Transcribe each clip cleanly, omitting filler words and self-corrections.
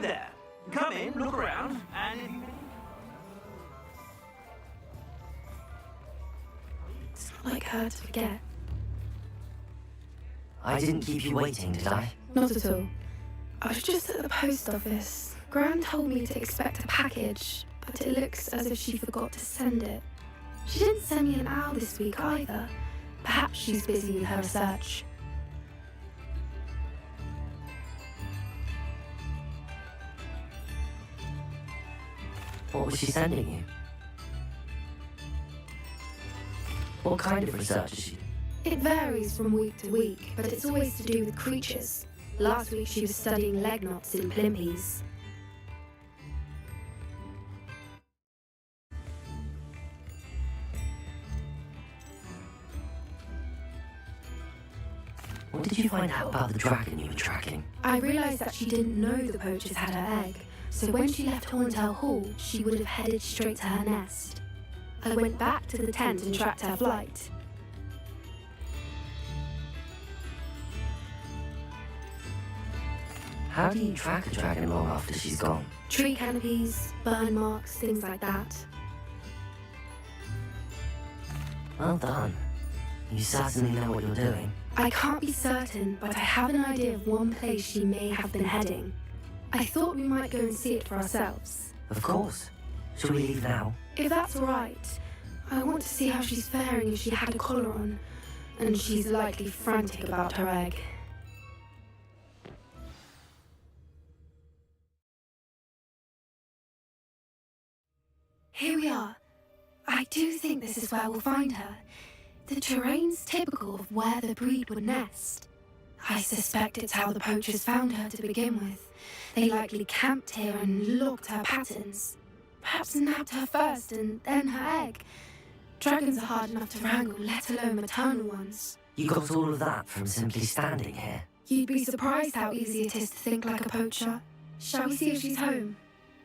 there. Come in, look around, and if you... It's not like her to forget. I didn't keep you waiting, did I? Not at all. I was just at the post office. Gran told me to expect a package, but it looks as if she forgot to send it. She didn't send me an owl this week either. Perhaps she's busy with her research. What was she sending you? What kind of research is she? It varies from week to week, but it's always to do with creatures. Last week she was studying leg knots in plimpies. What did you find out about the dragon you were tracking? I realised that she didn't know the poachers had her egg, so when she left Horntail Hall, she would have headed straight to her nest. I went back to the tent and tracked her flight. How do you track a dragon long after she's gone? Tree canopies, burn marks, things like that. Well done. You certainly know what you're doing. I can't be certain, but I have an idea of one place she may have been heading. I thought we might go and see it for ourselves. Of course. Shall we leave now? If that's all right. I want to see how she's faring if she had a collar on, and she's likely frantic about her egg. Here we are. I do think this is where we'll find her. The terrain's typical of where the breed would nest. I suspect it's how the poachers found her to begin with. They likely camped here and looked her patterns. Perhaps nabbed her first and then her egg. Dragons are hard enough to wrangle, let alone maternal ones. You got all of that from simply standing here. You'd be surprised how easy it is to think like a poacher. Shall we see if she's home?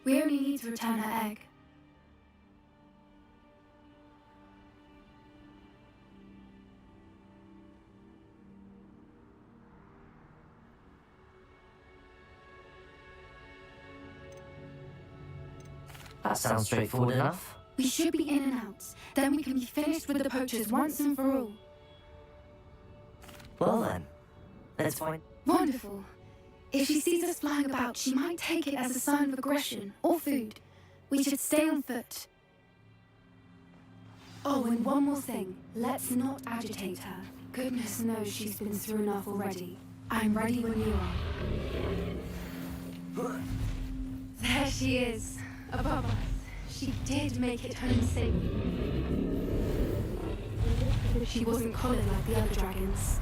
We only need to return her egg. That sounds straightforward enough. We should be in and out. Then we can be finished with the poachers once and for all. Well then, let's find... Wonderful. If she sees us flying about, she might take it as a sign of aggression or food. We should stay on foot. Oh, and one more thing. Let's not agitate her. Goodness knows she's been through enough already. I'm ready when you are. There she is. Above us. She did make it home safe. She wasn't collared like the other dragons.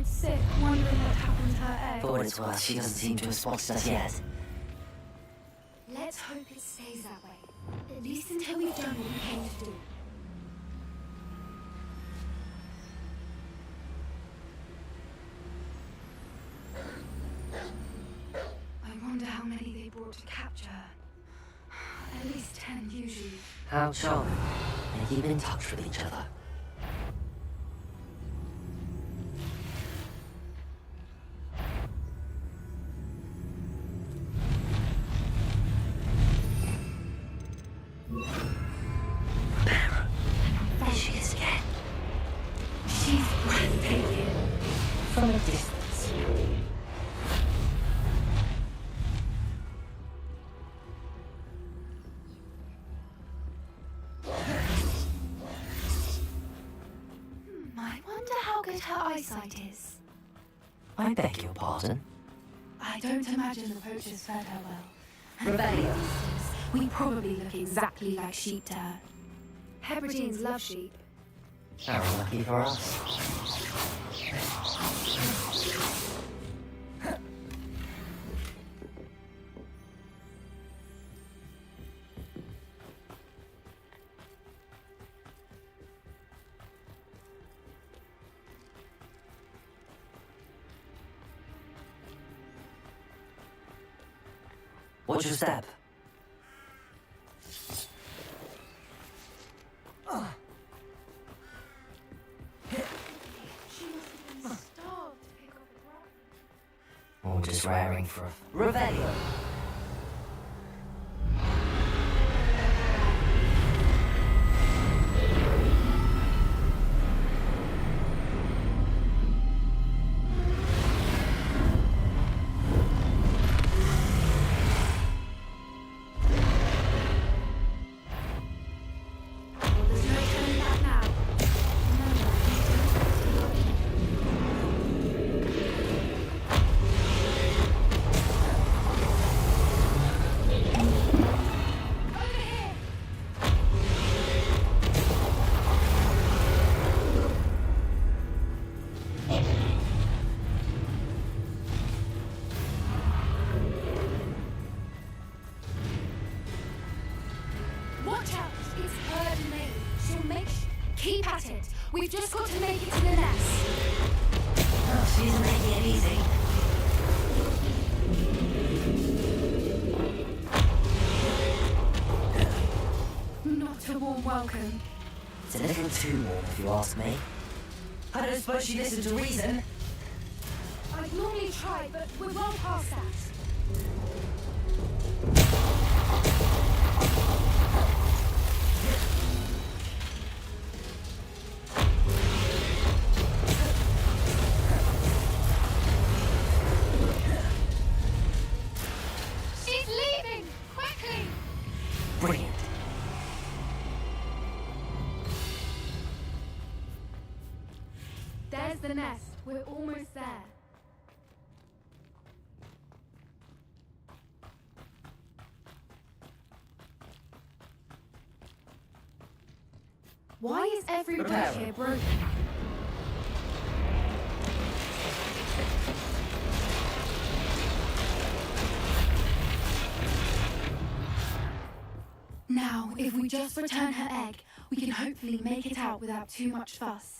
Sick, wondering what happened to her egg. For what it's worth, she doesn't seem to have spotted us yet. Let's hope it stays that way. At least until we've done what we came to do. I wonder how many they brought to capture her. At least 10 usually. How charming. They keep in touch with each other. Is. I beg your pardon? I don't imagine the poachers fed her well. Rebellion. We probably look exactly like sheep to her. Hebrideans love sheep. How lucky for us. Watch your step. Or just raring for a rebellion. Watch out! It's her domain. She'll make keep at it. We've just got to make it to the nest. Oh, she isn't making it easy. Not a warm welcome. It's a little too warm, if you ask me. I don't suppose she listened to reason. I'd normally try, but we're well past that. She's leaving! Quickly! Brilliant. There's the nest. We're almost there. Why is every brick here broken? Now, if we just return her egg, we can hopefully make it out without too much fuss.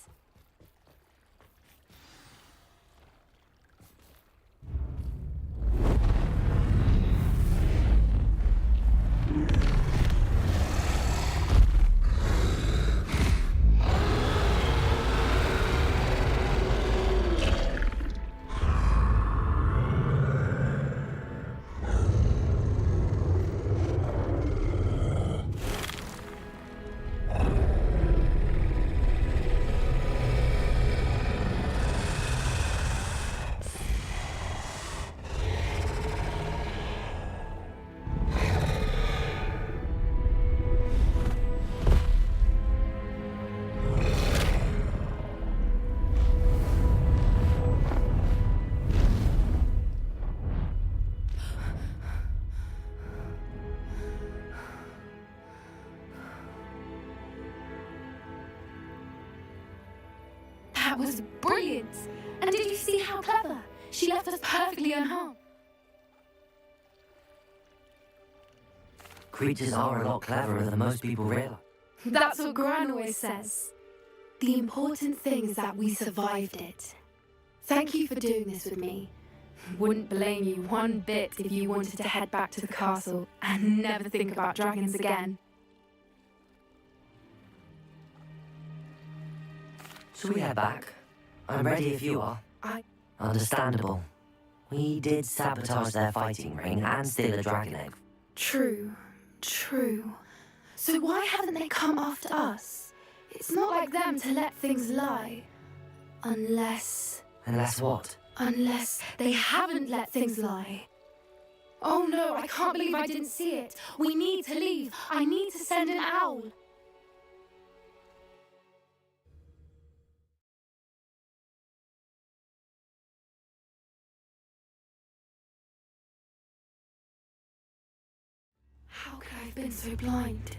That was brilliant! And did you see how clever? She left us perfectly unharmed. Creatures are a lot cleverer than most people realize. That's what Gran always says. The important thing is that we survived it. Thank you for doing this with me. Wouldn't blame you one bit if you wanted to head back to the castle and never think about dragons again. Shall we head back? I'm ready if you are. Understandable. We did sabotage their fighting ring and steal a dragon egg. True. So why haven't they come after us? It's not like them to let things lie. Unless what? Unless they haven't let things lie. Oh no, I can't believe I didn't see it. We need to leave. I need to send an owl. How could I have been so blind?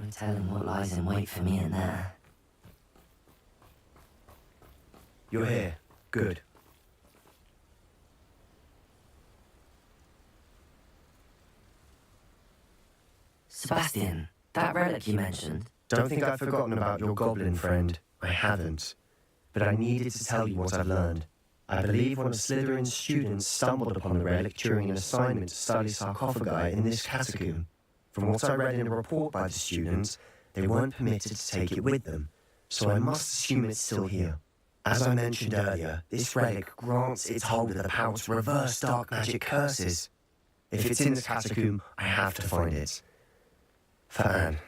No telling what lies in wait for me in there. You're here. Good. Sebastian, that relic you mentioned. Don't think I've forgotten about your goblin friend. I haven't. But I needed to tell you what I've learned. I believe one of Slytherin's students stumbled upon the relic during an assignment to study sarcophagi in this catacomb. From what I read in a report by the students, they weren't permitted to take it with them, so I must assume it's still here. As I mentioned earlier, this relic grants its holder the power to reverse dark magic curses. If it's in the catacomb, I have to find it. For Anne.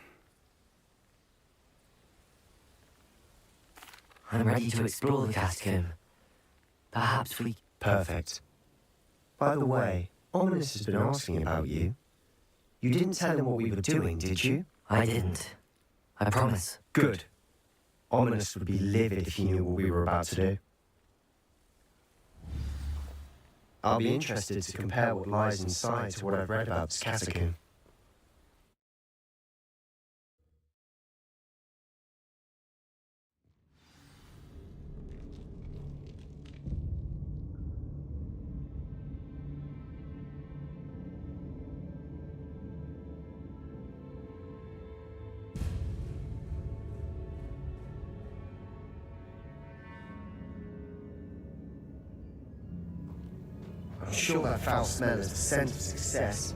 I'm ready to explore the catacomb. Perhaps we... Perfect. By the way, Ominous has been asking about you. You didn't tell him what we were doing, did you? I didn't. I promise. Good. Ominous would be livid if he knew what we were about to do. I'll be interested to compare what lies inside to what I've read about this catacomb. I'm sure that foul smell is the scent of success.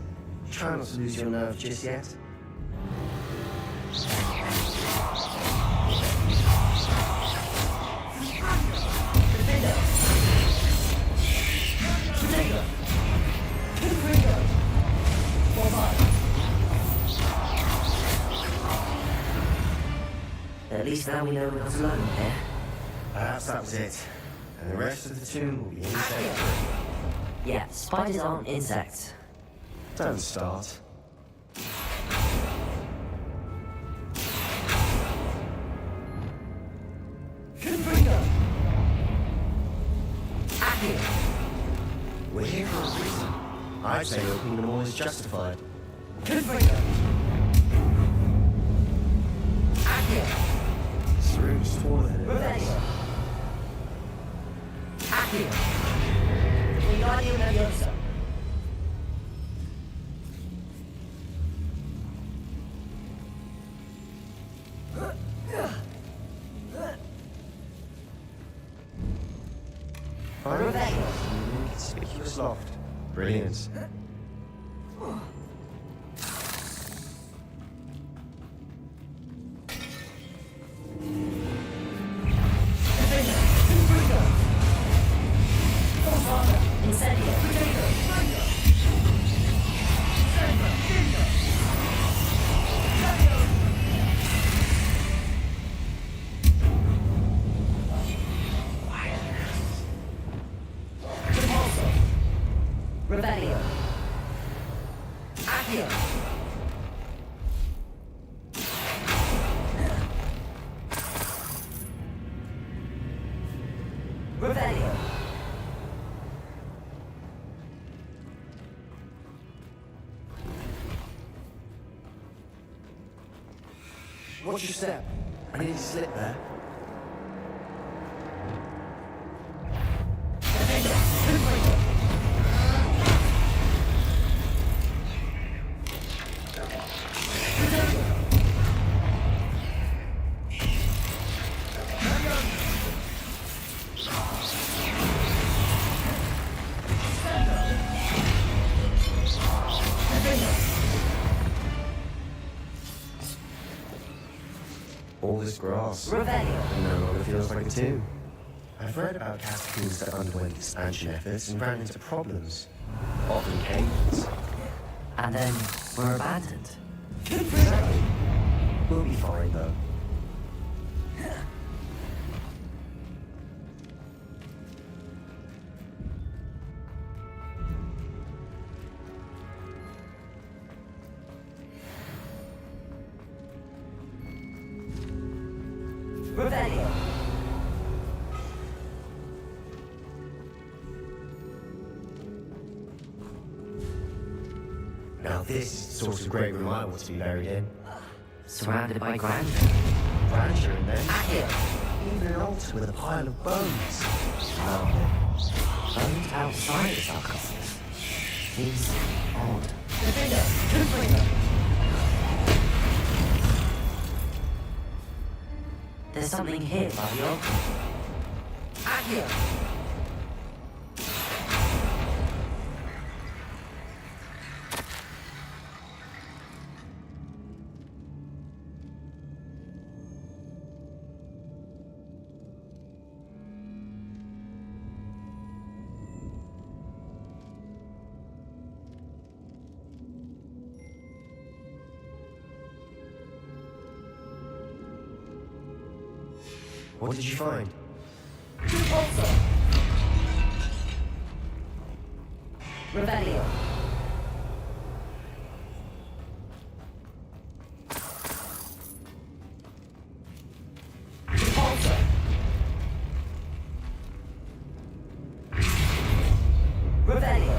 Try not to lose your nerve just yet. At least now we know we're not alone here. Perhaps that was it. And the rest of the tomb will be inside. Yeah, spiders aren't insects. Don't start. We're here for a reason. I'd say opening them all is justified. This room's taller than it is. Conspicuous loft. Brilliant. Watch your step. I need to slip there. All this grass. No longer feels like a tomb. I've read about catacombs that underwent expansion efforts and ran into problems. Often caves. And then we're abandoned. Exactly. We'll be fine though. Now this is the sort of great room I want to be buried in. surrounded by grandeur. Grandeur and then Accio! even an altar with a pile of bones. Bones outside the sarcophagus. Seems odd. There's something here by the altar. Accio! What did you find? Revelio. Revelio.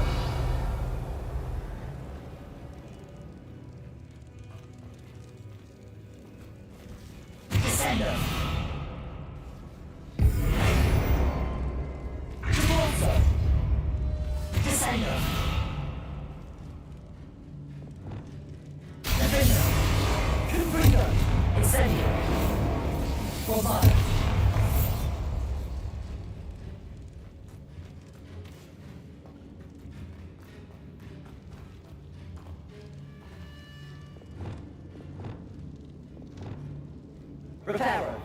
Descendo. Descendo. Defendo. Confringo. Incendio. Formare. Reparo.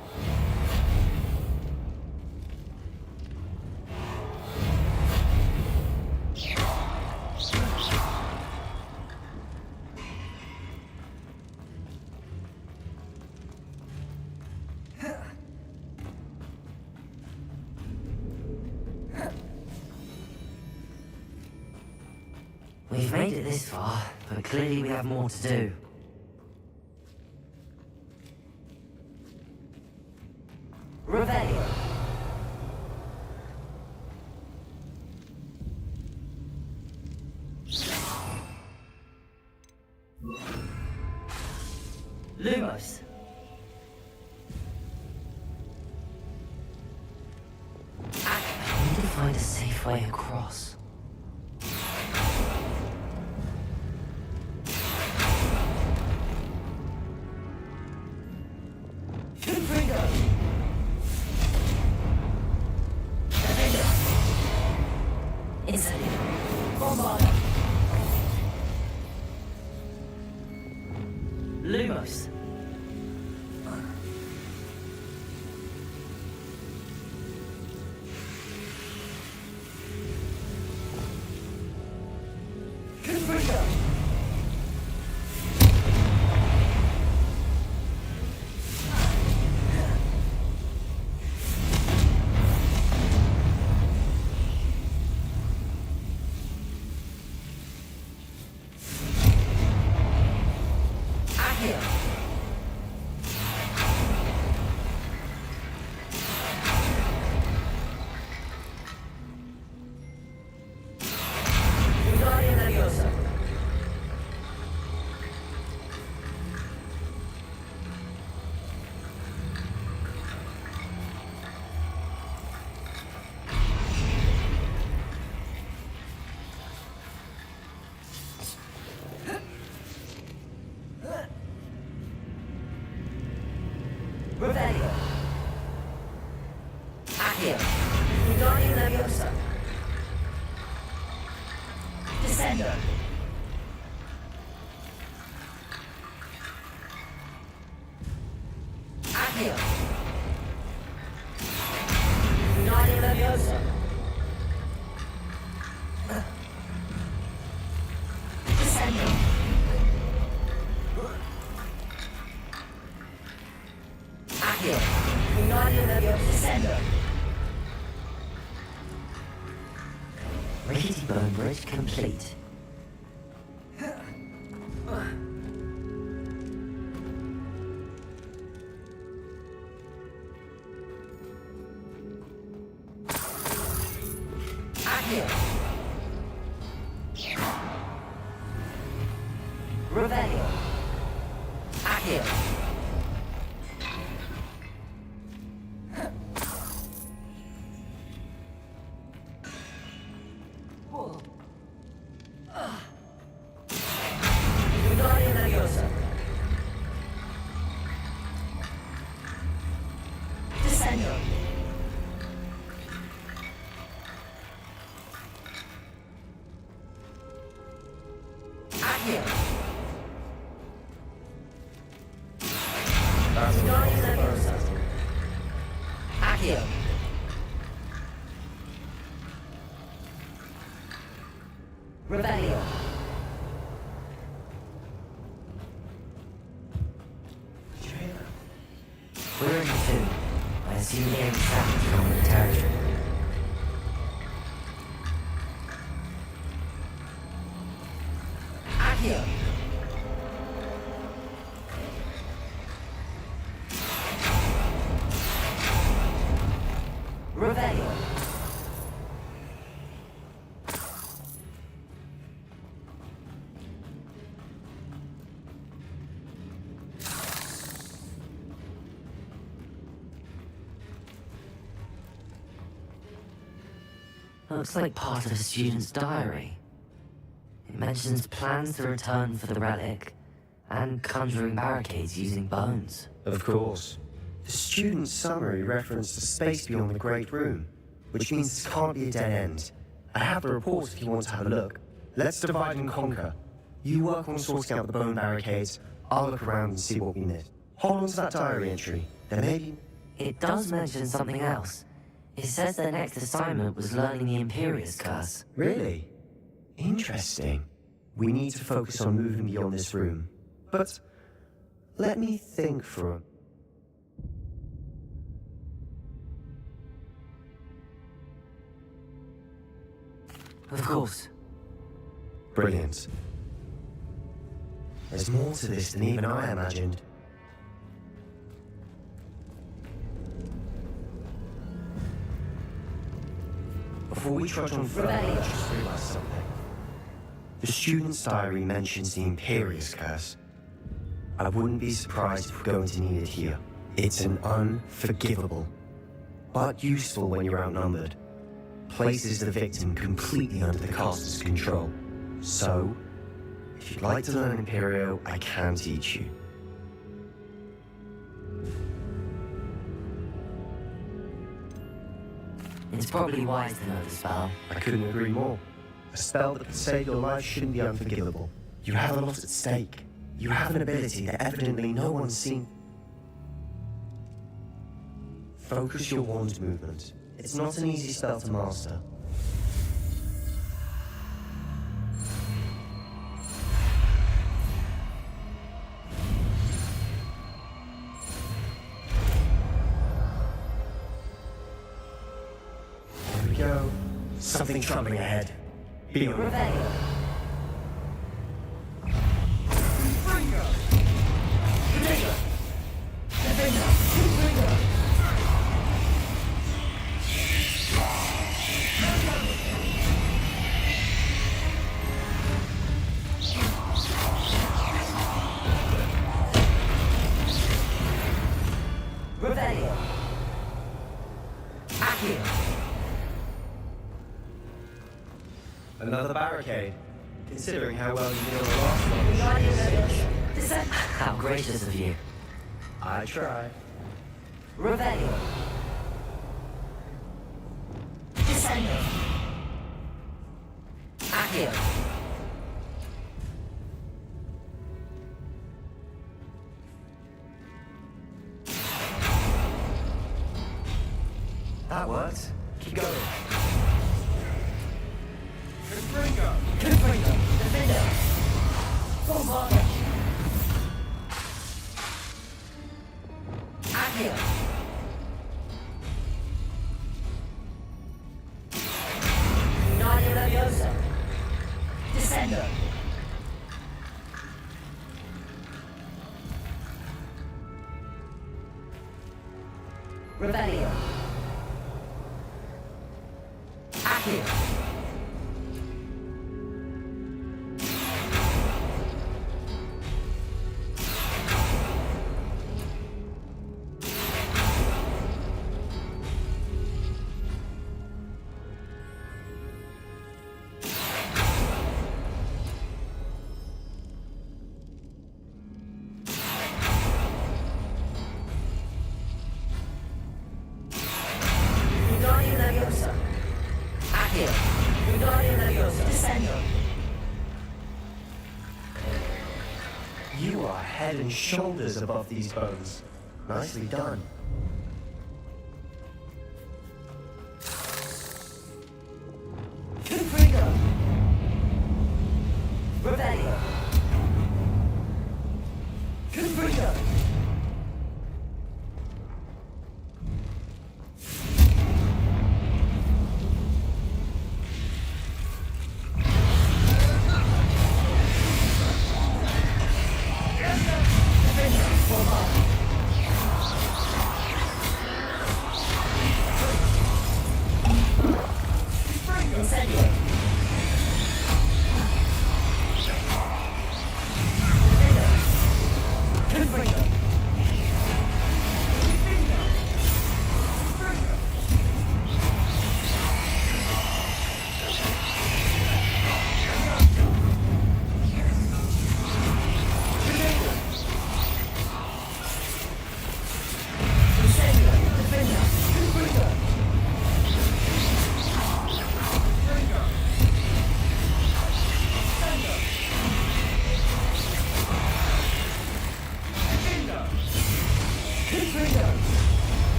We've made it this far, but clearly we have more to do. Revelio. Lumos. I need to find a safe way across. Lumos. Confringo. Revelio. Accio. Wingardium Leviosa. Descendo. Accio. Wingardium Leviosa. Descendo. Accio. Wingardium Leviosa. Descendo. Rickety Bone Bridge complete. Accio. Revelio. Accio. Accio. That's Accio. Revelio. We're in the tomb. I assume the aim sounds from the territory. Accio. Revelio. Looks like part of a student's diary. It mentions plans to return for the relic and conjuring barricades using bones. Of course. The student's summary referenced the space beyond the Great Room, which means this can't be a dead end. I have the report if you want to have a look. Let's divide and conquer. You work on sorting out the bone barricades, I'll look around and see what we missed. Hold on to that diary entry. There may be... It does mention something else. It says their next assignment was learning the Imperious Curse. Really? Interesting. We need to focus on moving beyond this room. But let me think for a... Of course. Brilliant. There's more to this than even I imagined. Before we trudge on further, I just realized something. The student's diary mentions the Imperious Curse. I wouldn't be surprised if we're going to need it here. It's an unforgivable, but useful when you're outnumbered. Places the victim completely under the caster's control. So, if you'd like to learn Imperio, I can teach you. It's probably wise to know the spell. I couldn't agree more. A spell that could save your life shouldn't be unforgivable. You have a lot at stake. You have an ability that evidently no one's seen. Focus your wand movement. It's not an easy spell to master. Here we go. Something troubling ahead. Be on it. Revelio. Revelio. Accio. Another barricade. Considering how well you did on the last one. How gracious of you. I try. Revelio. Descendo. Accio. That worked. Keep going. Confringo. Confringo. Defender. Bombardment. Accio. Nadia Leviosa. Descendo. Revelio. Accio. Nadia Leviosa. Accio. head and shoulders above these bones. Nicely done. Confringo! Revelio! Confringo!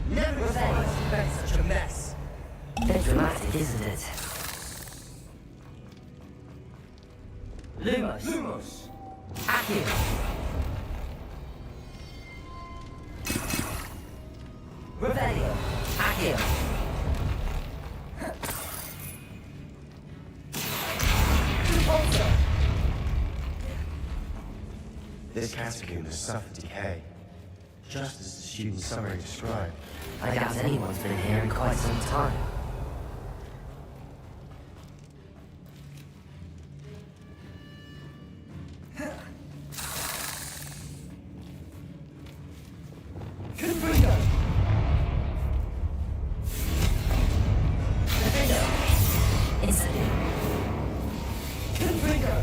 Never expected such a mess. Bit dramatic, isn't it? Lumos! Lumos! Accio! Revelio! Accio! This catacomb has suffered decay, just as the student's summary described. I doubt anyone's been here in quite some time. Confringo! Incendio! Confringo!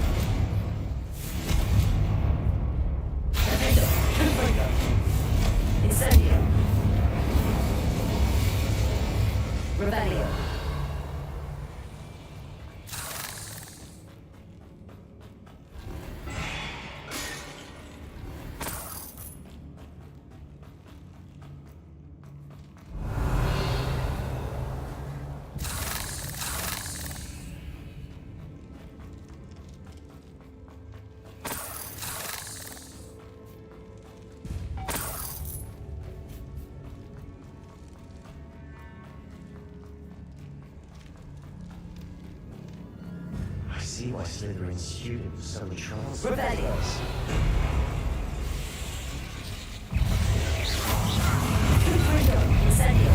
Incendio! Revelio! I see why Slytherin's student was so entranced. Revelio! Incendio! Incendio!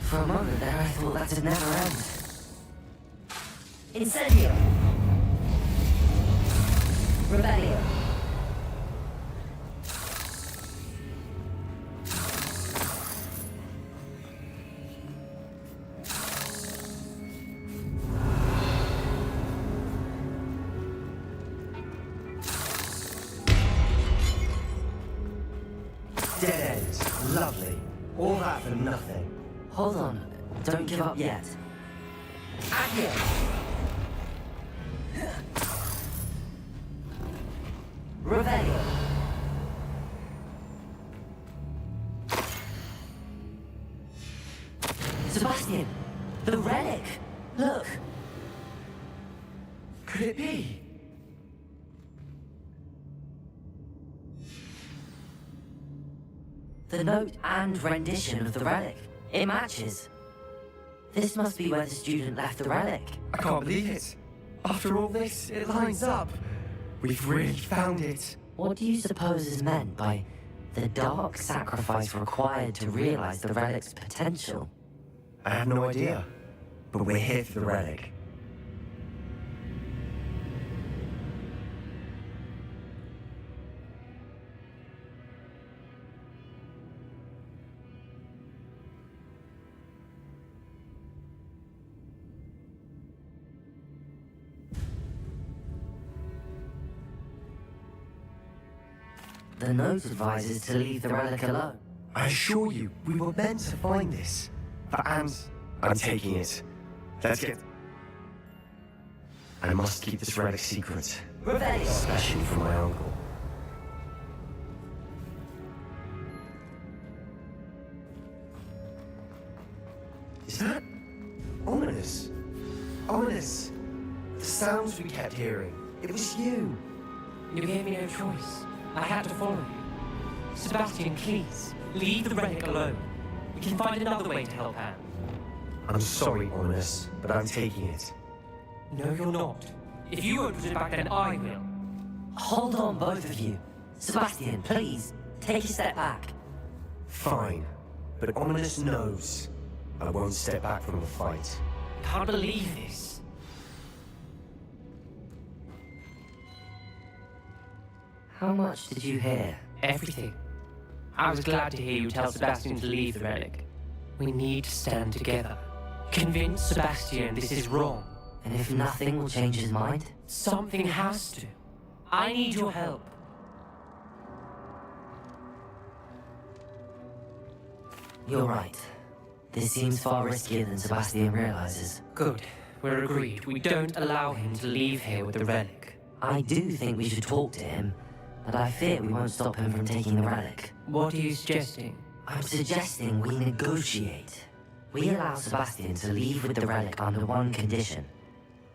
For a moment there, I thought that'd never end. Incendio! Revelio! Dead end. Lovely. All that for nothing. Hold on. Don't give up yet. Accio! Revelio! Sebastian! The relic! Look! Could it be? The note and rendition of the relic. It matches. This must be where the student left the relic. I can't believe it. After all this, it lines up. We've really found it. What do you suppose is meant by the dark sacrifice required to realize the relic's potential? I have no idea. But we're here for the relic. The note advises to leave the relic alone. I assure you, we were meant to find this. And I'm taking it. Let's get... I must keep this relic secret. Revelio! Especially from my uncle. Is that... ominous? Ominous! The sounds we kept hearing. It was you. You gave me no choice. I had to follow you. Sebastian, please, leave the relic alone. We can find another way to help Anne. I'm sorry, Ominous, but I'm taking it. No, you're not. If you won't put it back, then I will. Hold on, both of you. Sebastian, please, take a step back. Fine, but Ominous knows I won't step back from the fight. Can't believe this. How much did you hear? Everything. I was glad to hear you tell Sebastian to leave the relic. We need to stand together. Convince Sebastian this is wrong. And if nothing will change his mind? Something has to. I need your help. You're right. This seems far riskier than Sebastian realizes. Good. We're agreed. We don't allow him to leave here with the relic. I do think we should talk to him, but I fear we won't stop him from taking the relic. What are you suggesting? I'm suggesting we negotiate. We allow Sebastian to leave with the relic under one condition.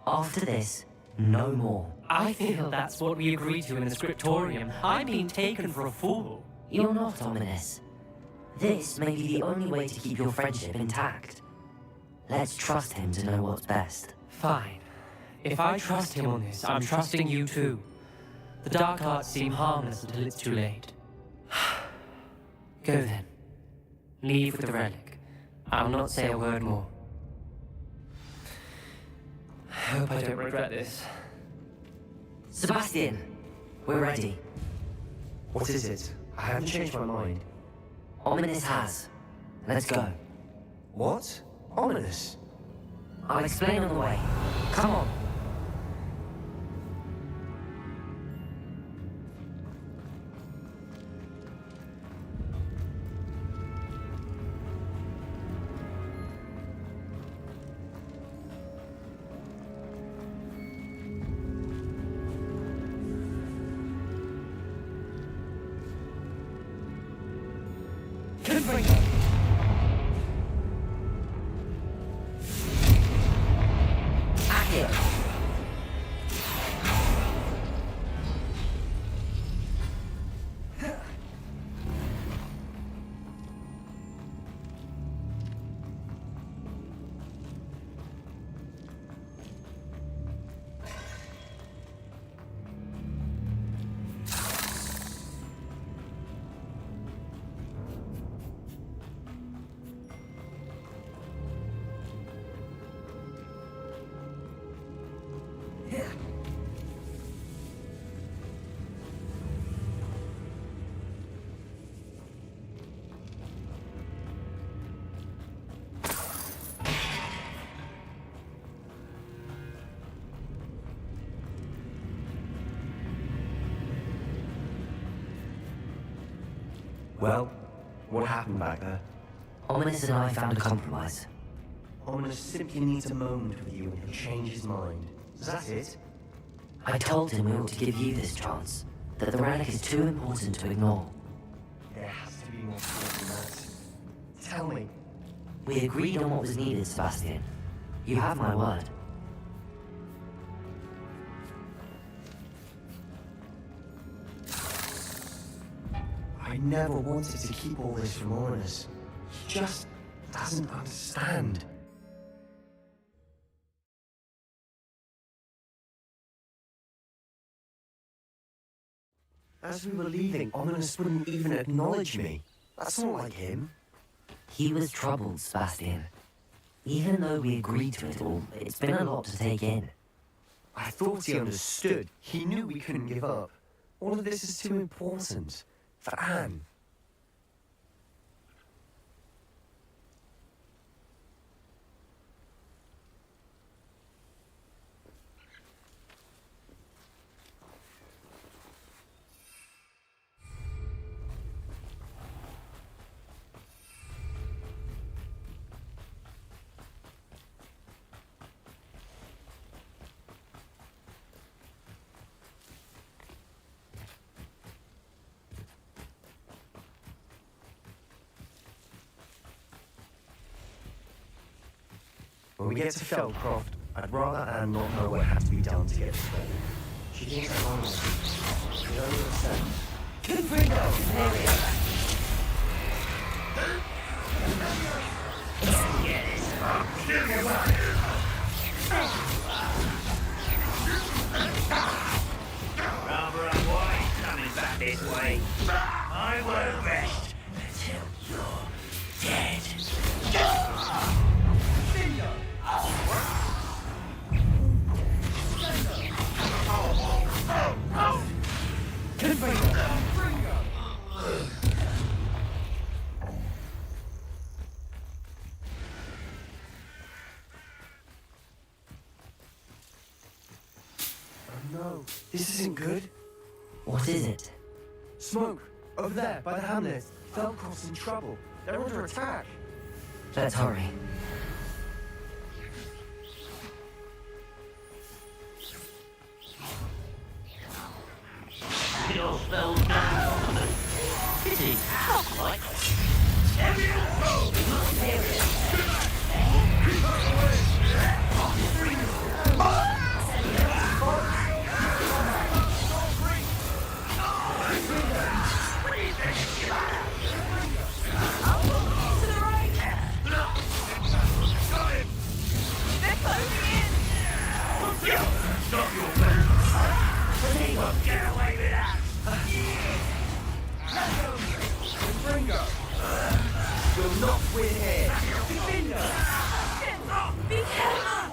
After this, no more. I feel that's what we agreed to in the scriptorium. I'm being taken for a fool. You're not, Ominous. This may be the only way to keep your friendship intact. Let's trust him to know what's best. Fine. If I trust him on this, I'm trusting you too. The dark arts seem harmless until it's too late. Go then. Leave with the relic. I'll not say a word more. I hope I don't regret this. Sebastian, we're ready. What is it? I haven't changed my mind. Ominous has. Let's go. What? Ominous? I'll explain on the way. Come on. Well, what happened back there? Ominous and I found a compromise. Ominous simply needs a moment with you and he'll change his mind. Is that it? I told him we ought to give you this chance, that the relic is too important to ignore. There has to be more to it than that. Tell me, We agreed on what was needed, Sebastian. You have my word. I never wanted to keep all this from Ornus. He just doesn't understand. As we were leaving, Ominous wouldn't even acknowledge me. That's not like him. He was troubled, Sebastian. Even though we agreed to it all, it's been a lot to take in. I thought he understood. He knew we couldn't give up. All of this is too important. For Anne. When we get to Feldcroft, I'd rather Anne not know what had to be done to get this done. She thinks I'm honest. She don't understand. Confringo! There we are. Rather unwise coming back this way. I won't rest until you're dead. No, this isn't good. What is it? Smoke! Over there, by the hamlet. Feldcroft's in trouble. They're under attack. Let's hurry. Your spell's done. Pity. Not quite. Stop your weapons! Get away with that! Confringo! You'll not win here. Be careful!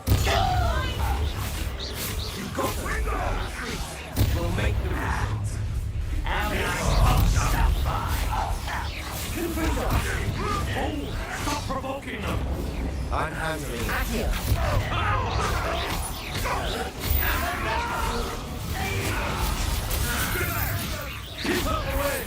You've got to We'll make the results. Stop provoking them! I'm handling it. Keep her away!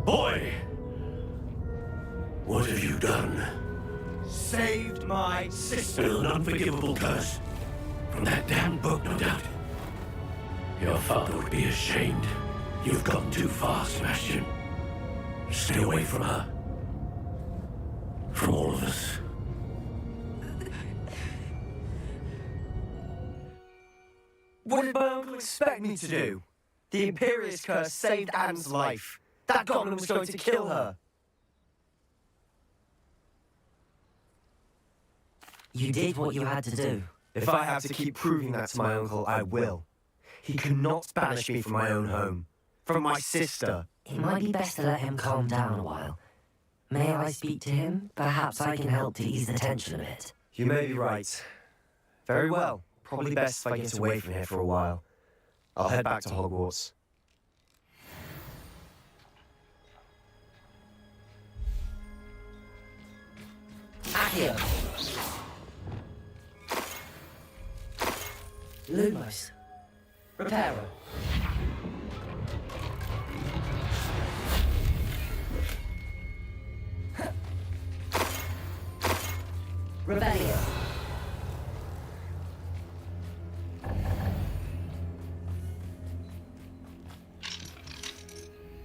Boy! What have you done? Saved my sister. With an unforgivable curse. From that damned book, no doubt. Your father would be ashamed. You've gone too far, Sebastian. Stay away from her. From all of us. What did my uncle expect me to do? The Imperious curse saved Anne's life. That goblin was going to kill her. You did what you had to do. If I have to keep proving that to my uncle, I will. He cannot banish me from my own home. From my sister. It might be best to let him calm down a while. May I speak to him? Perhaps I can help to ease the tension a bit. You may be right. Very well. Probably best if I get away from here for a while. I'll head back to Hogwarts. Accio! Lumos. Reparo. Rebellion.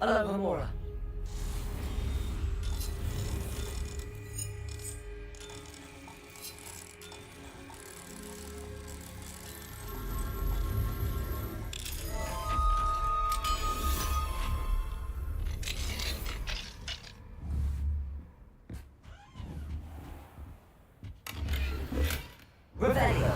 Hello, Hamora. Rebellion.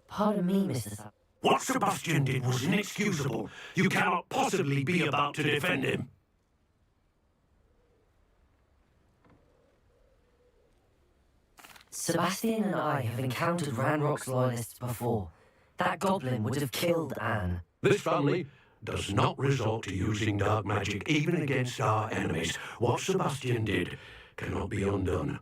Pardon me, Mr. What Sebastian did was inexcusable. You cannot possibly be about to defend him. Sebastian and I have encountered Ranrock's loyalists before. That goblin would have killed Anne. This family does not resort to using dark magic even against our enemies. What Sebastian did cannot be undone.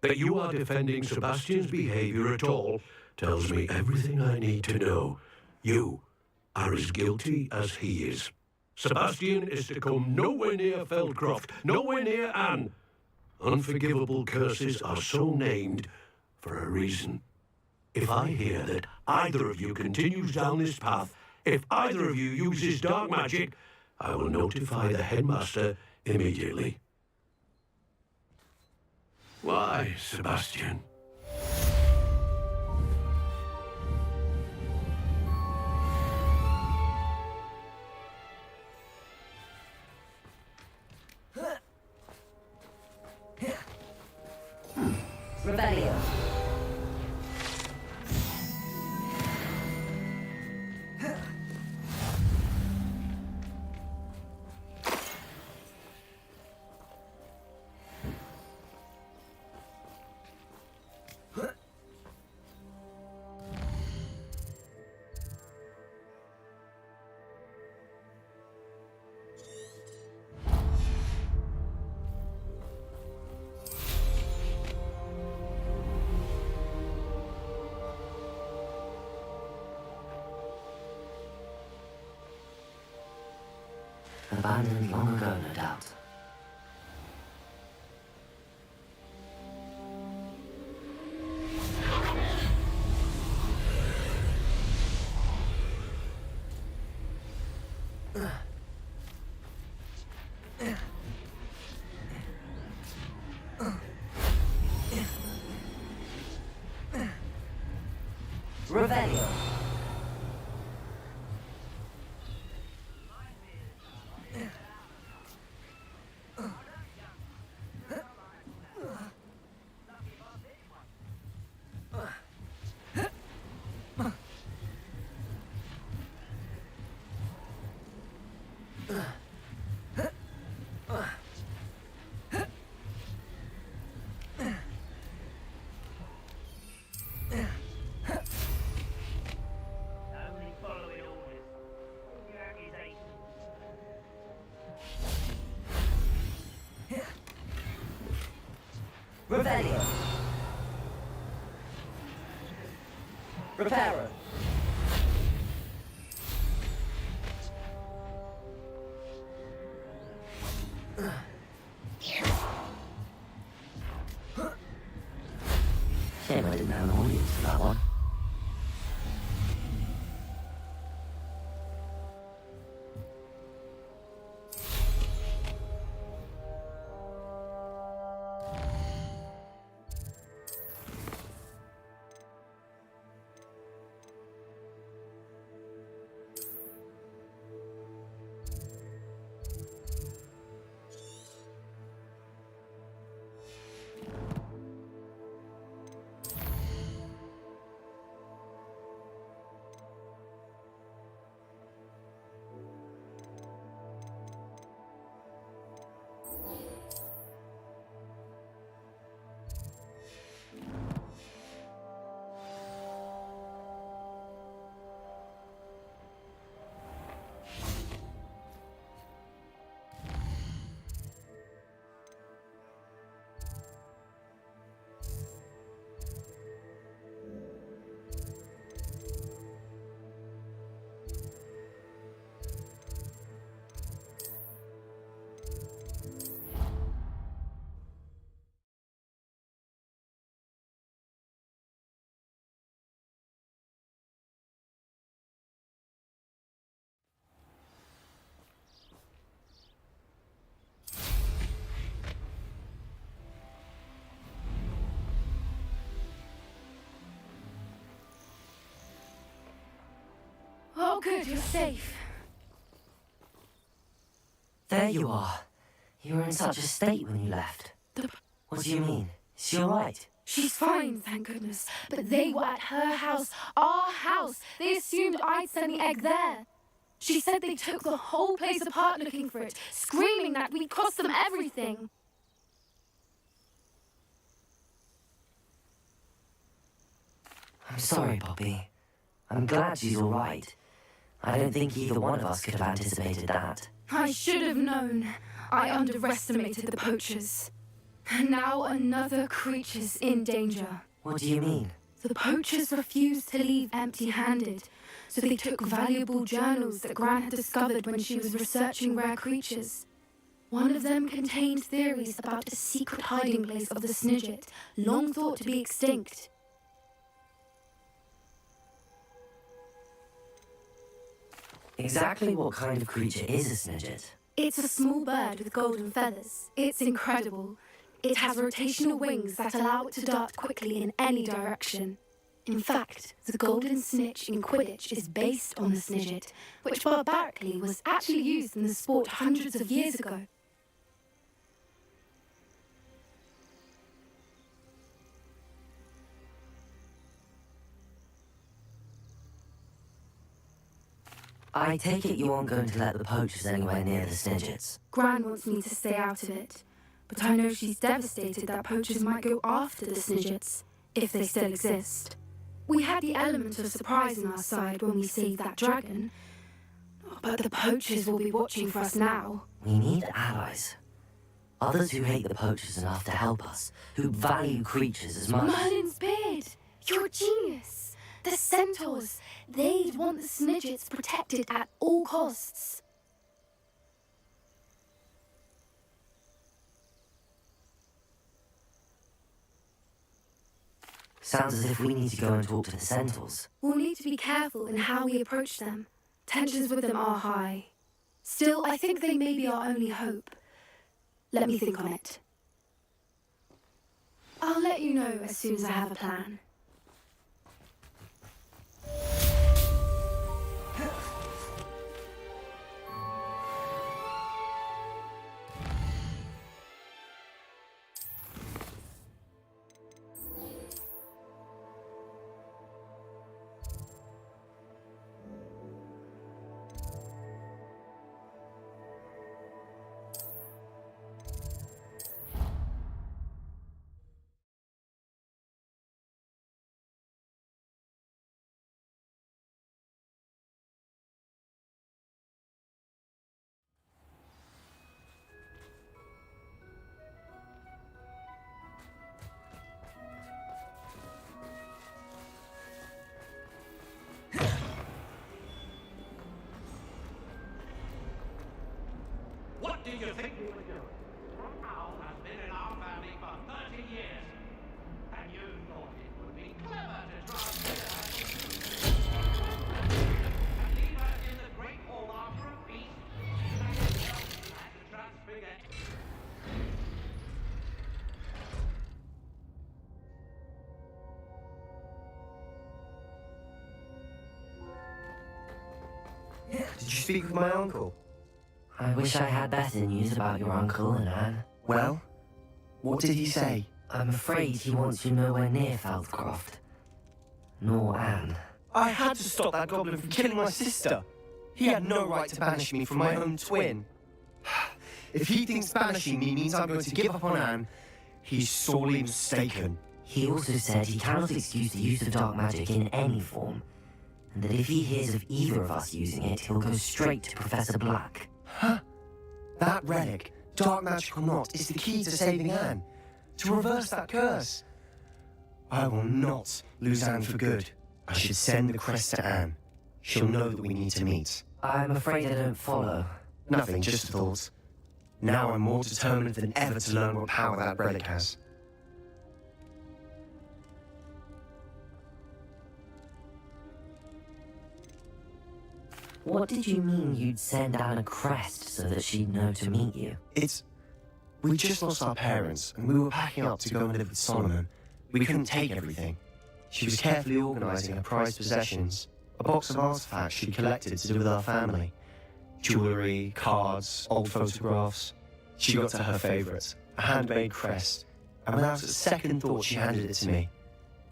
That you are defending Sebastian's behavior at all tells me everything I need to know. You are as guilty as he is. Sebastian is to come nowhere near Feldcroft, nowhere near Anne. Unforgivable curses are so named for a reason. If I hear that either of you continues down this path, if either of you uses dark magic, I will notify the headmaster immediately. Why, Sebastian? Rebellion. Abandoned long ago, no doubt. Rebellion. Rebellion. Reparo. Shame I didn't have an audience for that one. Oh, good, you're safe. There you are. You were in such a state when you left. What do you mean? Is she alright? She's fine, thank goodness. But they were at her house, our house. They assumed I'd sent the egg there. She said they took the whole place apart looking for it, screaming that we'd cost them everything. I'm sorry, Poppy. I'm glad she's alright. I don't think either one of us could have anticipated that. I should have known. I underestimated the poachers. And now another creature's in danger. What do you mean? The poachers refused to leave empty-handed, so they took valuable journals that Gran had discovered when she was researching rare creatures. One of them contained theories about a secret hiding place of the Snidget, long thought to be extinct. Exactly what kind of creature is a Snidget? It's a small bird with golden feathers. It's incredible. It has rotational wings that allow it to dart quickly in any direction. In fact, the golden snitch in Quidditch is based on the Snidget, which barbarically was actually used in the sport hundreds of years ago. I take it you aren't going to let the poachers anywhere near the Snidgets. Gran wants me to stay out of it, but I know she's devastated that poachers might go after the Snidgets, if they still exist. We had the element of surprise on our side when we saved that dragon, but the poachers will be watching for us now. We need allies. Others who hate the poachers enough to help us, who value creatures as much. Merlin's beard! You're a genius! The centaurs! They'd want the Snidgets protected at all costs. Sounds as if we need to go and talk to the Centaurs. We'll need to be careful in how we approach them. Tensions with them are high. Still, I think they may be our only hope. Let me think on it. I'll let you know as soon as I have a plan. What did you think you were doing? That owl has been in our family for 30 years. And you thought it would be clever to try and get her and leave her in the Great Hall after a feast. And to transfigure. Did you speak with my uncle? I wish I had better news about your uncle and Anne. Well, what did he say? I'm afraid he wants you nowhere near Feldcroft. Nor Anne. I had to stop that goblin from killing my sister. He had no right to banish me from my own twin. If he thinks banishing me means I'm going to give up on Anne, he's sorely mistaken. He also said he cannot excuse the use of dark magic in any form, and that if he hears of either of us using it, he'll go straight to Professor Black. Huh? That relic, dark magic or not, is the key to saving Anne. To reverse that curse. I will not lose Anne for good. I should send the crest to Anne. She'll know that we need to meet. I'm afraid I don't follow. Nothing, just a thought. Now I'm more determined than ever to learn what power that relic has. What did you mean you'd send Anne a crest so that she'd know to meet you? We just lost our parents, and we were packing up to go and live with Solomon. We couldn't take everything. She was carefully organising her prized possessions. A box of artifacts she collected to do with our family. Jewellery, cards, old photographs. She got to her favourite, a handmade crest, and without a second thought she handed it to me.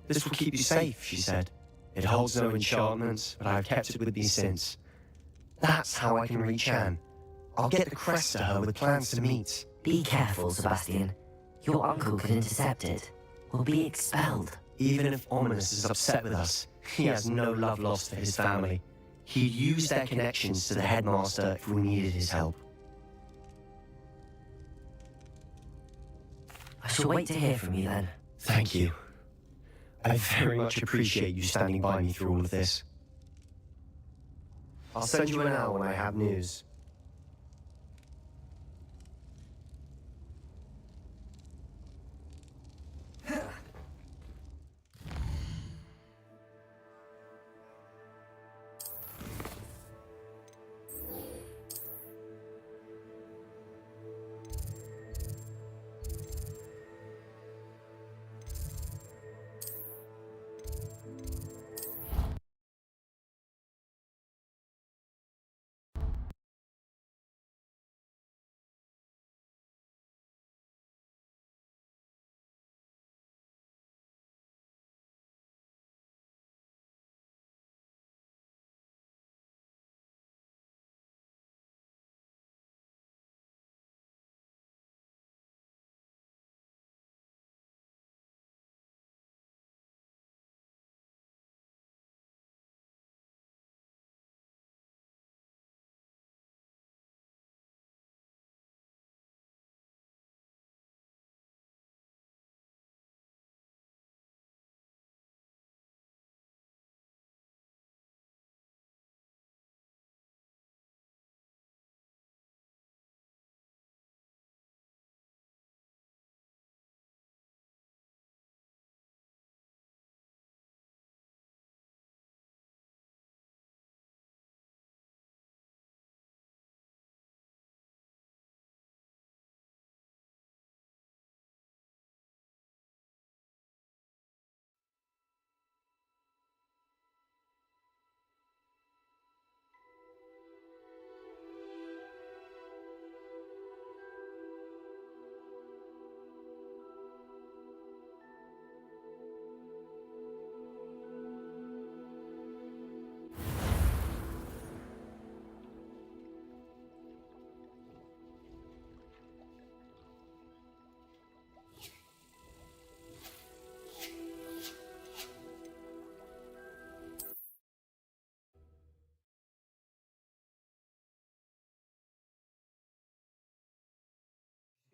"This will keep you safe," she said. "It holds no enchantment, but I've kept it with me since. That's how I can reach Anne. I'll get the crest to her with plans to meet." Be careful, Sebastian. Your uncle could intercept it. We'll be expelled. Even if Ominous is upset with us, he has no love lost for his family. He'd use their connections to the headmaster if we needed his help. I shall wait to hear from you then. Thank you. I very much appreciate you standing by me through all of this. I'll send you an hour when I have news.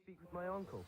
Speak with my uncle.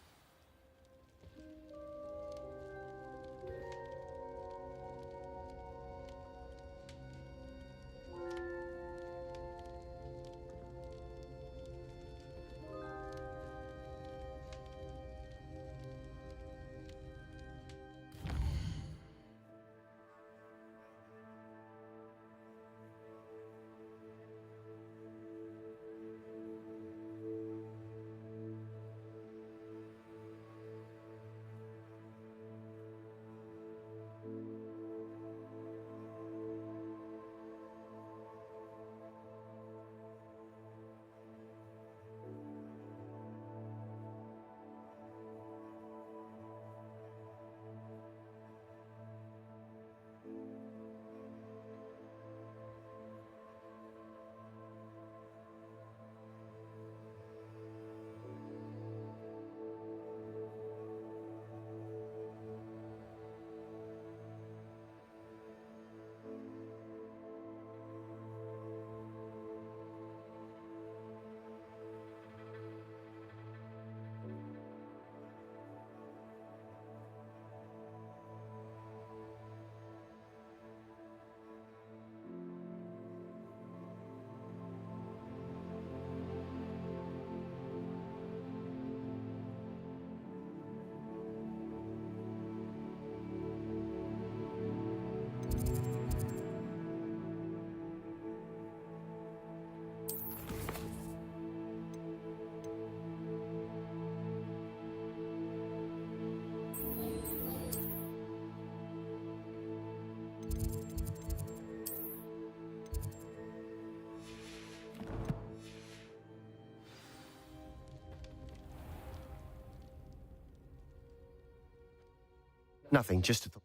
Nothing, just a thought.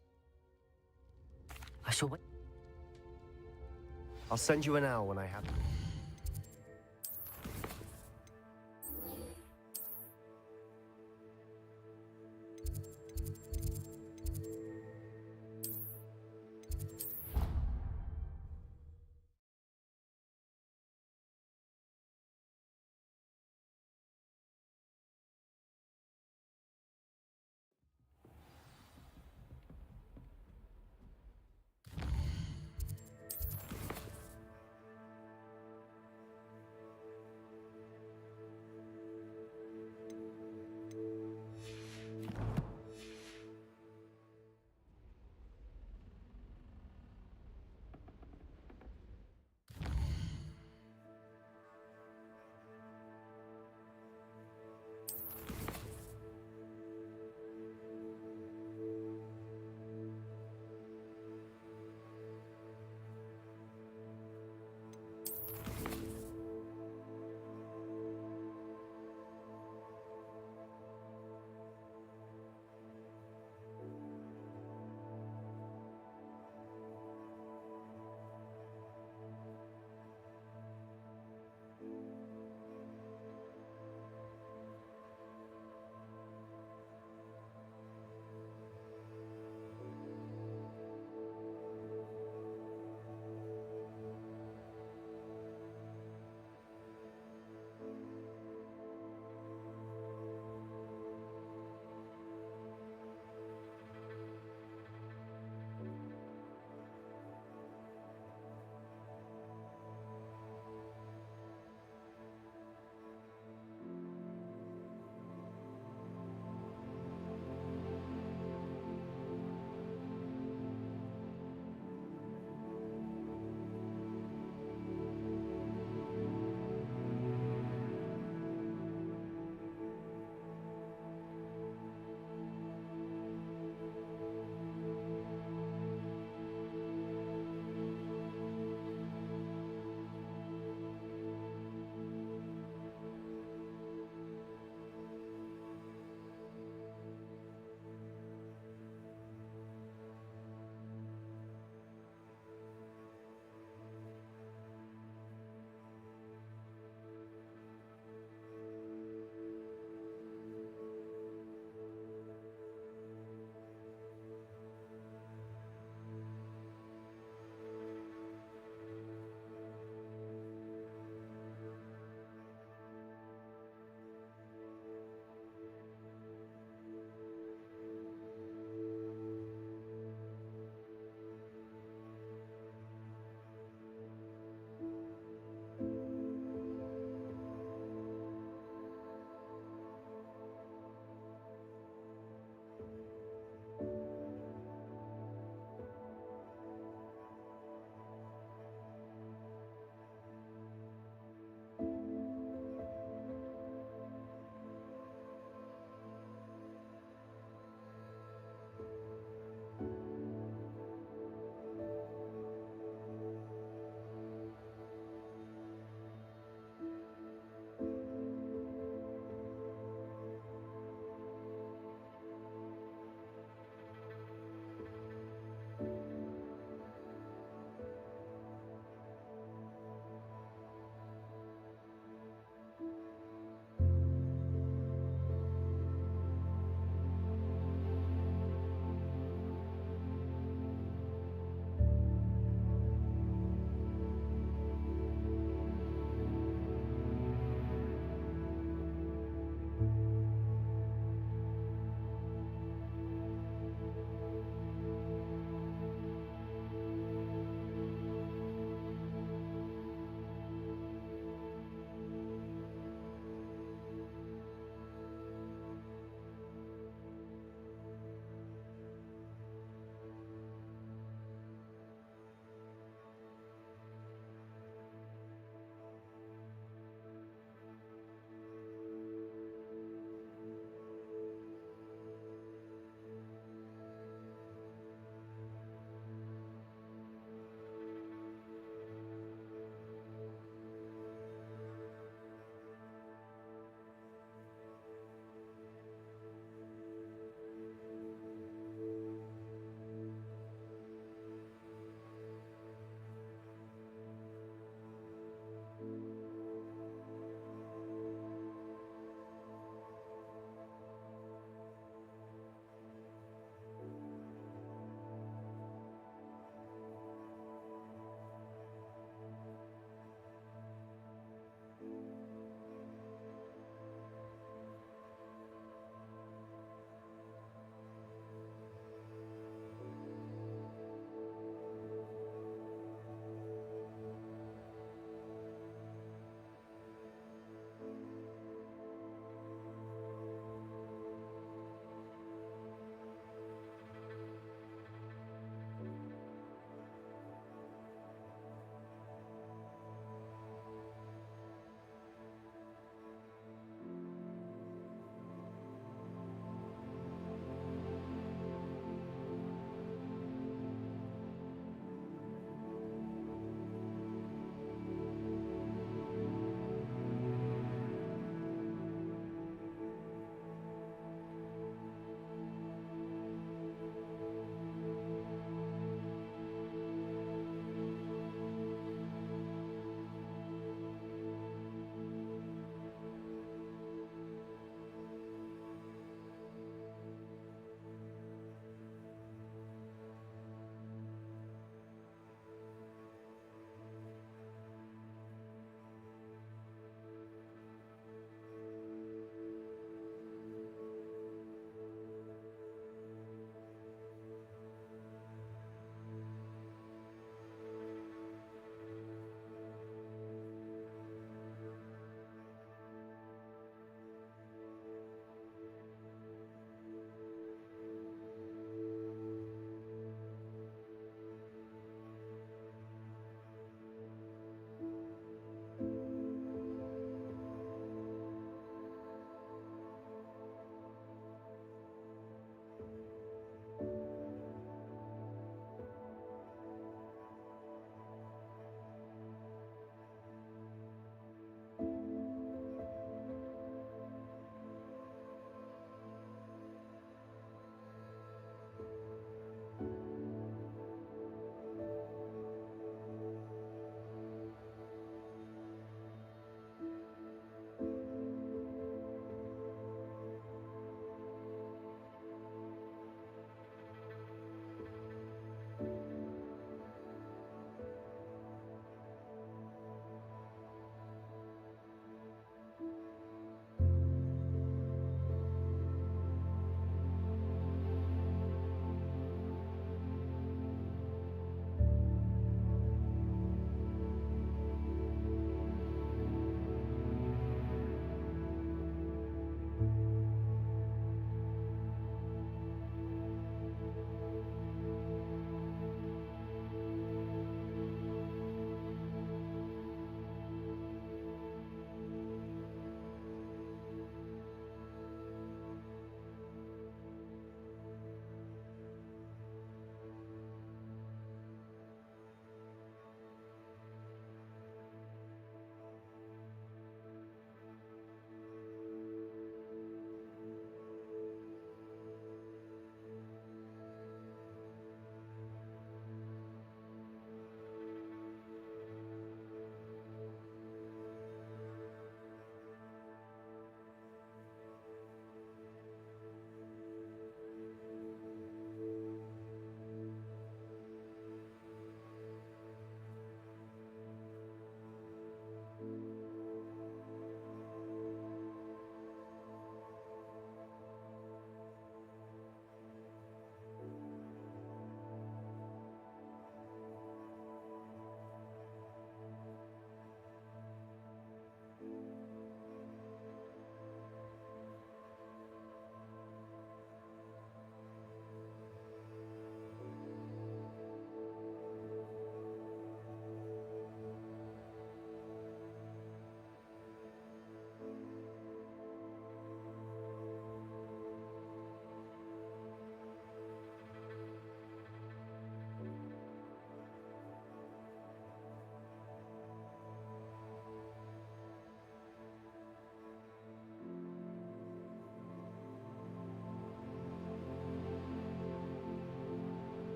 I shall wait. I'll send you an owl when I have it.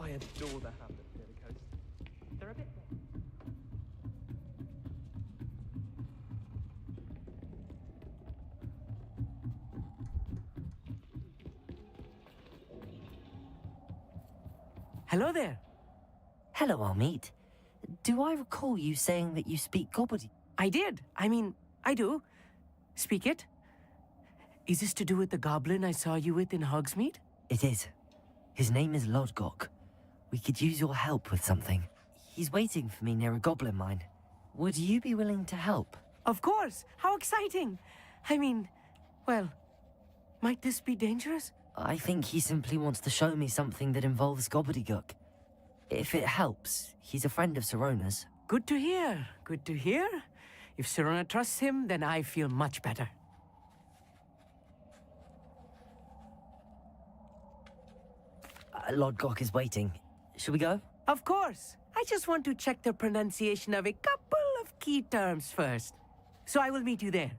I adore the Hamlet roller coaster. They're a bit... Hello there. Hello, Hogsmeade. Do I recall you saying that you speak gobbledygook? I did. I mean, I do. Speak it. Is this to do with the goblin I saw you with in Hogsmeade? It is. His name is Lodgok. We could use your help with something. He's waiting for me near a goblin mine. Would you be willing to help? Of course. How exciting. I mean, well, might this be dangerous? I think he simply wants to show me something that involves gobbledygook. If it helps, he's a friend of Sirona's. Good to hear. Good to hear. If Sirona trusts him, then I feel much better. Lodgok is waiting. Shall we go? Of course. I just want to check the pronunciation of a couple of key terms first. So I will meet you there.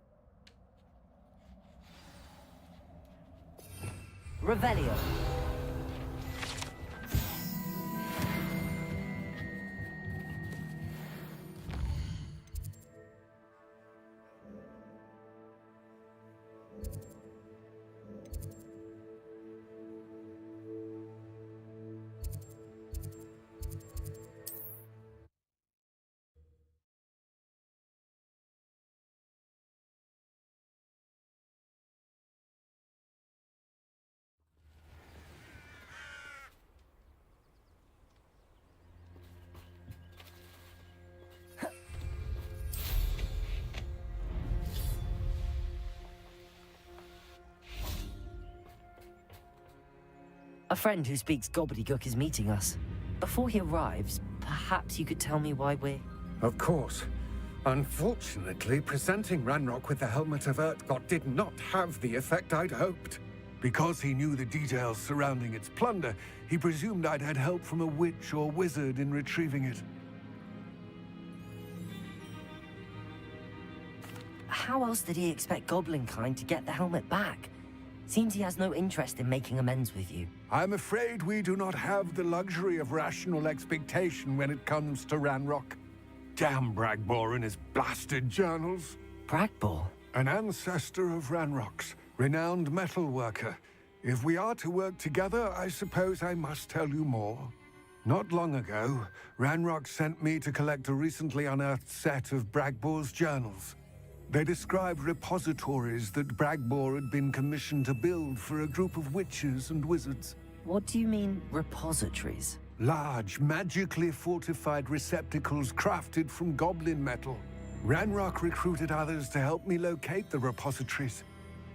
Revelio. A friend who speaks gobbledygook is meeting us. Before he arrives, perhaps you could tell me why we're... Of course. Unfortunately, presenting Ranrock with the Helmet of Urtkot did not have the effect I'd hoped. Because he knew the details surrounding its plunder, he presumed I'd had help from a witch or wizard in retrieving it. How else did he expect Goblinkind to get the helmet back? Seems he has no interest in making amends with you. I'm afraid we do not have the luxury of rational expectation when it comes to Ranrock. Damn Bragbor and his blasted journals. Bragbor? An ancestor of Ranrock's, renowned metalworker. If we are to work together, I suppose I must tell you more. Not long ago, Ranrock sent me to collect a recently unearthed set of Bragbor's journals. They described repositories that Bragbor had been commissioned to build for a group of witches and wizards. What do you mean, repositories? Large, magically fortified receptacles crafted from goblin metal. Ranrock recruited others to help me locate the repositories.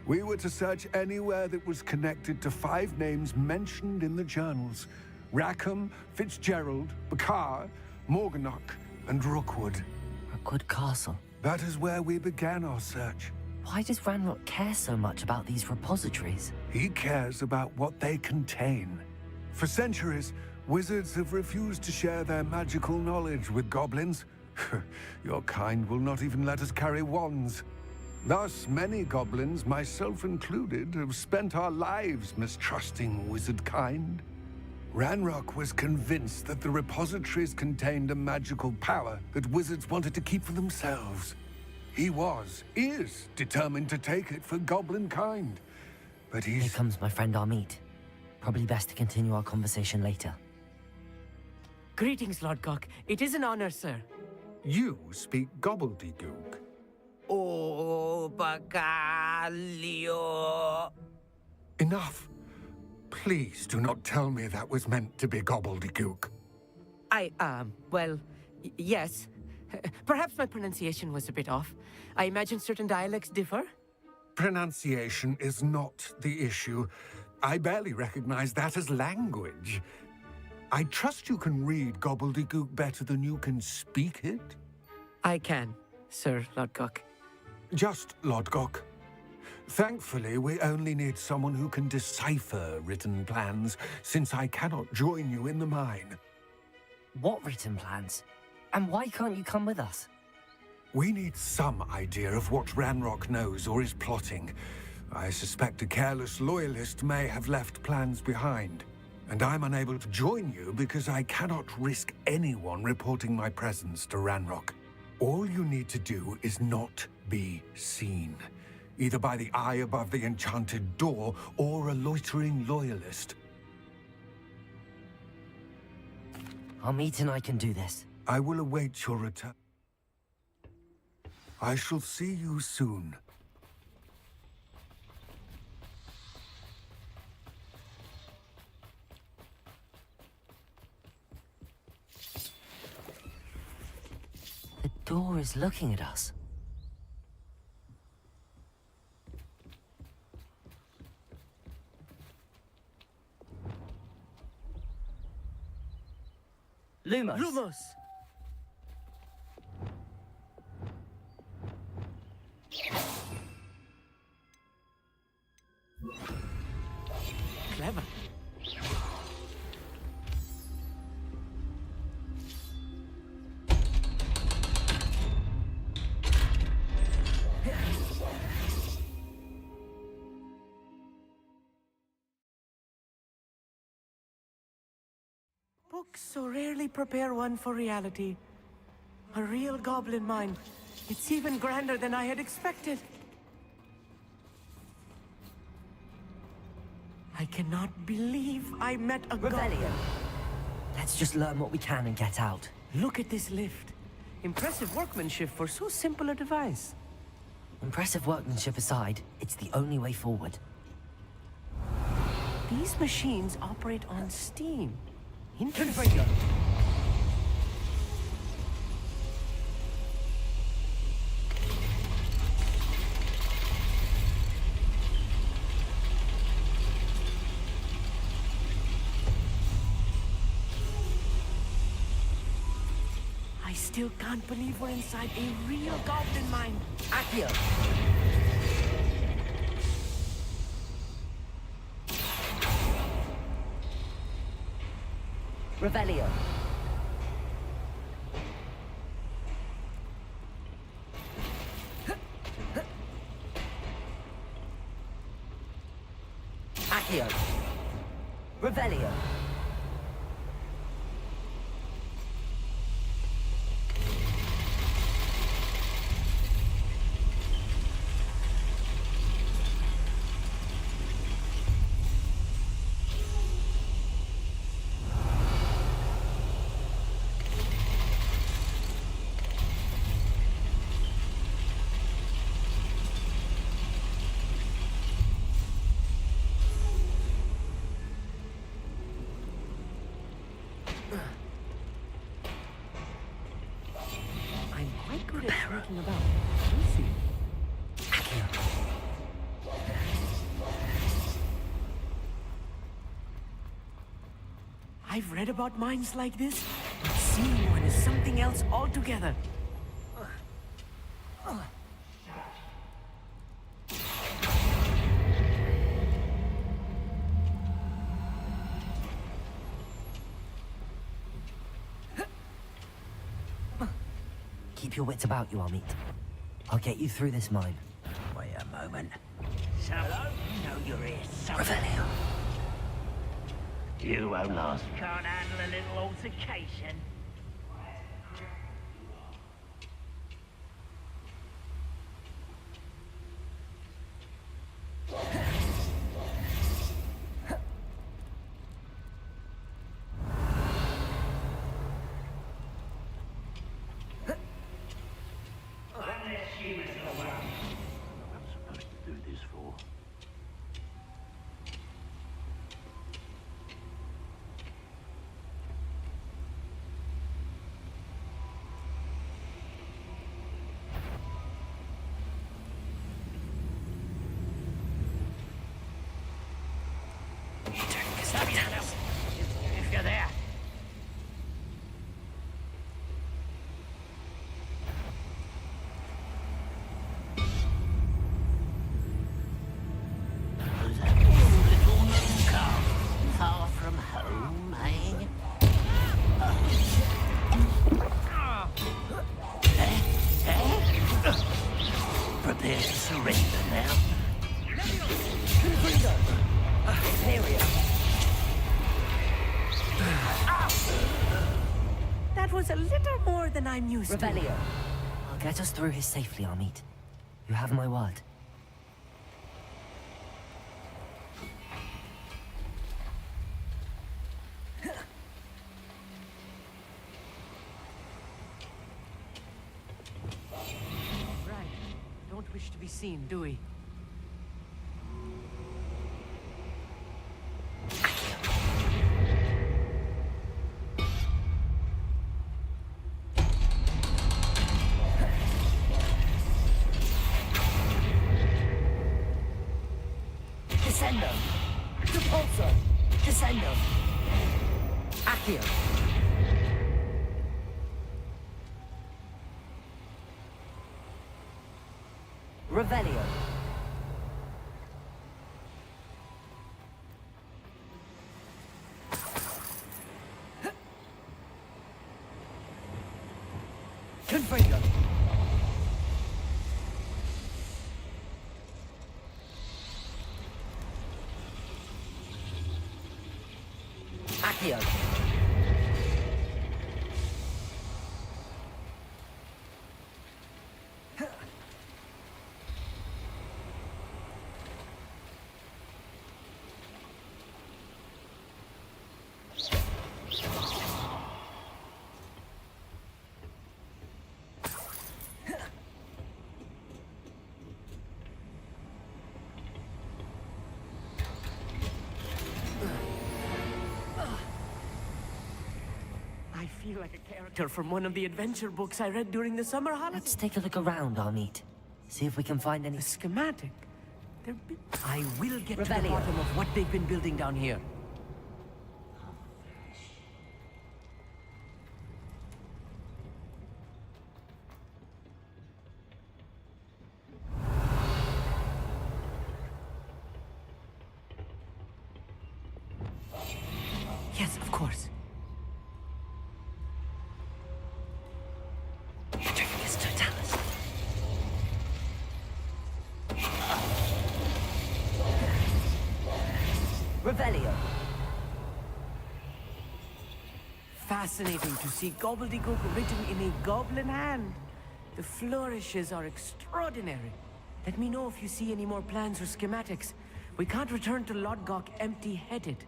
We were to search anywhere that was connected to 5 names mentioned in the journals: Rackham, Fitzgerald, Bakar, Morganach, and Rookwood. Rookwood Castle. That is where we began our search. Why does Ranrock care so much about these repositories? He cares about what they contain. For centuries, wizards have refused to share their magical knowledge with goblins. Your kind will not even let us carry wands. Thus, many goblins, myself included, have spent our lives mistrusting wizard kind. Ranrock was convinced that the repositories contained a magical power that wizards wanted to keep for themselves. He is determined to take it for goblin kind. But Here comes my friend Hogsmeade. Probably best to continue our conversation later. Greetings, Lodgok. It is an honor, sir. You speak gobbledygook. Oh, Bacalio. Enough. Please do not tell me that was meant to be gobbledygook. Well, yes. Perhaps my pronunciation was a bit off. I imagine certain dialects differ. Pronunciation is not the issue. I barely recognize that as language. I trust you can read gobbledygook better than you can speak it? I can, Sir Lodgok. Just Lodgok. Thankfully, we only need someone who can decipher written plans, since I cannot join you in the mine. What written plans? And why can't you come with us? We need some idea of what Ranrock knows or is plotting. I suspect a careless loyalist may have left plans behind. And I'm unable to join you because I cannot risk anyone reporting my presence to Ranrock. All you need to do is not be seen, either by the eye above the enchanted door or a loitering loyalist. Hogsmeade and I can do this. I will await your return. I shall see you soon. The door is looking at us. Lumos! Lumos! Clever. Books so rarely prepare one for reality. A real goblin mind. It's even grander than I had expected. I cannot believe I met a Rebellion! Let's just learn what we can and get out. Look at this lift. Impressive workmanship for so simple a device. Impressive workmanship aside, it's the only way forward. These machines operate on steam. Interesting. I still can't believe we're inside a real goblin mine. Accio! Revelio. Accio. Revelio. I'm quite good at sneaking about. We'll see. I've read about mines like this, but seeing one is something else altogether. Keep your wits about you, Hogsmeade. I'll get you through this mine. Wait a moment. So, you know you're here somewhere. Revelio. You won't last. Can't handle a little altercation. than I'm used to. Revelio. I'll get us through here safely, Hogsmeade. You have my word. Right. Don't wish to be seen, do we? Descendo. Repulsor. Descendo. Accio. Revelio. Confringo. Accio. I feel like a character from one of the adventure books I read during the summer holidays. Let's take a look around, Hogsmeade. See if we can find any... A schematic. I will get to the Revelio. bottom of what they've been building down here. Yes, of course. Trificus Totalis. Revelio. Fascinating to see gobbledygook written in a goblin hand. The flourishes are extraordinary. Let me know if you see any more plans or schematics. We can't return to Lodgok empty-headed.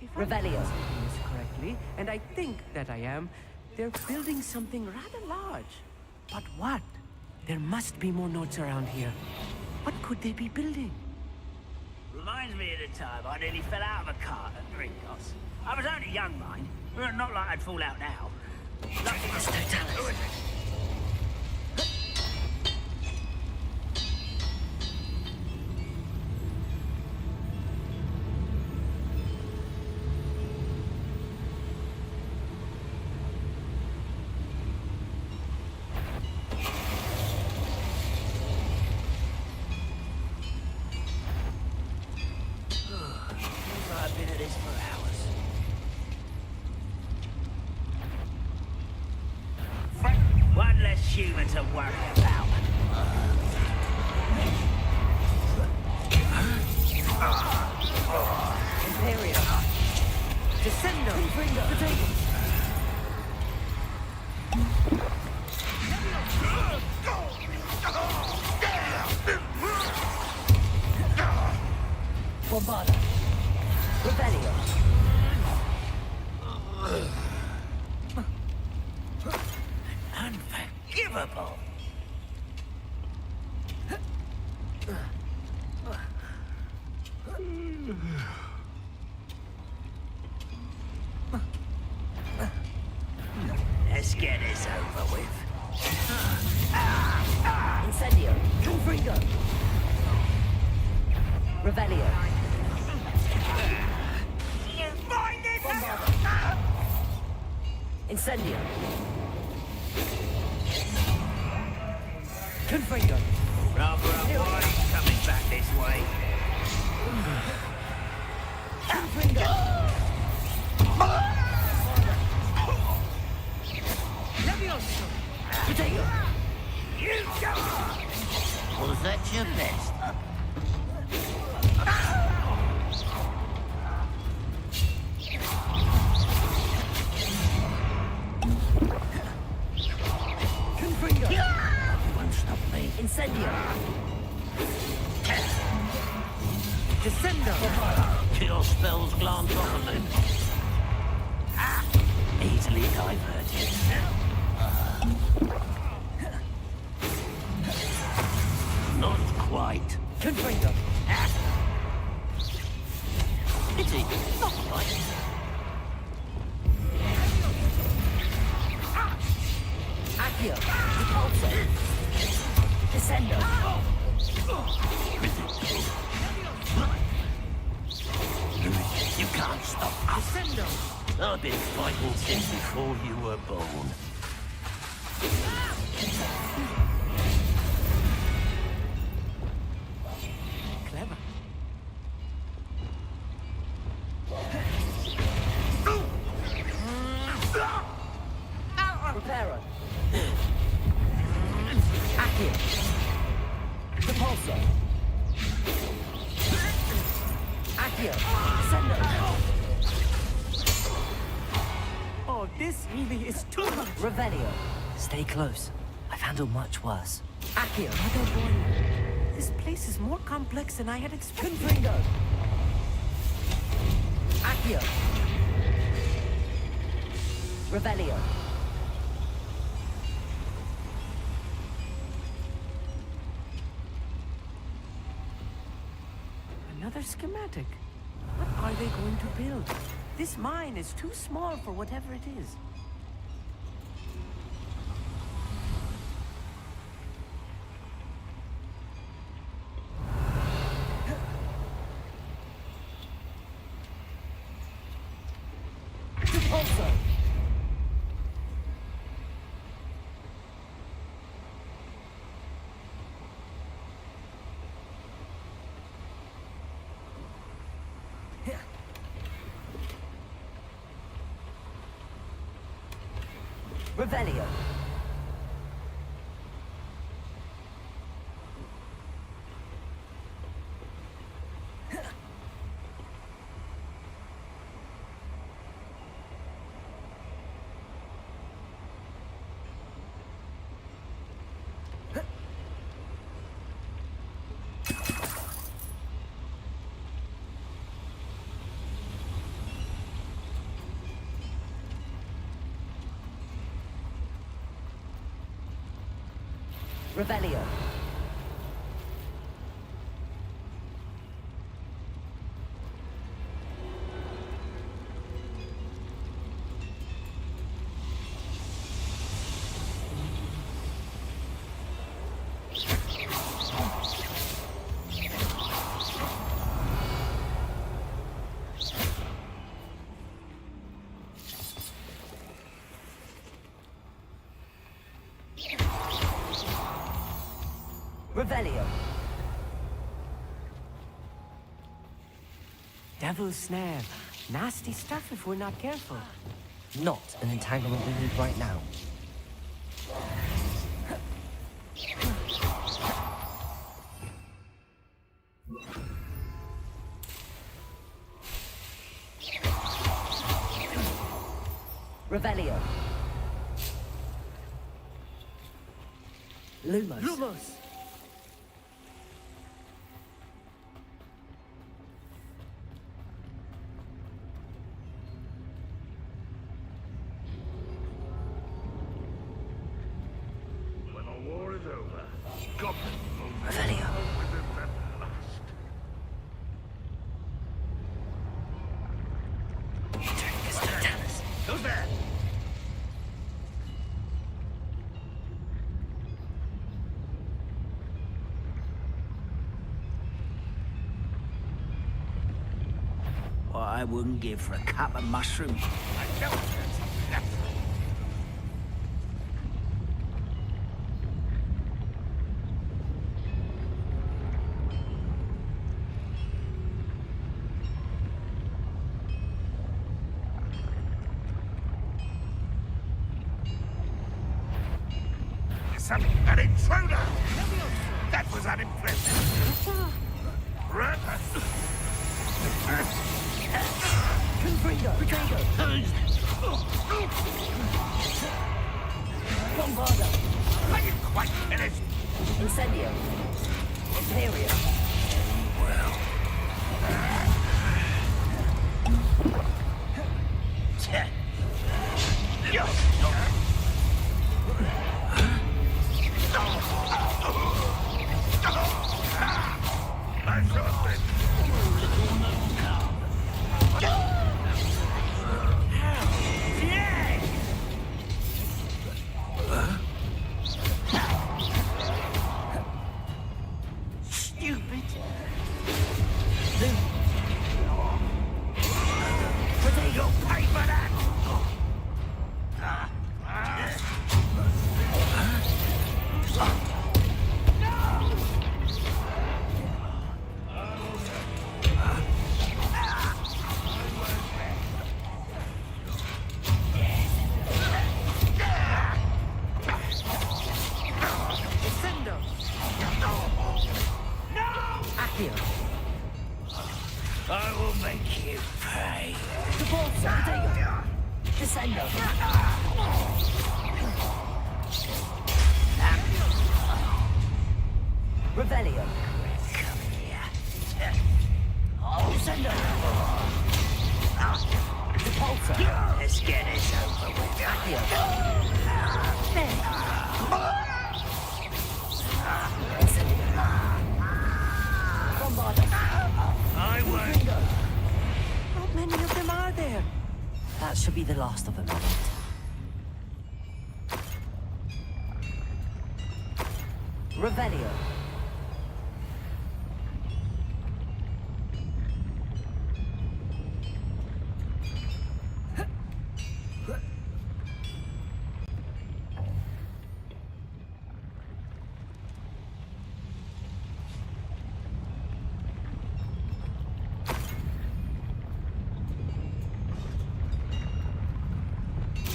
If I'm Revelio. understanding this correctly, and I think that I am, they're building something rather large. But what? There must be more notes around here. What could they be building? Reminds me of the time I nearly fell out of a cart at Drinkos. I was only young, mind. Not like I'd fall out now. Trificus Totalis. I've been at this for hours. One less human to worry about. Imperial. Descendo. Potato. Bombarda. Revelio. Unforgivable. Let's get this over with. Incendio. Confringo! Revelio. Incendio. Confringo. Rather a party coming back this way. Confringo. Levioso. Potato. You go! Was that your best? Confringo. You won't stop me. Incendio. Descendo. Kill spells glance off of them. Easily diverted. Not quite. Confringo. Pity. Not quite. Accio. Repulso. Descendo. You can't stop us. Descendo. I've been fighting since before you were born. Clever. Reparo. Accio. Repulso. Accio. Descendo. Oh, this really is too much. Revelio. Stay close. I've handled much worse. Accio. Mother boy. This place is more complex than I had expected. Confringo. Accio. Revelio. Another schematic. What are they going to build? This mine is too small for whatever it is. Repulso. Revelio. Revelio. Revelio. Devil's snare. Nasty stuff if we're not careful. Not an entanglement we need right now. Revelio. Lumos. Lumos. When the war is over, goblins will Revelio. wizards at last. Turning us to Talus. Who's there? what I wouldn't give for a cup of mushroom. An intruder! That was unimpressive. Bombardo. Are you quite finished? Incendio. Imperium. I will make you pay. Descendo. Revelio. Come here. Descendo. Repulsor. Let's get this over with. Accio. Bombardo. I won't. How many of them are there? That should be the last of them. Revelio.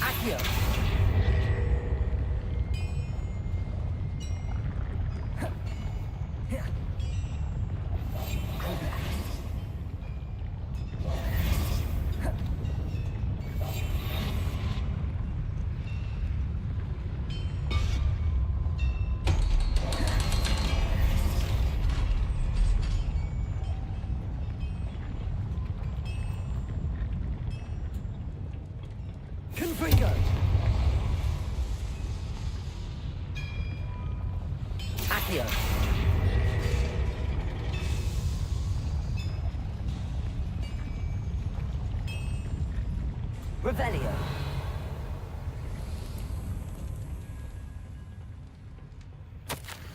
Accio. Confringo. Accio. Revelio.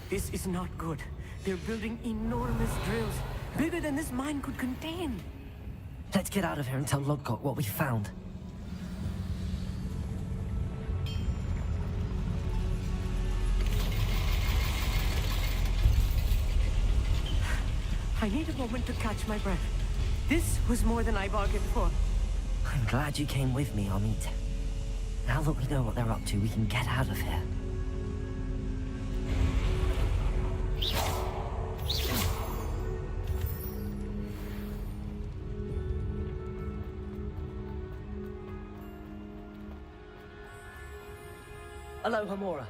This is not good. They're building enormous drills, bigger than this mine could contain. Let's get out of here and tell Lodgok what we found. I need a moment to catch my breath. This was more than I bargained for. I'm glad you came with me, Hogsmeade. Now that we know what they're up to, we can get out of here. Hello, Hamura.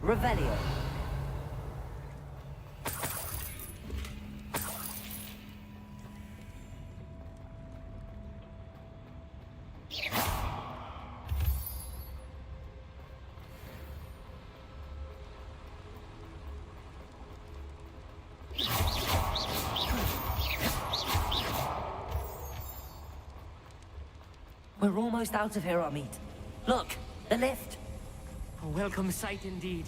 Revelio. We're almost out of here, Hogsmeade. Look, the lift. A welcome sight indeed.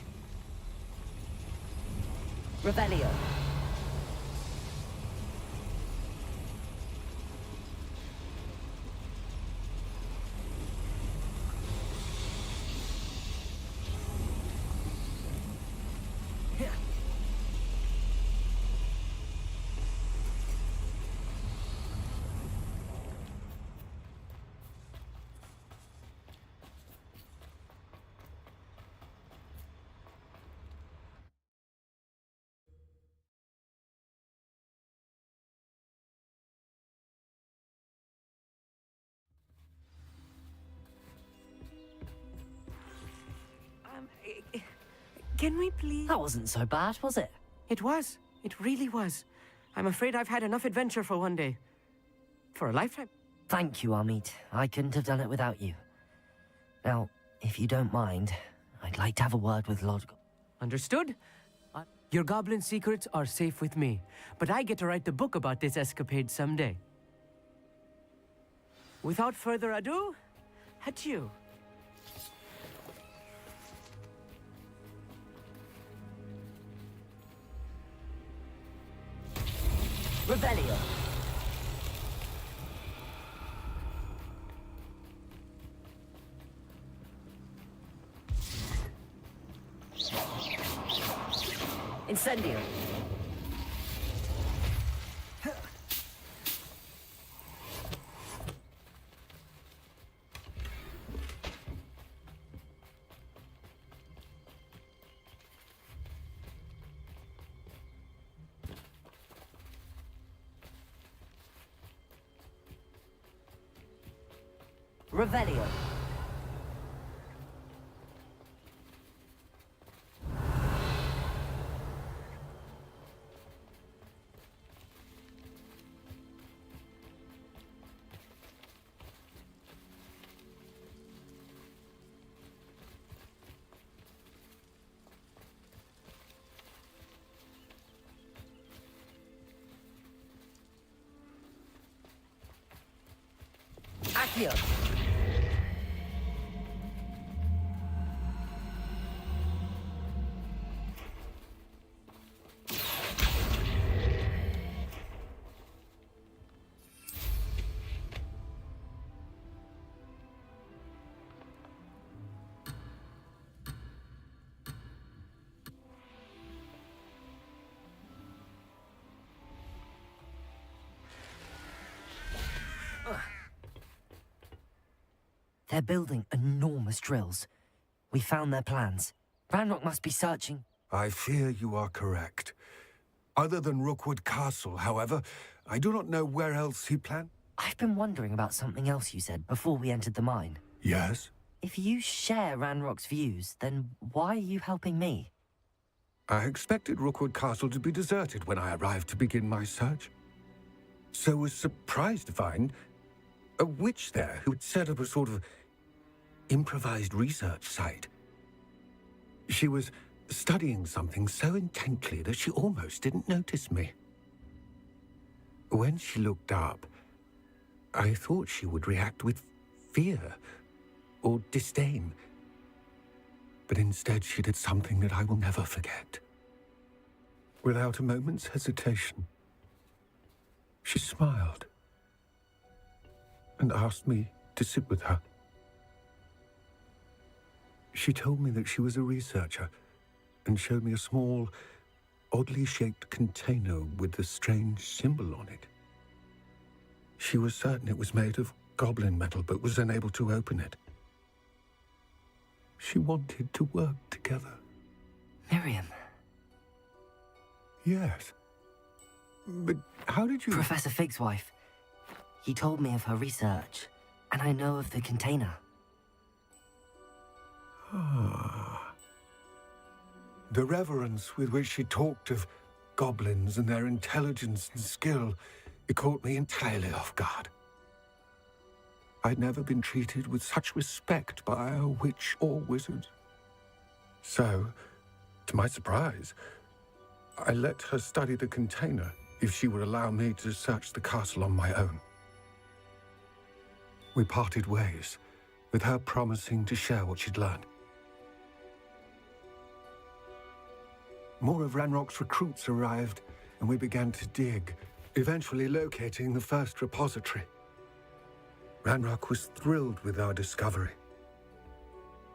Revelio. Can we please? That wasn't so bad, was it? It was. It really was. I'm afraid I've had enough adventure for one day. For a lifetime. Thank you, Hogsmeade. I couldn't have done it without you. Now, if you don't mind, I'd like to have a word with Lord... Understood? Your goblin secrets are safe with me, but I get to write the book about this escapade someday. Without further ado, adieu. Revelio. Incendio. Revelio. Accio. They're building enormous drills. We found their plans. Ranrock must be searching. I fear you are correct. Other than Rookwood Castle, however, I do not know where else he planned. I've been wondering about something else you said before we entered the mine. Yes? If you share Ranrock's views, then why are you helping me? I expected Rookwood Castle to be deserted when I arrived to begin my search. So was surprised to find a witch there who had set up a sort of improvised research site. She was studying something so intently that she almost didn't notice me. When she looked up, I thought she would react with fear or disdain. But instead she did something that I will never forget. Without a moment's hesitation, she smiled and asked me to sit with her. She told me that she was a researcher and showed me a small, oddly shaped container with a strange symbol on it. She was certain it was made of goblin metal, but was unable to open it. She wanted to work together. Miriam. Yes. But how did you... Professor Fig's wife. He told me of her research, and I know of the container. The reverence with which she talked of goblins and their intelligence and skill, it caught me entirely off guard. I'd never been treated with such respect by a witch or wizard. So, to my surprise, I let her study the container if she would allow me to search the castle on my own. We parted ways, with her promising to share what she'd learned. More of Ranrock's recruits arrived, and we began to dig, eventually locating the first repository. Ranrock was thrilled with our discovery,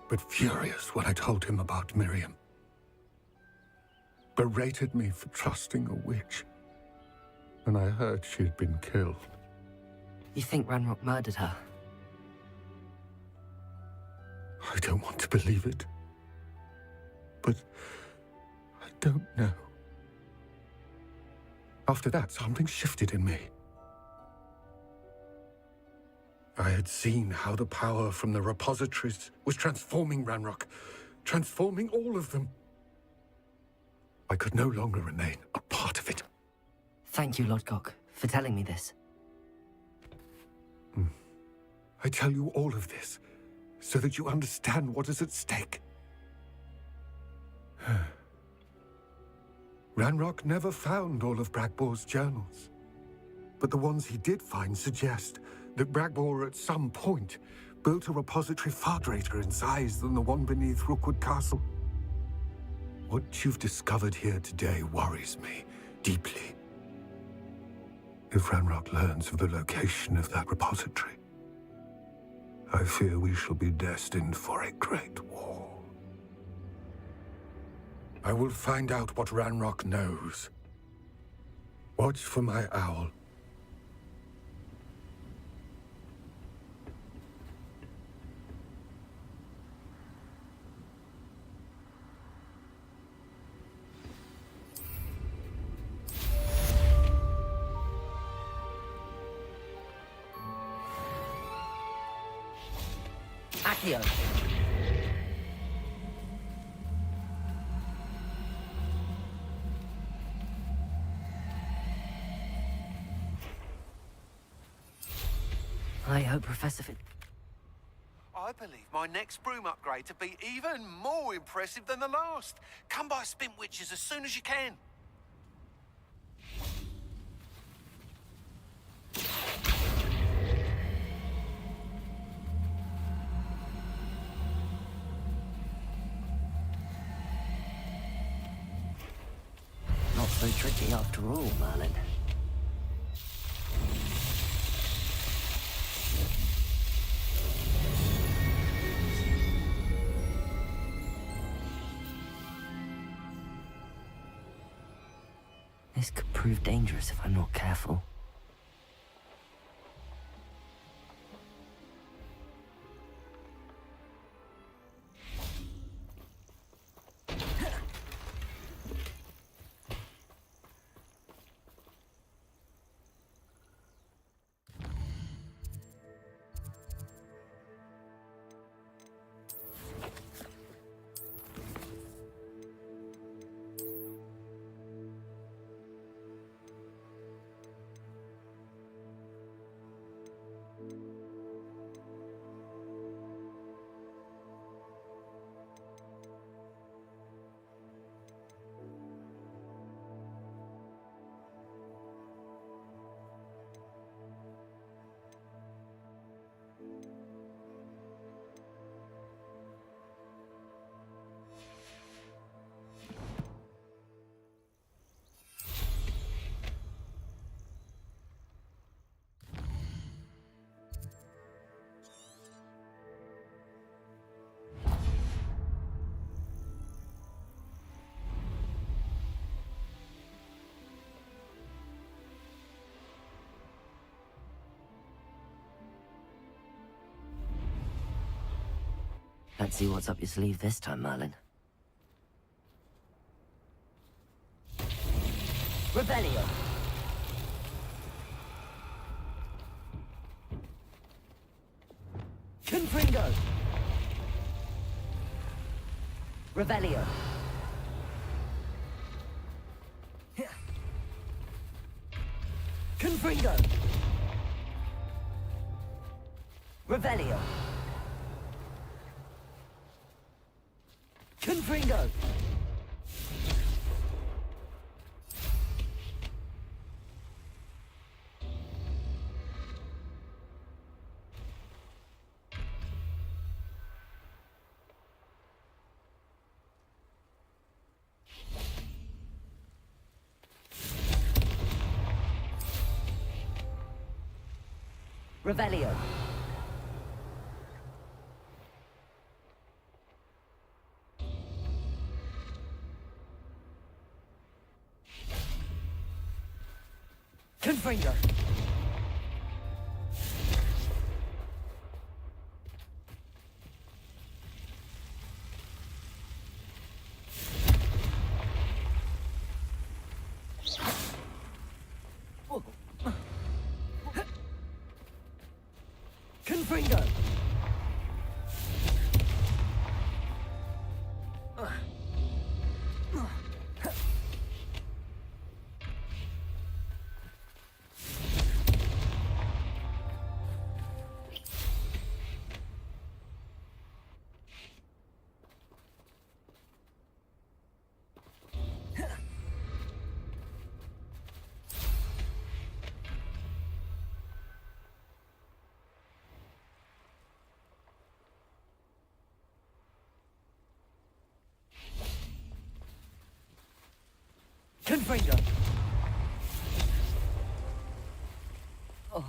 but furious when I told him about Miriam. Berated me for trusting a witch, and I heard she'd been killed. You think Ranrock murdered her? I don't want to believe it, but I don't know. After that, something shifted in me. I had seen how the power from the repositories was transforming Ranrock, transforming all of them. I could no longer remain a part of it. Thank you, Lodgok, for telling me this. I tell you all of this so that you understand what is at stake. Ranrock never found all of Bragbor's journals, but the ones he did find suggest that Bragbor at some point built a repository far greater in size than the one beneath Rookwood Castle. What you've discovered here today worries me deeply. If Ranrock learns of the location of that repository, I fear we shall be destined for a great war. I will find out what Ranrock knows. Watch for my owl. Accio! I hope Professor I believe my next broom upgrade to be even more impressive than the last. Come by Spin Witches as soon as you can. Not so tricky after all, Merlin. This could prove dangerous if I'm not careful. Let's see what's up your sleeve this time, Merlin. Rebellion! Confringo! Rebellion! Confringo! Rebellion! Confringo! Revelio. Confringo. Confringo. Confringo. Oh.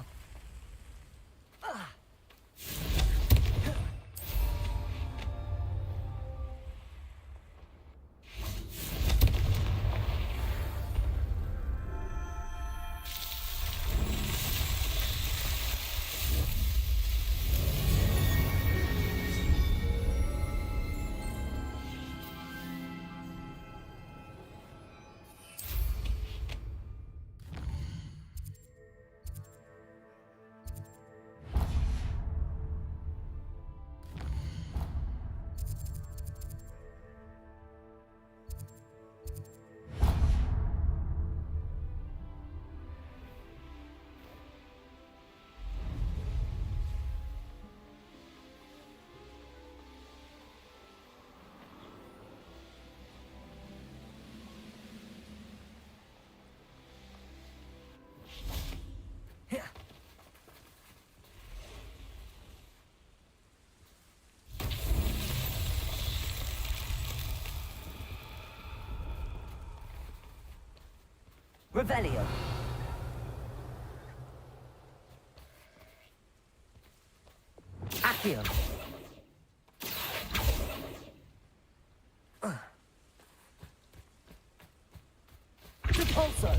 Revelio. Accio. Repulso.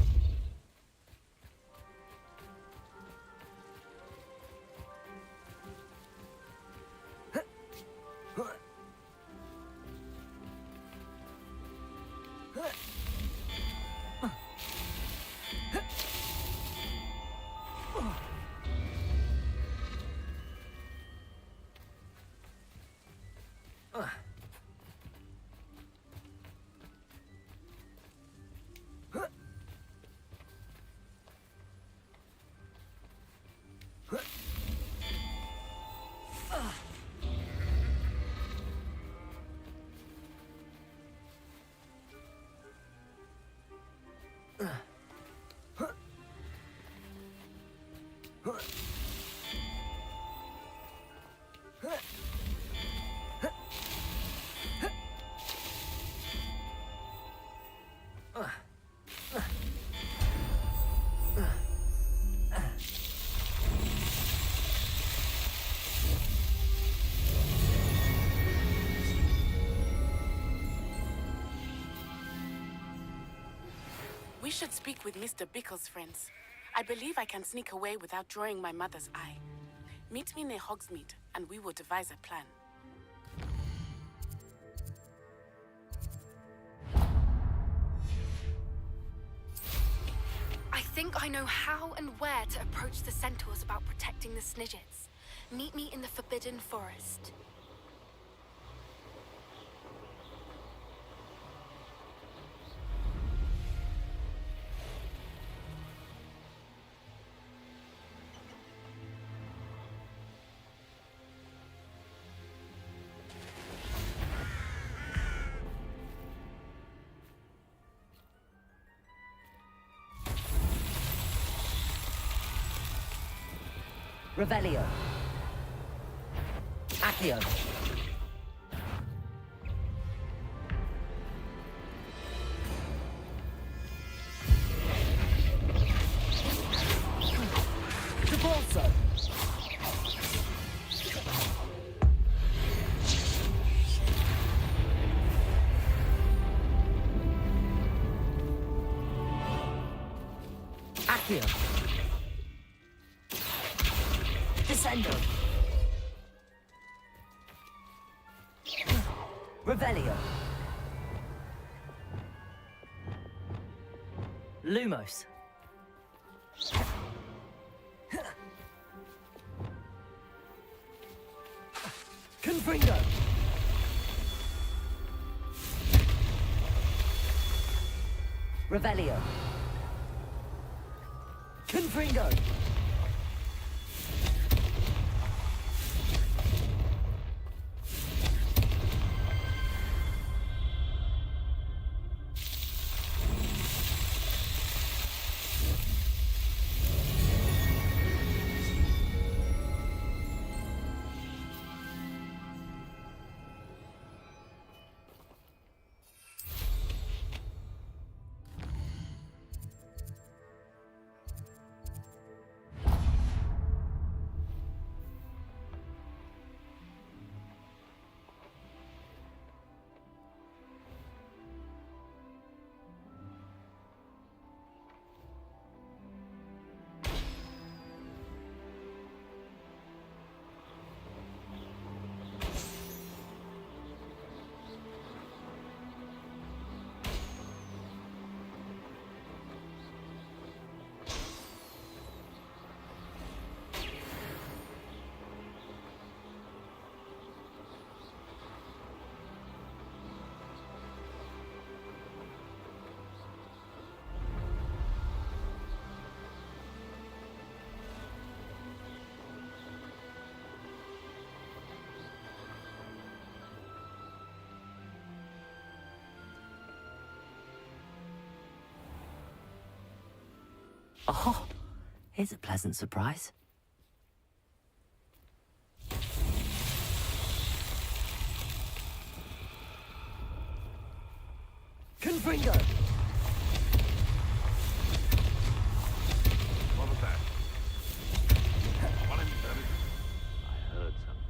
We should speak with Mr. Bickle's friends. I believe I can sneak away without drawing my mother's eye. Meet me near Hogsmeade, and we will devise a plan. I think I know how and where to approach the centaurs about protecting the Snidgets. Meet me in the Forbidden Forest. Revelio. Accio. Repulso. Accio. Descendo. Revelio. Lumos. Confringo. Revelio. Confringo. Oh, here's a pleasant surprise. Confringo! What was that? What in the... I heard something.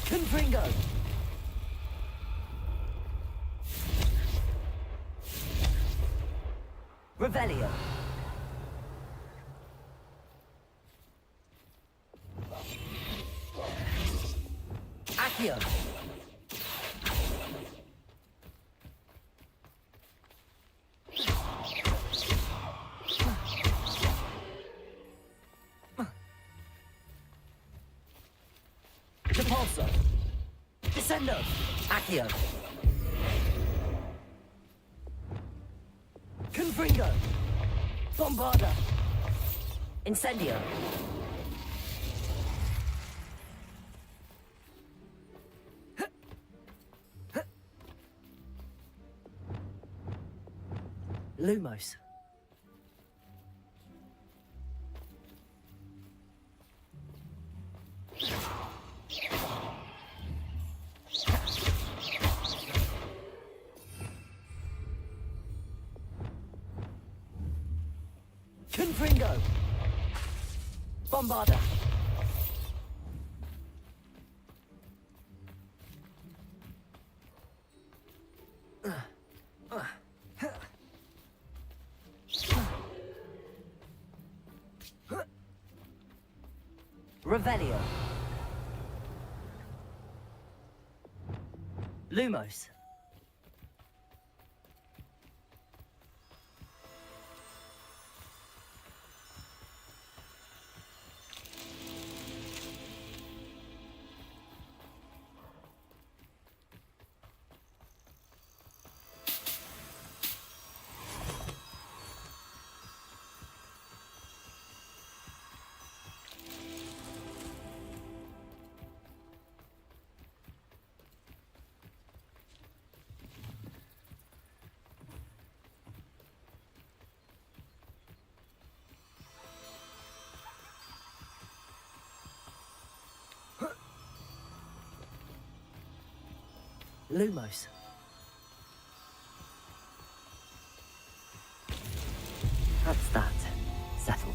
Confringo! Revelio! Accio! Repulso! Descendo! Accio! Confringo! Bombarda! Incendio! Lumos! Confringo! Bombarda! Revelio! Lumos! Lumos. That's that. Settled.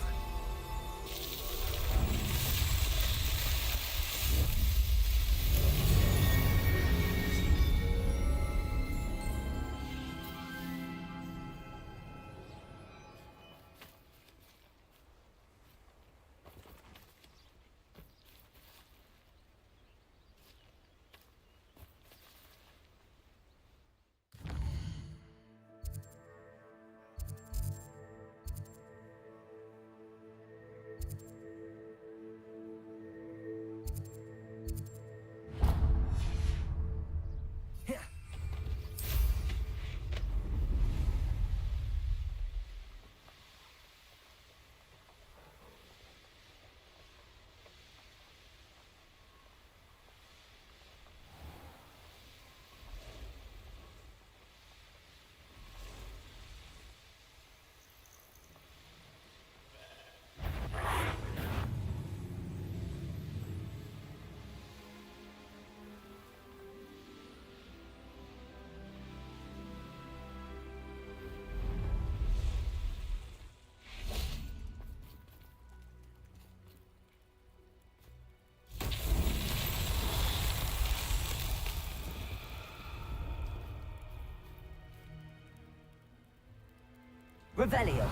Revelio.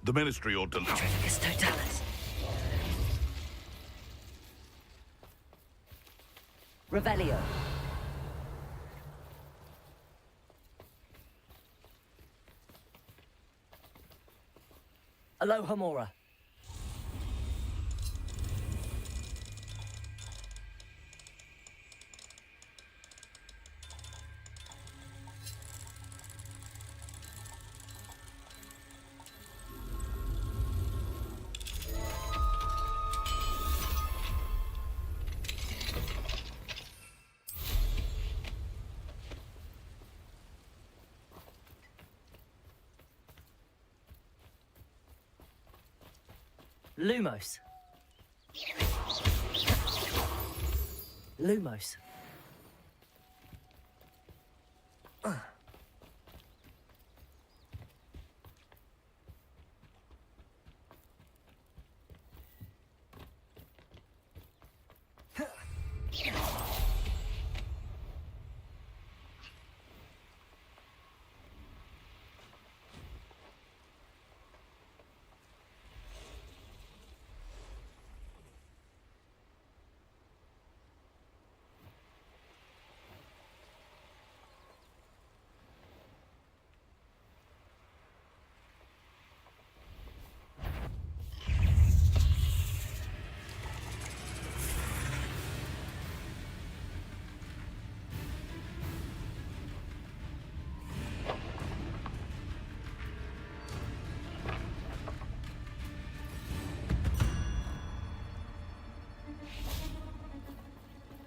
The Ministry ought to... Tricus Totalis. Revelio. Alohomora. Lumos. Lumos.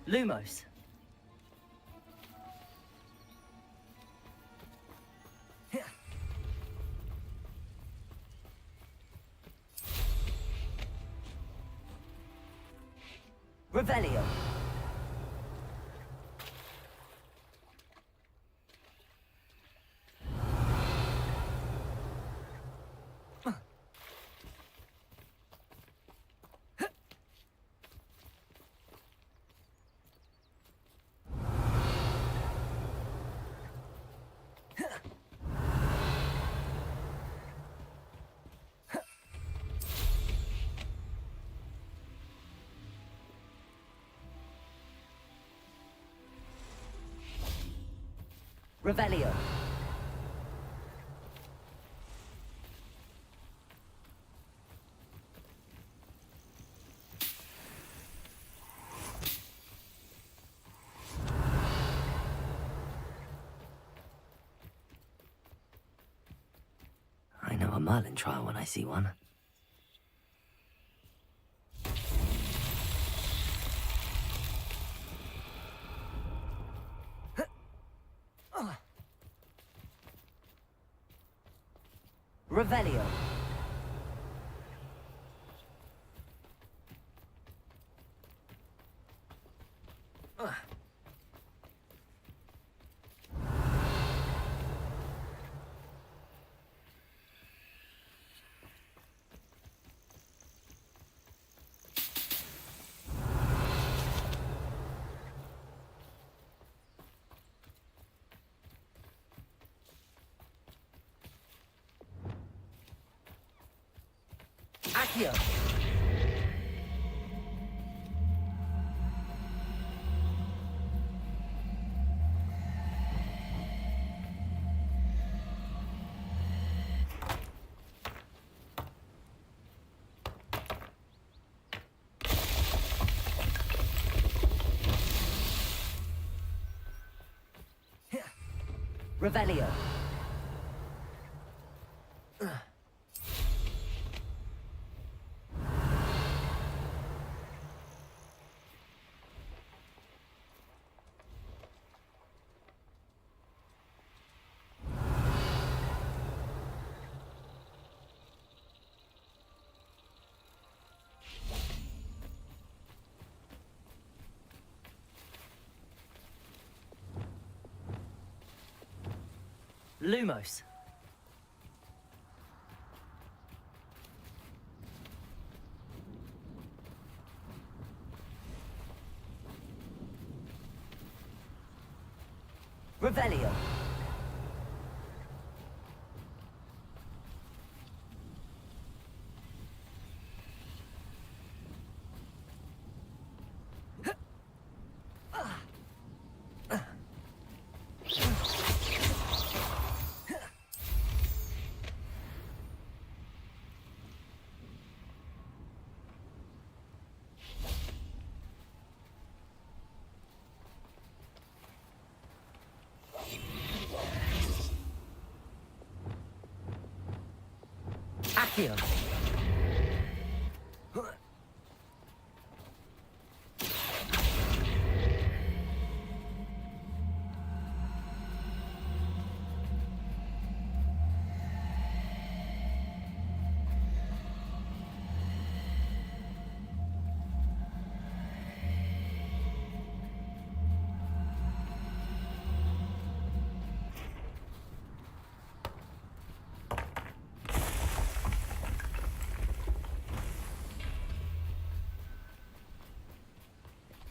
Lumos. Revelio. Revelio. I know a Merlin trial when I see one. Revelio. Accio. Revelio. Lumos. Revelio. Accio.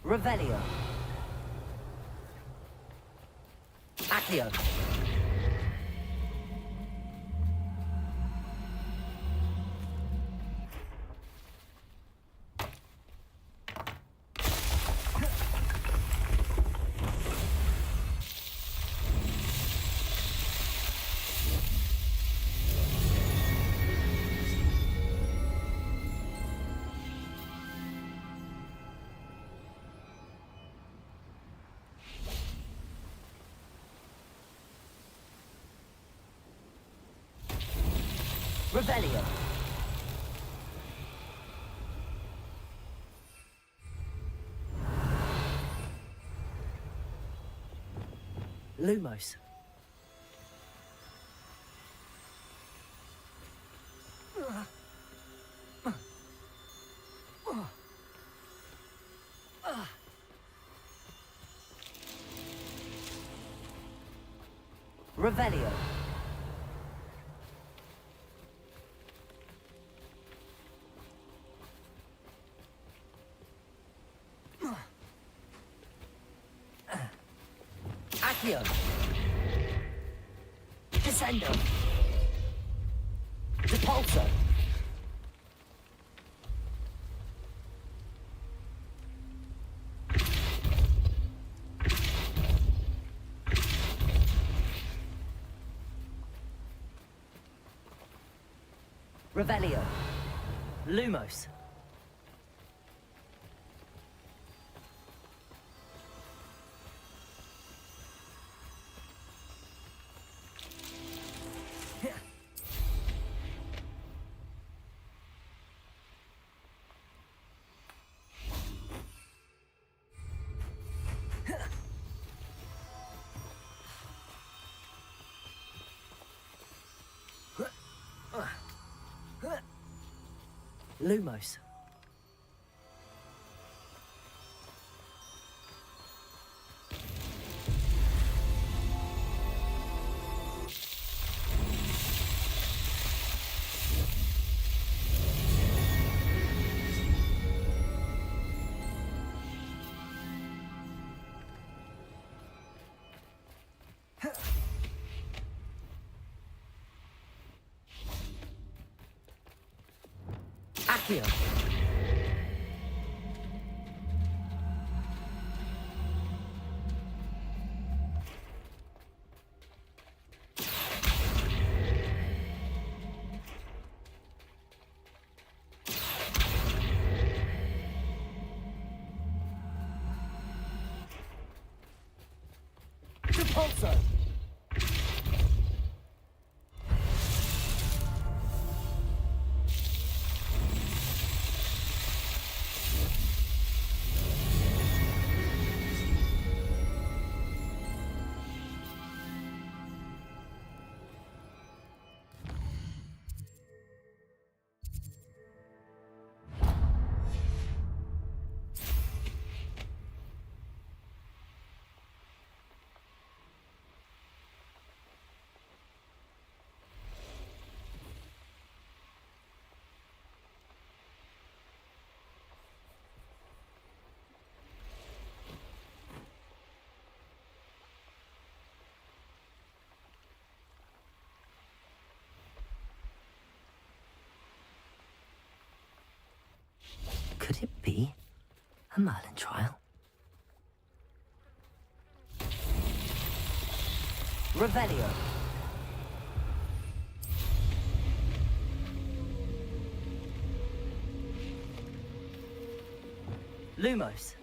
Revelio. Accio. Revelio. Lumos. Revelio. Accio. Descendo. Depulso. Revelio. Lumos. Lumos. Accio. Repulsor. Could it be a Merlin trial? Revelio. Lumos.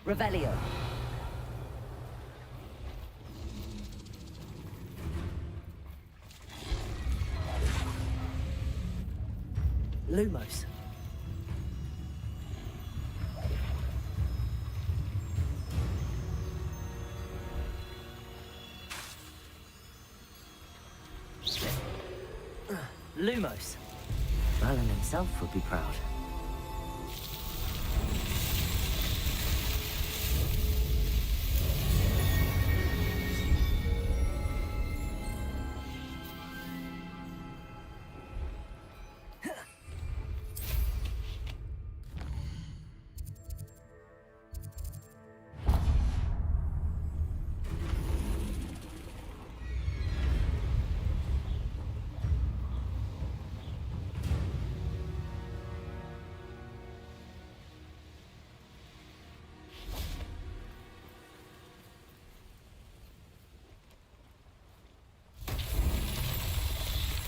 Revelio. Lumos. Lumos. Merlin himself would be proud.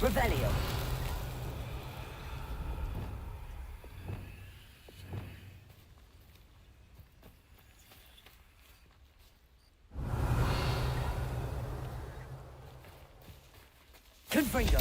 Revelio. Confringo.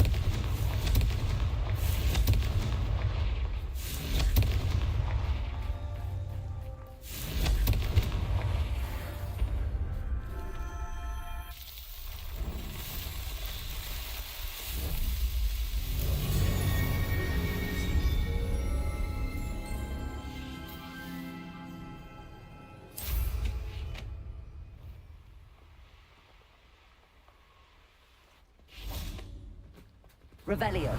Revelio.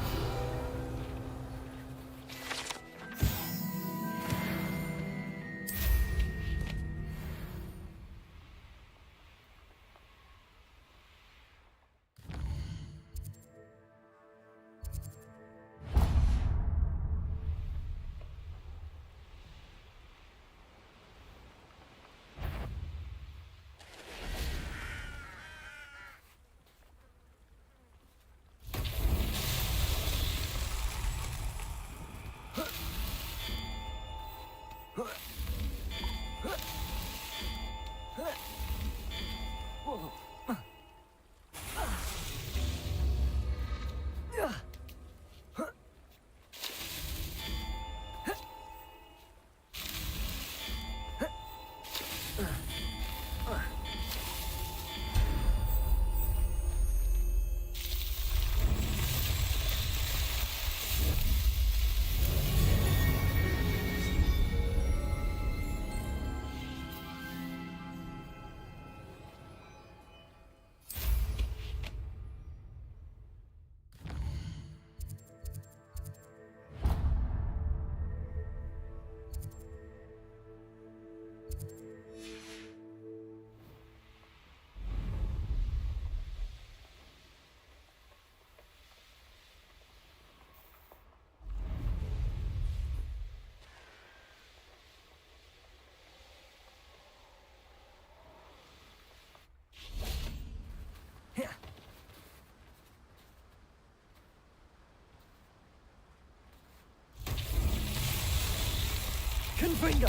Confringo!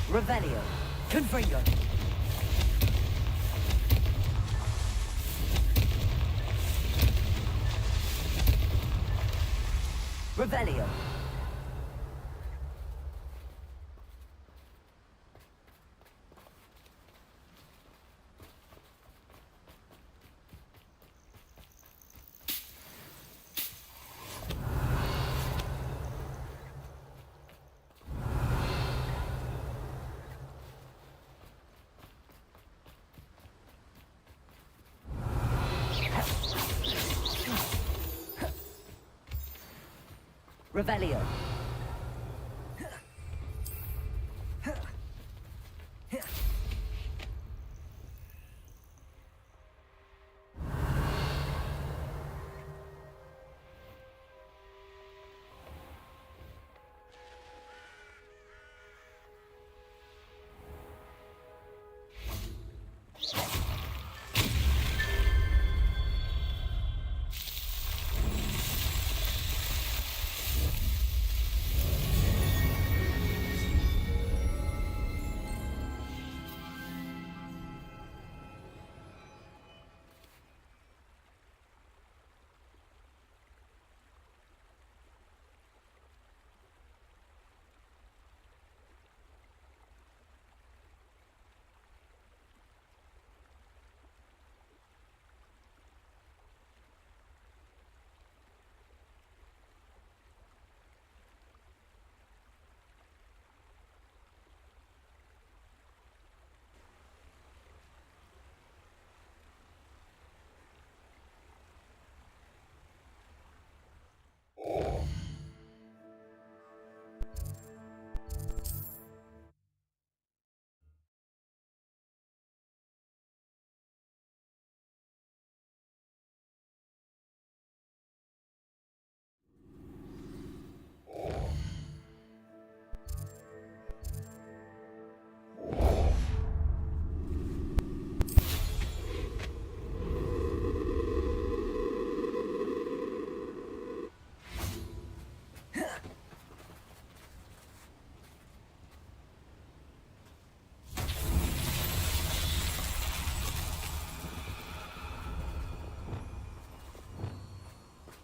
Revelio! Confringo! Revelio! Revelio.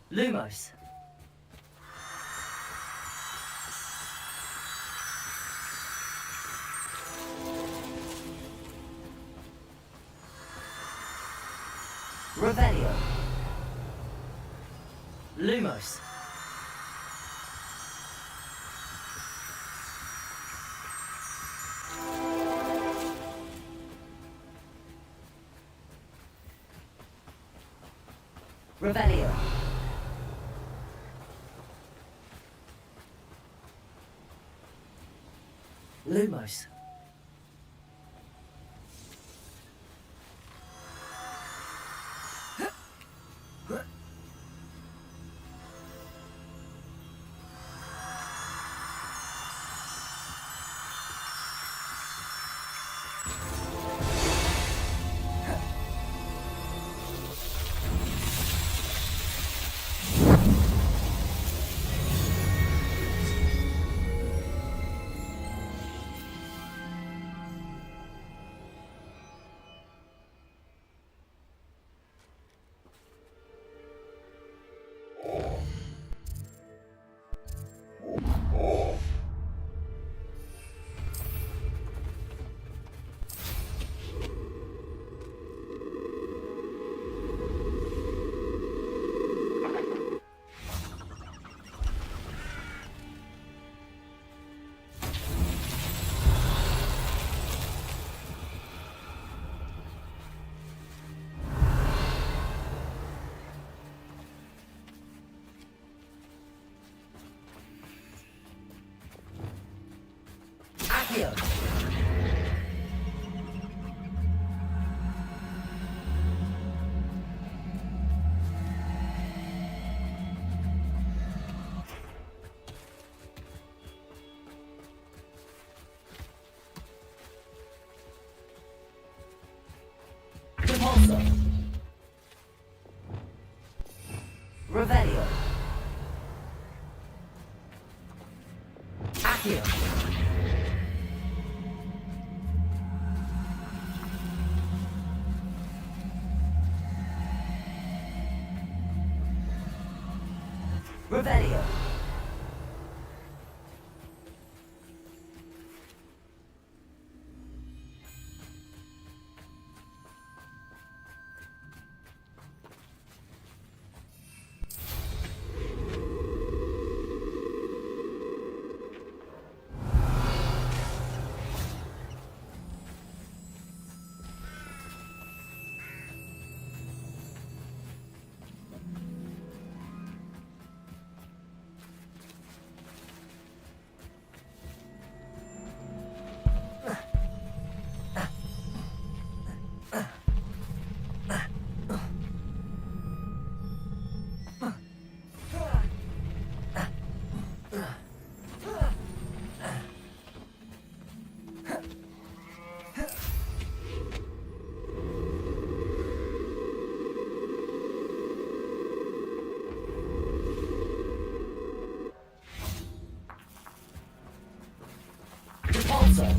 Lumos. Revelio. Lumos. Revelio. Lumos. Accio. Repulsor. Revelio. Accio! Revelio! Repulsor!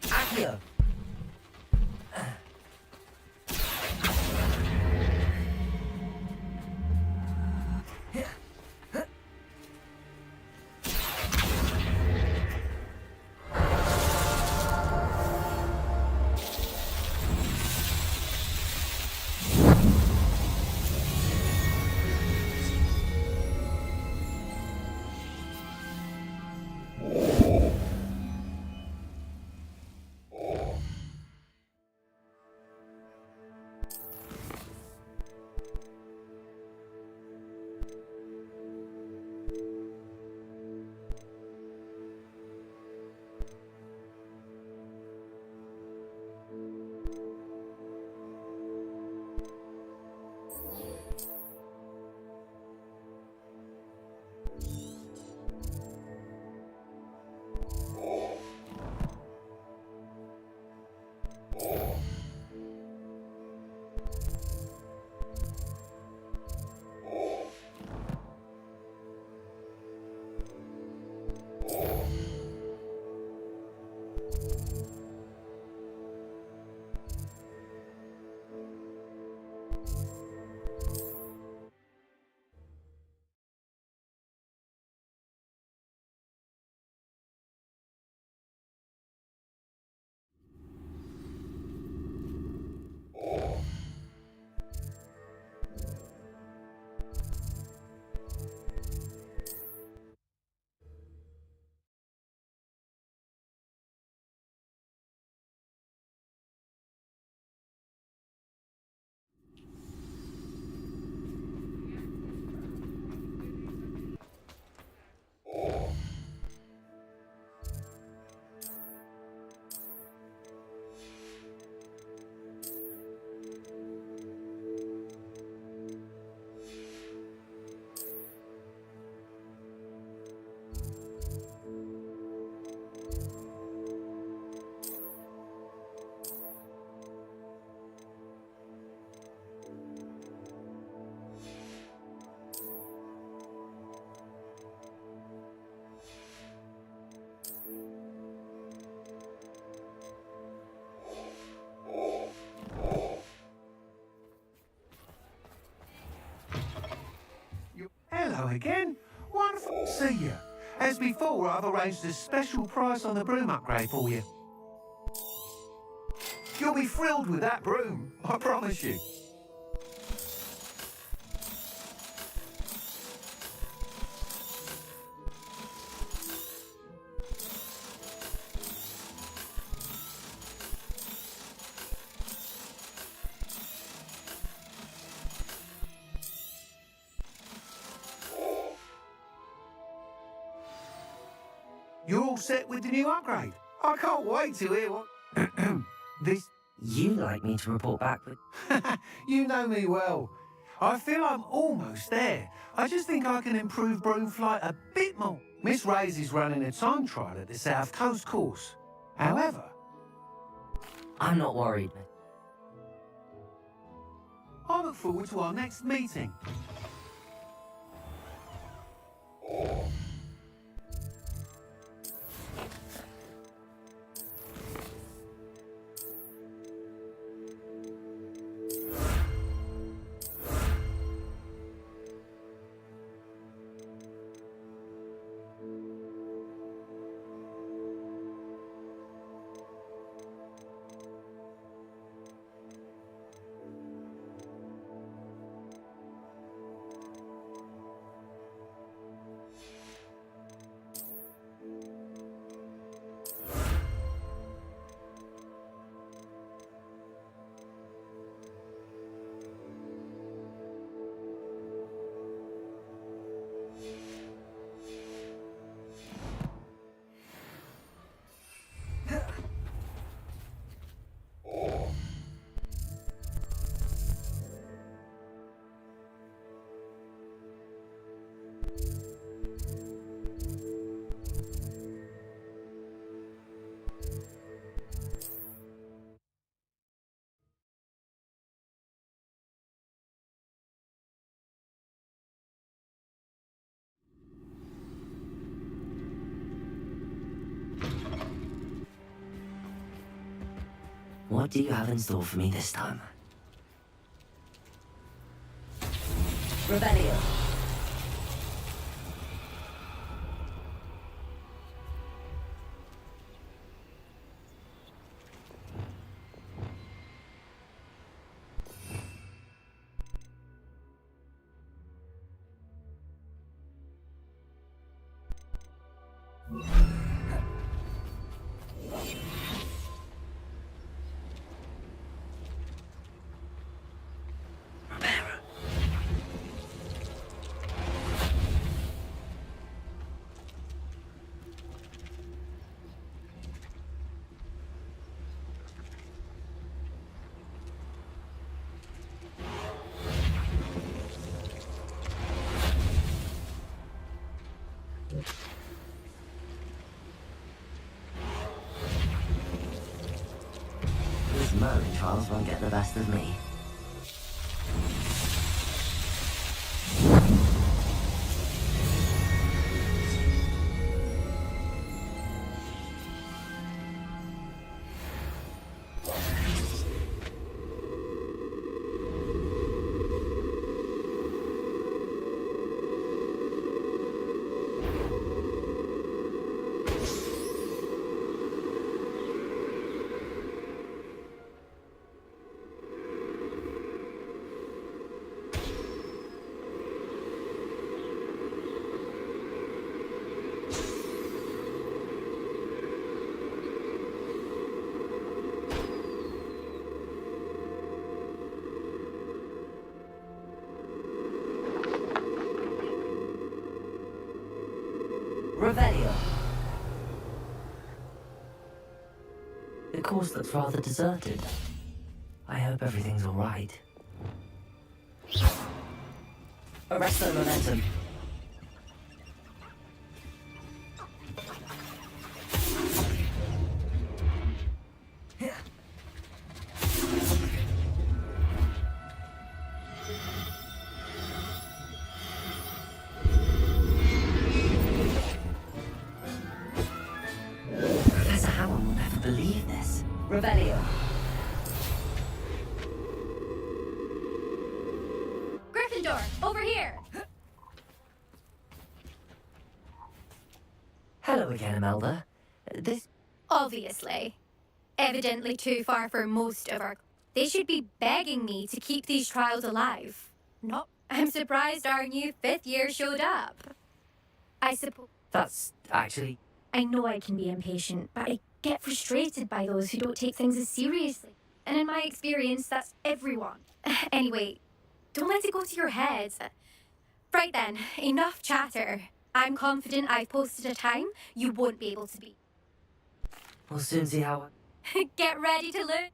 Accio! Hello again. Wonderful to see you. As before, I've arranged a special price on the broom upgrade for you. You'll be thrilled with that broom, I promise you. You're all set with the new upgrade. I can't wait to hear what this You like me to report back with... You know me well. I feel I'm almost there. I just think I can improve broom flight a bit more. Miss Ray's is running a time trial at the South Coast course. However... I'm not worried. I look forward to our next meeting. What do you have in store for me this time? Rebellion. These Merlin trials won't get the best of me. Revelio. The course looks rather deserted. I hope everything's all right. Arrest the momentum. Professor Hammond will never believe this. Revelio. Gryffindor, over here! Hello again, Imelda. This... Obviously. Evidently too far for most of our... They should be begging me to keep these trials alive. Not... I'm surprised our new 5th year showed up. I suppose... That's actually... I know I can be impatient, but I get frustrated by those who don't take things as seriously. And in my experience, that's everyone. Anyway, don't let it go to your head. Right then, enough chatter. I'm confident I've posted a time you won't be able to beat. We'll soon see how... Get ready to learn.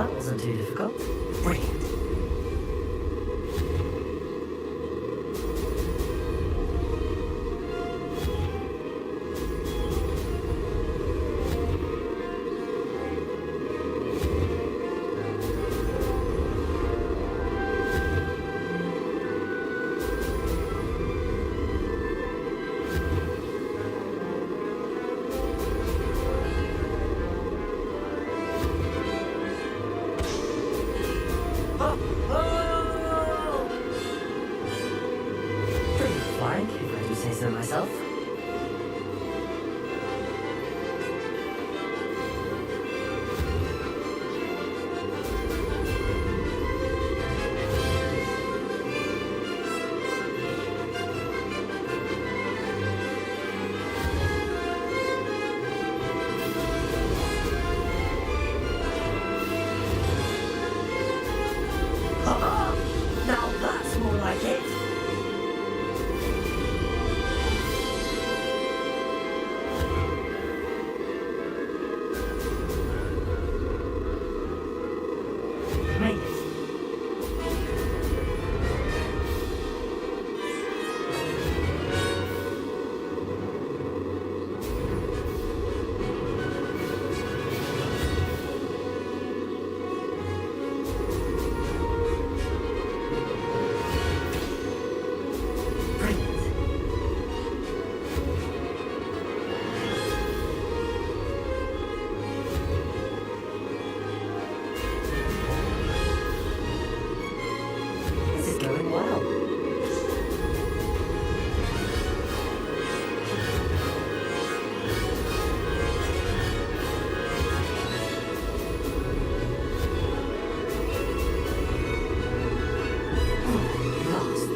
that wasn't too difficult. Brilliant. If I do say so myself. Now that's more like it. Made it. Brilliant. This is going well. Lost.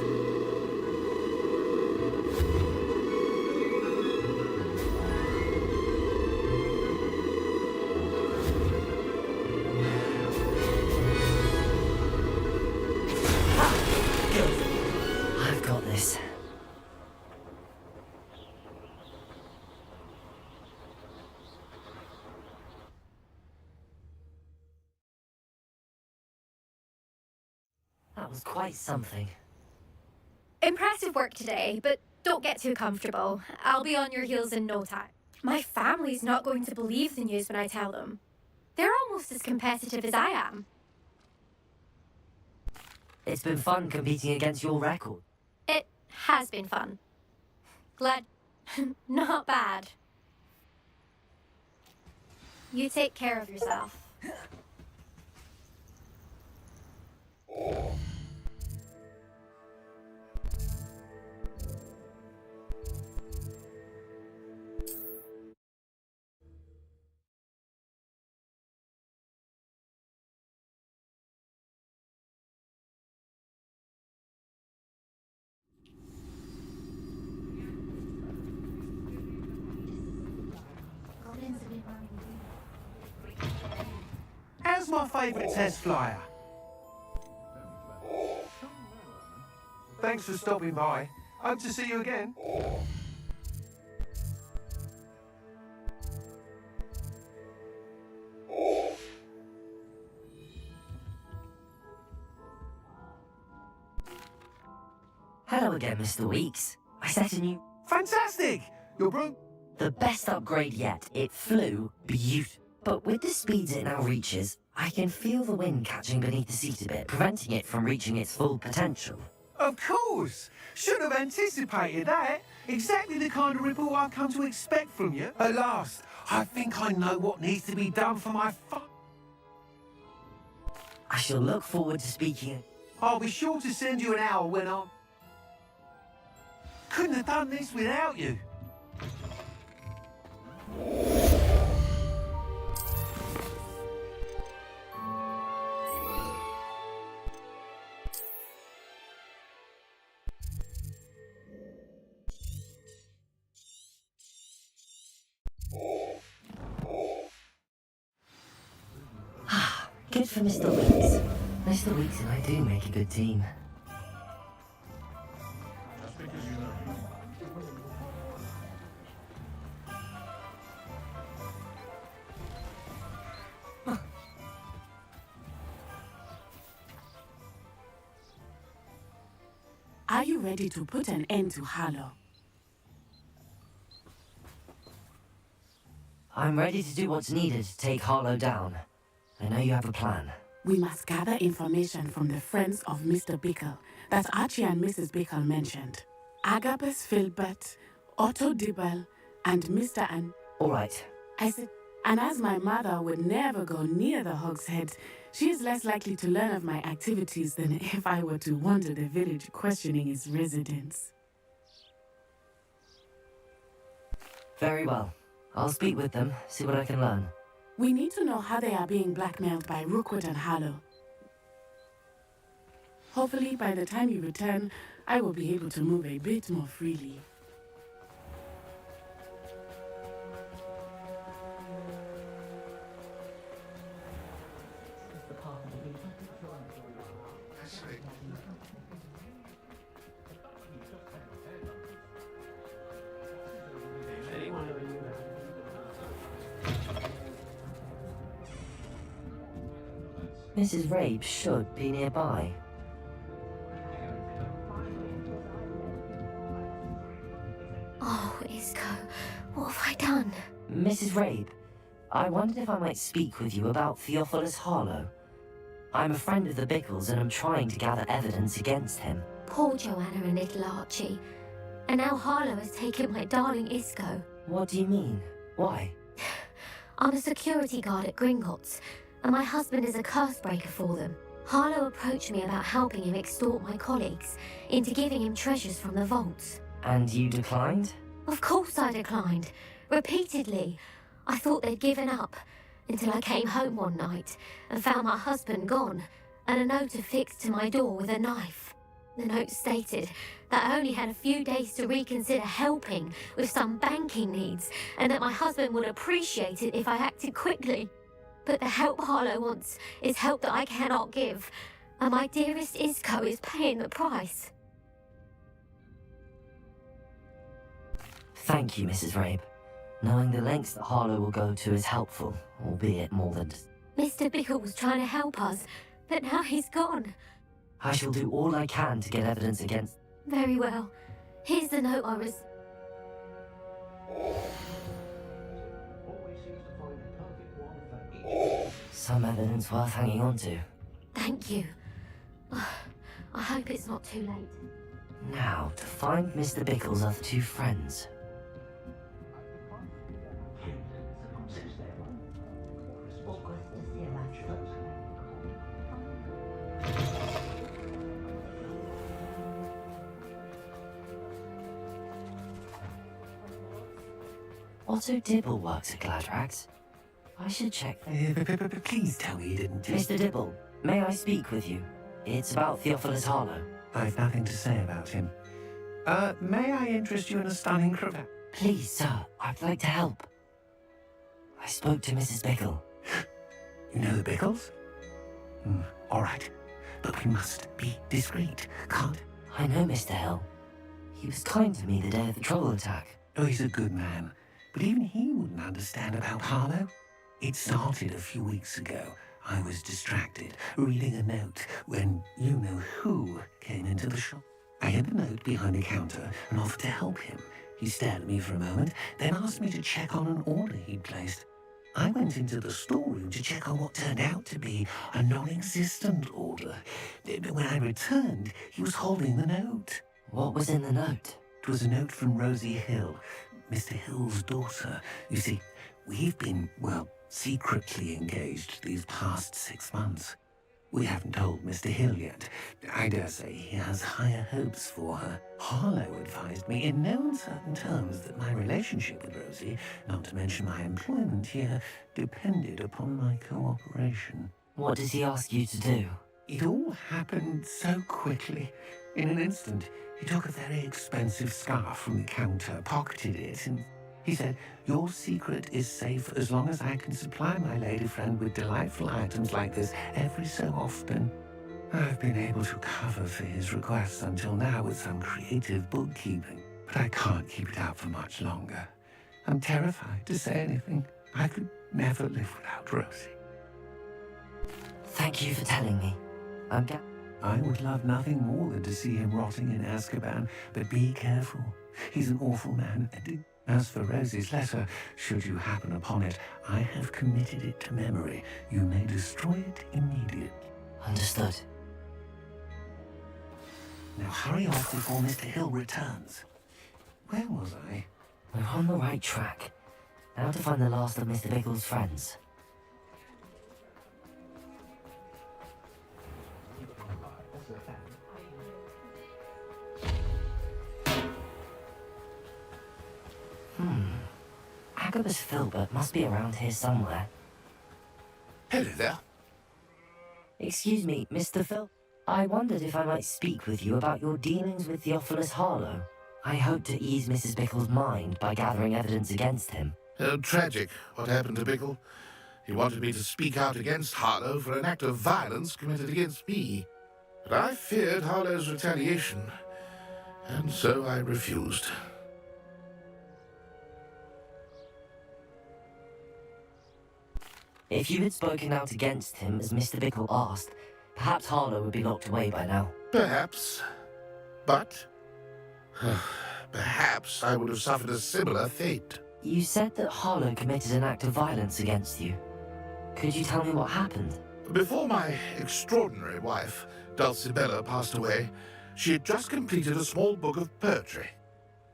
Good. I've got this. That was quite something. Impressive work today, but don't get too comfortable. I'll be on your heels in no time. My family's not going to believe the news when I tell them. They're almost as competitive as I am. It's been fun competing against your record. It has been fun. Glad. Not bad. You take care of yourself. How's my favourite test flyer? Thanks for stopping by. Hope to see you again. Hello again, Mr. Weeks. I set a new... Fantastic! Your broom? The best upgrade yet. It flew beautiful. But with the speeds it now reaches, I can feel the wind catching beneath the seat a bit, preventing it from reaching its full potential. Of course! Should have anticipated that. Exactly the kind of report I've come to expect from you. At last, I think I know what needs to be done for my I shall look forward to speaking. I'll be sure to send you an hour when I'm... Couldn't have done this without you. Good for Mr. Weeks. Mr. Weeks and I do make a good team. Are you ready to put an end to Harlow? I'm ready to do what's needed to take Harlow down. I know you have a plan. We must gather information from the friends of Mr. Bickle that Archie and Mrs. Bickle mentioned. Agabus Filbert, Otto Dibble, and Mr. and... All right. I said, and as my mother would never go near the Hogshead, she is less likely to learn of my activities than if I were to wander the village questioning its residents. Very well. I'll speak with them, see what I can learn. We need to know how they are being blackmailed by Rookwood and Harlow. Hopefully, by the time you return, I will be able to move a bit more freely. Mrs. Rabe should be nearby. Oh, Isco, what have I done? Mrs. Rabe, I wondered if I might speak with you about Theophilus Harlow. I'm a friend of the Bickles and I'm trying to gather evidence against him. Poor Joanna and little Archie. And now Harlow has taken my darling Isco. What do you mean? Why? I'm a security guard at Gringotts, and my husband is a curse breaker for them. Harlow approached me about helping him extort my colleagues into giving him treasures from the vaults. And you declined? Of course I declined. Repeatedly. I thought they'd given up, until I came home one night and found my husband gone, and a note affixed to my door with a knife. The note stated that I only had a few days to reconsider helping with some banking needs, and that my husband would appreciate it if I acted quickly. But the help Harlow wants is help that I cannot give, and my dearest Isco is paying the price. Thank you, Mrs. Rabe. Knowing the lengths that Harlow will go to is helpful, albeit more than... Mr. Bickle was trying to help us, but now he's gone. I shall do all I can to get evidence against... Very well. Here's the note I was... Some evidence worth hanging on to. Thank you. I hope it's not too late. Now, to find Mr. Bickle's other two friends. Otto Dibble works at Gladrax. I should check. Please tell me you didn't... Mr. Dibble, may I speak with you? It's about Theophilus Harlow. I've nothing to say about him. May I interest you in a stunning cravat? Please, sir, I'd like to help. I spoke to Mrs. Bickle. You know the Bickles? All right. But we must be discreet, can't... I know Mr. Hill. He was kind to me the day of the troll attack. Oh, he's a good man. But even he wouldn't understand about Harlow. It started a few weeks ago. I was distracted, reading a note, when you-know-who came into the shop. I hid the note behind the counter and offered to help him. He stared at me for a moment, then asked me to check on an order he'd placed. I went into the storeroom to check on what turned out to be a non-existent order. But when I returned, he was holding the note. What was in the note? It was a note from Rosie Hill, Mr. Hill's daughter. You see, we've been, well, secretly engaged these past 6 months. We haven't told Mr. Hill yet. I dare say he has higher hopes for her. Harlow advised me in no uncertain terms that my relationship with Rosie, not to mention my employment here, depended upon my cooperation. What does he ask you to do? It all happened so quickly. In an instant, he took a very expensive scarf from the counter, pocketed it, and he said, "Your secret is safe as long as I can supply my lady friend with delightful items like this every so often." I've been able to cover for his requests until now with some creative bookkeeping, but I can't keep it up for much longer. I'm terrified to say anything. I could never live without Rosie. Thank you for telling me. I would love nothing more than to see him rotting in Azkaban, but be careful. He's an awful man. And as for Rosie's letter, should you happen upon it, I have committed it to memory. You may destroy it immediately. Understood. Now hurry off before Mr. Hill returns. Where was I? We're on the right track. Now to find the last of Mr. Bickle's friends. Agabus Filbert must be around here somewhere. Hello there. Excuse me, Mr. Phil. I wondered if I might speak with you about your dealings with Theophilus Harlow. I hope to ease Mrs. Bickle's mind by gathering evidence against him. Tragic, what happened to Bickle. He wanted me to speak out against Harlow for an act of violence committed against me. But I feared Harlow's retaliation, and so I refused. If you had spoken out against him as Mr. Bickle asked, perhaps Harlow would be locked away by now. Perhaps. But perhaps I would have suffered a similar fate. You said that Harlow committed an act of violence against you. Could you tell me what happened? Before my extraordinary wife, Dulcibella, passed away, she had just completed a small book of poetry.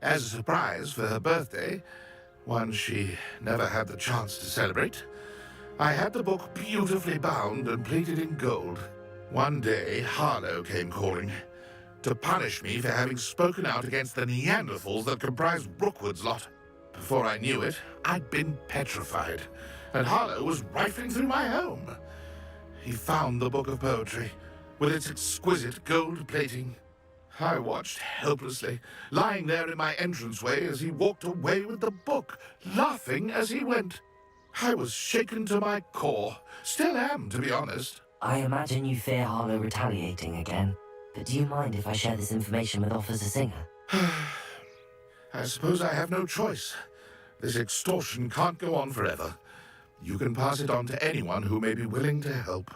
As a surprise for her birthday, one she never had the chance to celebrate, I had the book beautifully bound and plated in gold. One day, Harlow came calling to punish me for having spoken out against the Neanderthals that comprised Rookwood's lot. Before I knew it, I'd been petrified, and Harlow was rifling through my home. He found the book of poetry, with its exquisite gold plating. I watched helplessly, lying there in my entranceway as he walked away with the book, laughing as he went. I was shaken to my core. Still am, to be honest. I imagine you fear Harlow retaliating again, but do you mind if I share this information with Officer Singer? I suppose I have no choice. This extortion can't go on forever. You can pass it on to anyone who may be willing to help.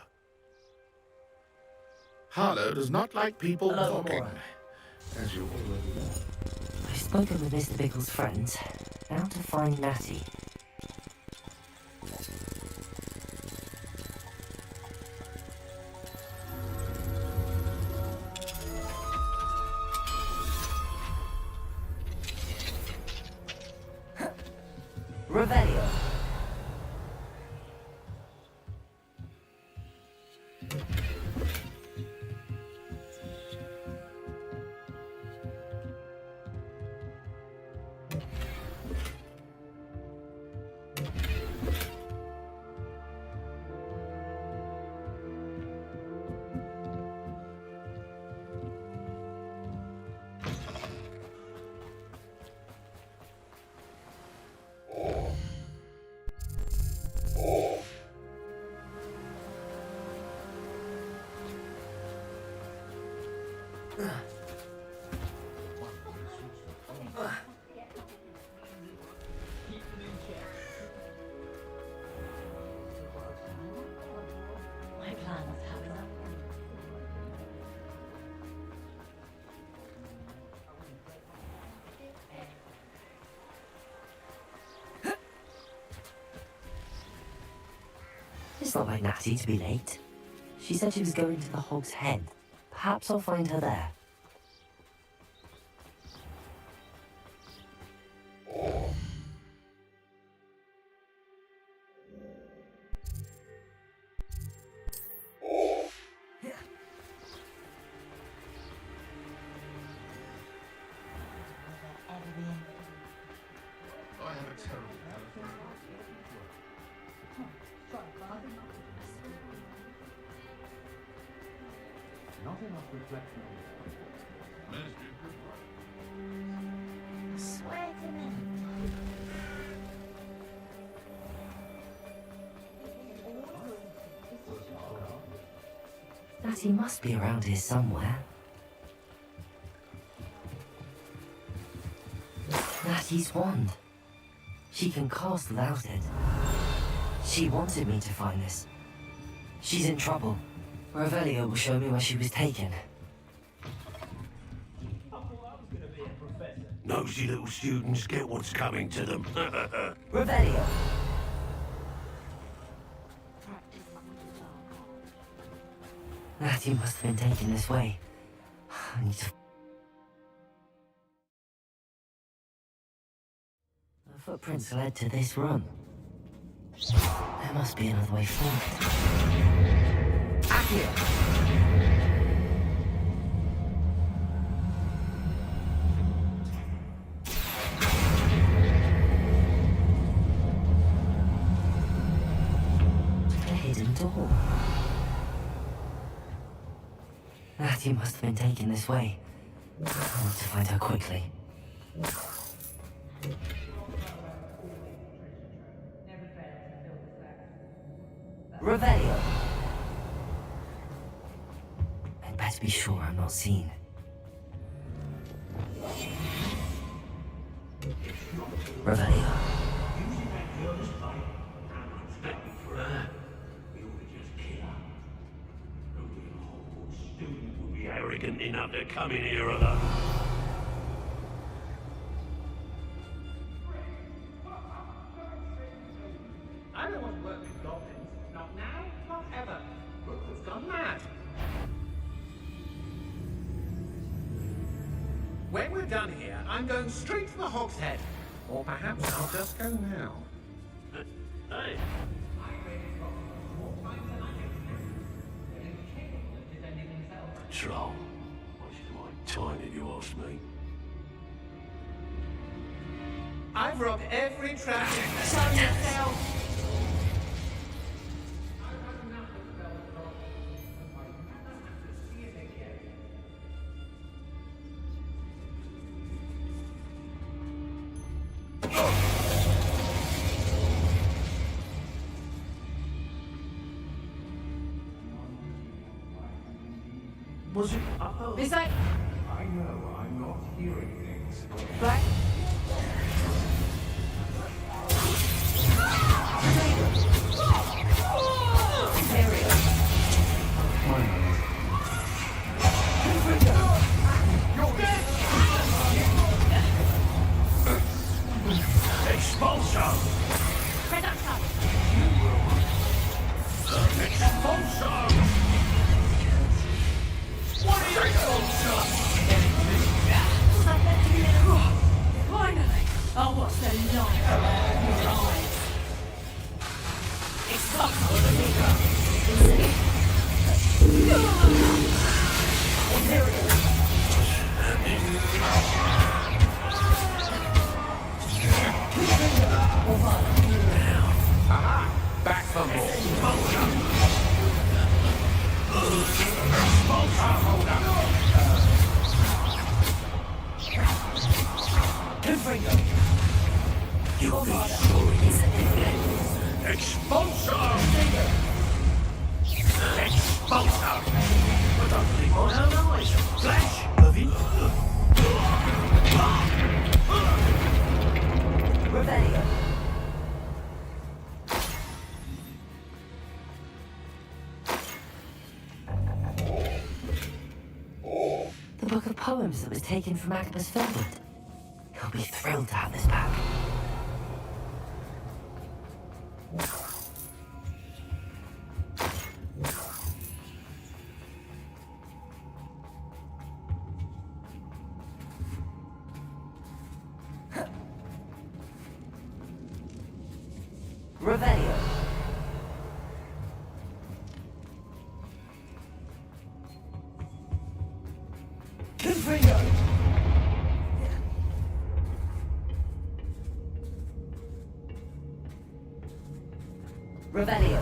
Harlow does not like people talking, as you already know. I've spoken with Mr. Bickle's friends. Now to find Natty. Revelio. It's not like Natty to be late. She said she was going to the Hog's Head. Perhaps I'll find her there. Not enough reflection on I swear to me. Natty must be around here somewhere. Natty's wand. She can cast without it. She wanted me to find this. She's in trouble. Revelio will show me where she was taken. Nosy little students get what's coming to them. Revelio! Natty must have been taken this way. I need to... The footprints led to this room. There must be another way forward. Accio! A hidden door. Natty must have been taken this way. I need to find her quickly. Revelio! I'd better be sure I'm not seen. Revelio. Arrogant enough to come in here alone. I don't want to work with goblins. Not now, not ever. Rookwood's gone mad. When we're done here, I'm going straight to the Hogshead. Or perhaps I'll just go now. Hey. Troll. Wasted my time if you ask me. I've robbed every trap. Show yourself! Was it? This way. I know I'm not hearing things. Black. Expulsion! Expulsion! What are you Finally! Oh, what's the light around your eyes? It's not for the leader. Aha! Back for more. You'll be sorry. Expulsion! Expulsion! But don't leave on our eyes. Flash of it. Revelio. The book of poems that was taken from Agabus Filbert. He'll be thrilled to have this back. Revelio. Confringo. Revelio.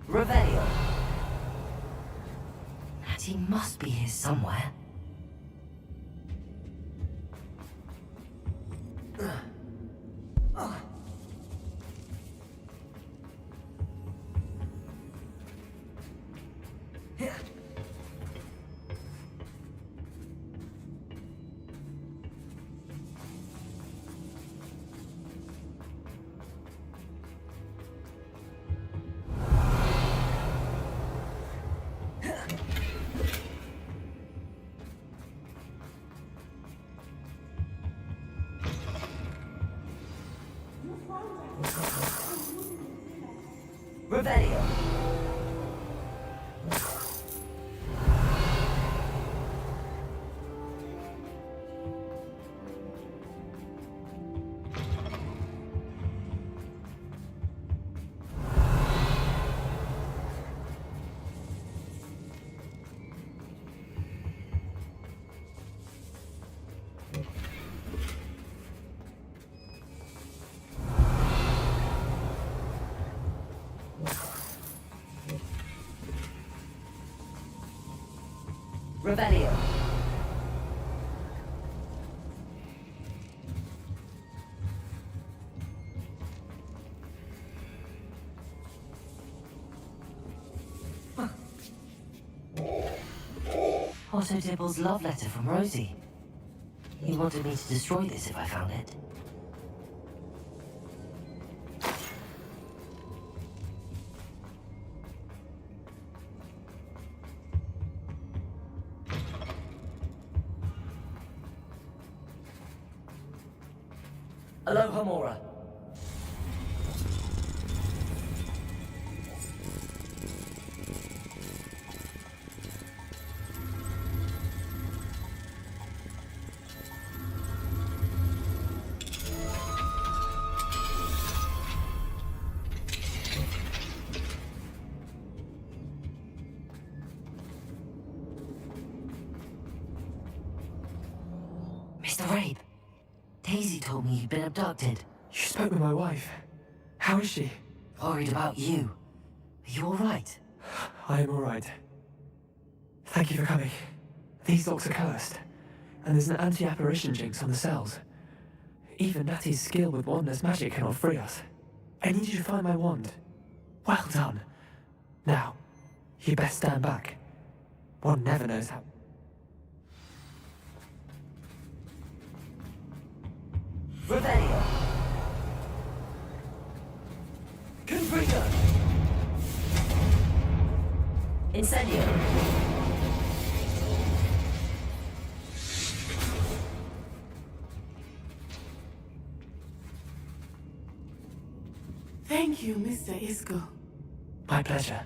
Revelio. Natty must be here somewhere. Revelio. Revelio. Otto Dibble's love letter from Rosie. He wanted me to destroy this if I found it. Aloha Mora. Mr. Rabe, Daisy told me you'd been abducted. You spoke with my wife. How is she? Worried about you. Are you alright? I am alright. Thank you for coming. These locks are cursed, and there's an anti-apparition jinx on the cells. Even Natty's skill with wandless magic cannot free us. I need you to find my wand. Well done. Now, you best stand back. One never knows how... Revelio. Confringo. Incendio. Thank you, Mr. Isco. My pleasure.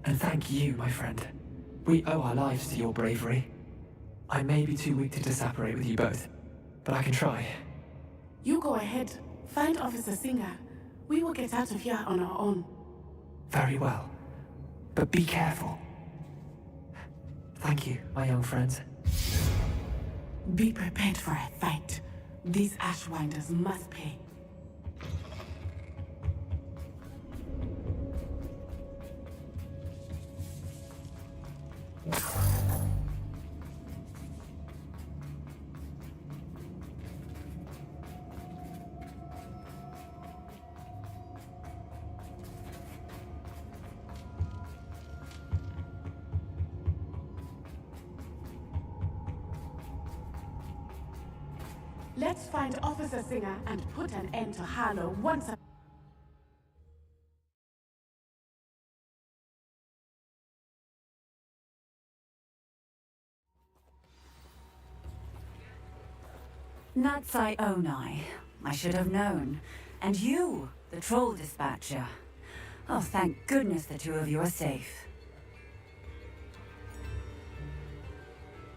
And thank you, my friend. We owe our lives to your bravery. I may be too weak to disapparate with you both, but I can try. You go ahead. Find Officer Singer. We will get out of here on our own. Very well. But be careful. Thank you, my young friends. Be prepared for a fight. These Ashwinders must pay. Let's find Officer Singer and put an end to Harlow once and... Natsai Onai. I should have known. And you, the troll dispatcher. Oh, thank goodness the two of you are safe.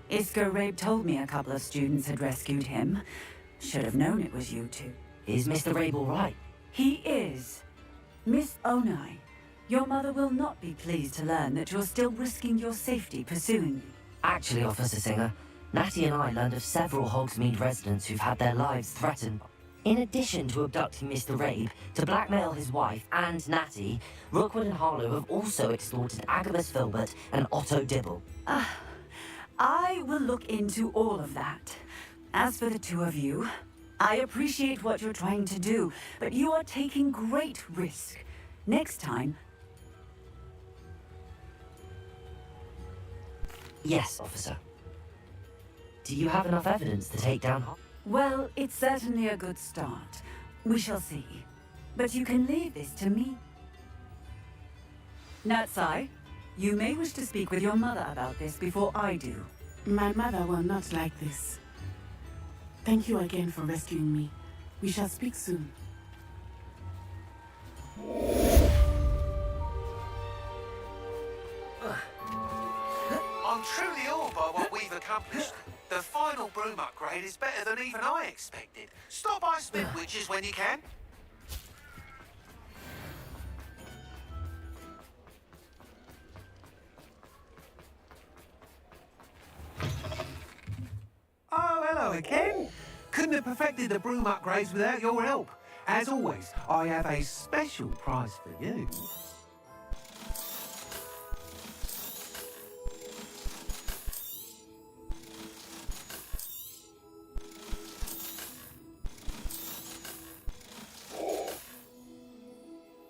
Isco Rabe told me a couple of students had rescued him. Should have known it was you two. Is Mr. Rabe all right? He is. Miss Onai, your mother will not be pleased to learn that you're still risking your safety pursuing me. Actually, Officer Singer, Natty and I learned of several Hogsmeade residents who've had their lives threatened. In addition to abducting Mr. Rabe to blackmail his wife and Natty, Rookwood and Harlow have also extorted Agabus Filbert and Otto Dibble. I will look into all of that. As for the two of you, I appreciate what you're trying to do, but you are taking great risk. Next time... Yes, officer. Do you have enough evidence to take down Well, it's certainly a good start. We shall see. But you can leave this to me. Natsai, you may wish to speak with your mother about this before I do. My mother will not like this. Thank you again for rescuing me. We shall speak soon. I'm truly awed by what we've accomplished. The final broom upgrade is better than even I expected. Stop by Spin Witches when you can. Oh, hello again. Couldn't have perfected the broom upgrades without your help. As always, I have a special prize for you.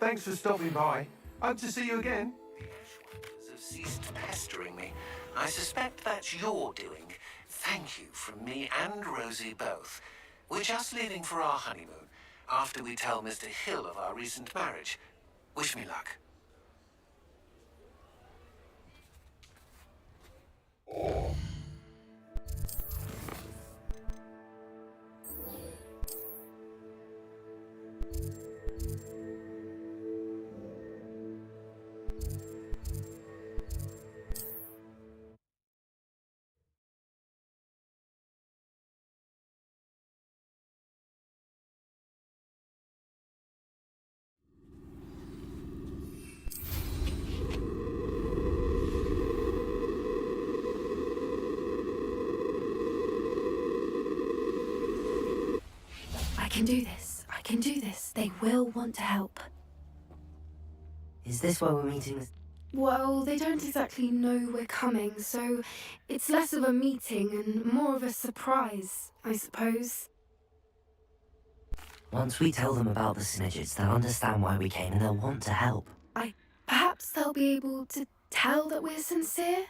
Thanks for stopping by. Hope to see you again. The Ashwonders have ceased pestering me. I suspect that's your doing. Thank you from me and Rosie both. We're just leaving for our honeymoon, after we tell Mr. Hill of our recent marriage. Wish me luck. I can do this. I can do this. They will want to help. Is this where we're meeting? Well, they don't exactly know we're coming, so it's less of a meeting and more of a surprise, I suppose. Once we tell them about the Snidgets, they'll understand why we came and they'll want to help. Perhaps they'll be able to tell that we're sincere.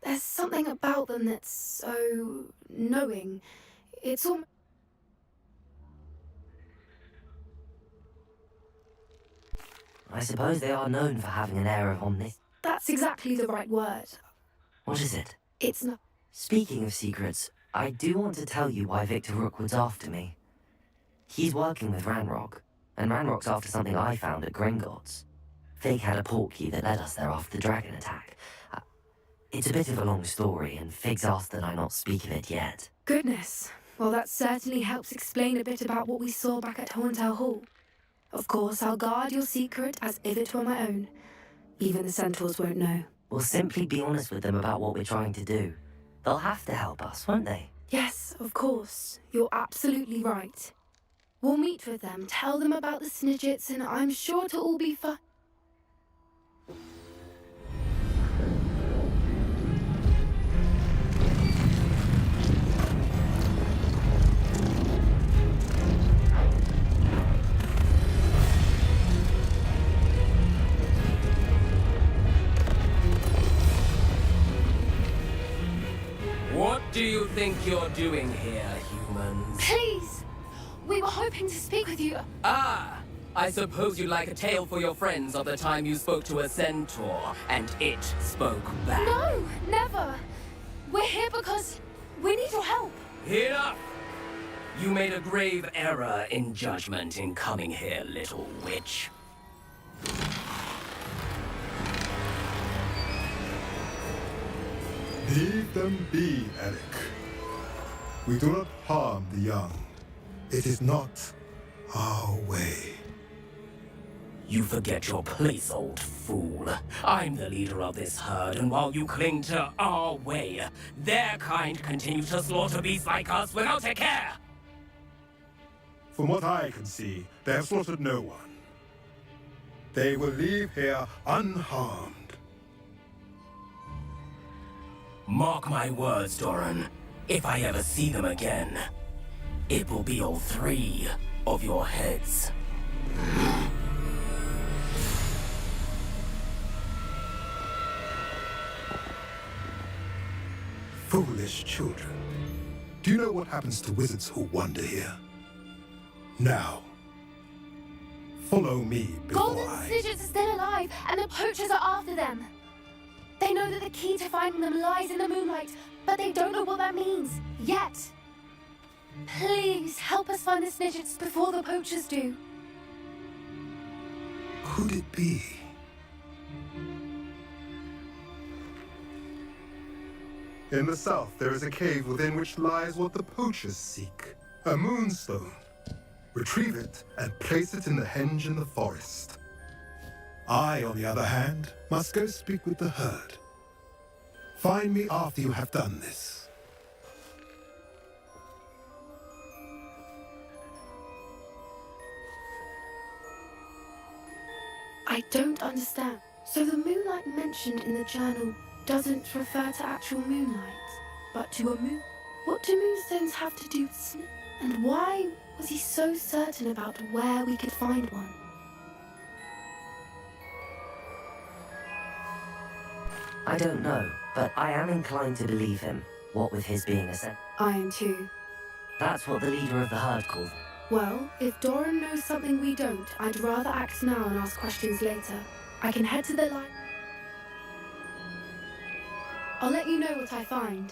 There's something about them that's so knowing. It's almost... I suppose they are known for having an air of omnis. That's exactly the right word. What is it? It's not... Speaking of secrets, I do want to tell you why Victor Rookwood's after me. He's working with Ranrock, and Ranrock's after something I found at Gringotts. Fig had a portkey that led us there after the dragon attack. It's a bit of a long story, and Fig's asked that I not speak of it yet. Goodness. Well, that certainly helps explain a bit about what we saw back at Horntail Hall. Of course, I'll guard your secret as if it were my own. Even the centaurs won't know. We'll simply be honest with them about what we're trying to do. They'll have to help us, won't they? Yes, of course. You're absolutely right. We'll meet with them, tell them about the Snidgets, and I'm sure it'll all be fun. What do you think you're doing here, humans? Please! We were hoping to speak with you. Ah! I suppose you'd like a tale for your friends of the time you spoke to a centaur, and it spoke back. No, never. We're here because we need your help. Enough! You made a grave error in judgment in coming here, little witch. Leave them be, Eric. We do not harm the young. It is not our way. You forget your place, old fool. I'm the leader of this herd, and while you cling to our way, their kind continue to slaughter beasts like us without a care. From what I can see, they have slaughtered no one. They will leave here unharmed. Mark my words, Doran. If I ever see them again, it will be all 3 of your heads. Foolish children. Do you know what happens to wizards who wander here? Now, follow me before Golden I... Snidgets are still alive, and the poachers are after them. They know that the key to finding them lies in the moonlight, but they don't know what that means, yet. Please, help us find the Snidgets before the poachers do. Could it be? In the south, there is a cave within which lies what the poachers seek. A moonstone. Retrieve it and place it in the henge in the forest. I, on the other hand, must go speak with the herd. Find me after you have done this. I don't understand. So the moonlight mentioned in the journal doesn't refer to actual moonlight, but to a moon. What do moonstones have to do with and why was he so certain about where we could find one? I don't know, but I am inclined to believe him, what with his being a I am too. That's what the leader of the herd called him. Well, if Doran knows something we don't, I'd rather act now and ask questions later. I can head to the line. I'll let you know what I find.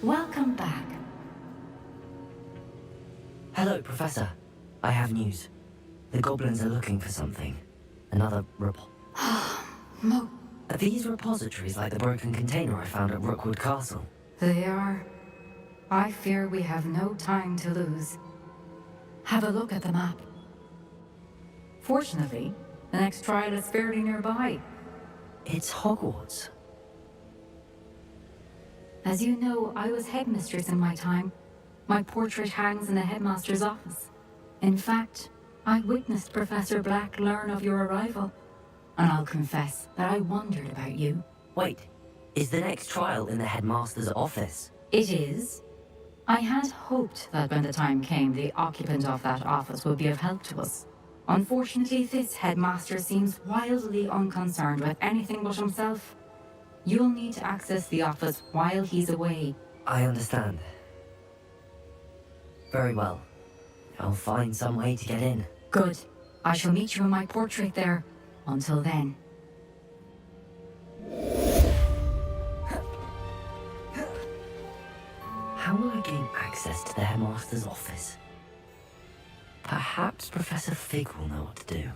Welcome back. Hello, Professor. I have news. The goblins are looking for something. Another Mo. Are these repositories like the broken container I found at Rookwood Castle? They are. I fear we have no time to lose. Have a look at the map. Fortunately, the next trial is fairly nearby. It's Hogwarts. As you know, I was headmistress in my time. My portrait hangs in the headmaster's office. In fact, I witnessed Professor Black learn of your arrival. And I'll confess that I wondered about you. Wait, is the next trial in the headmaster's office? It is. I had hoped that when the time came, the occupant of that office would be of help to us. Unfortunately, this headmaster seems wildly unconcerned with anything but himself. You'll need to access the office while he's away. I understand. Very well. I'll find some way to get in. Good. I shall meet you in my portrait there. Until then. How will I gain access to the headmaster's office? Perhaps Professor Fig will know what to do.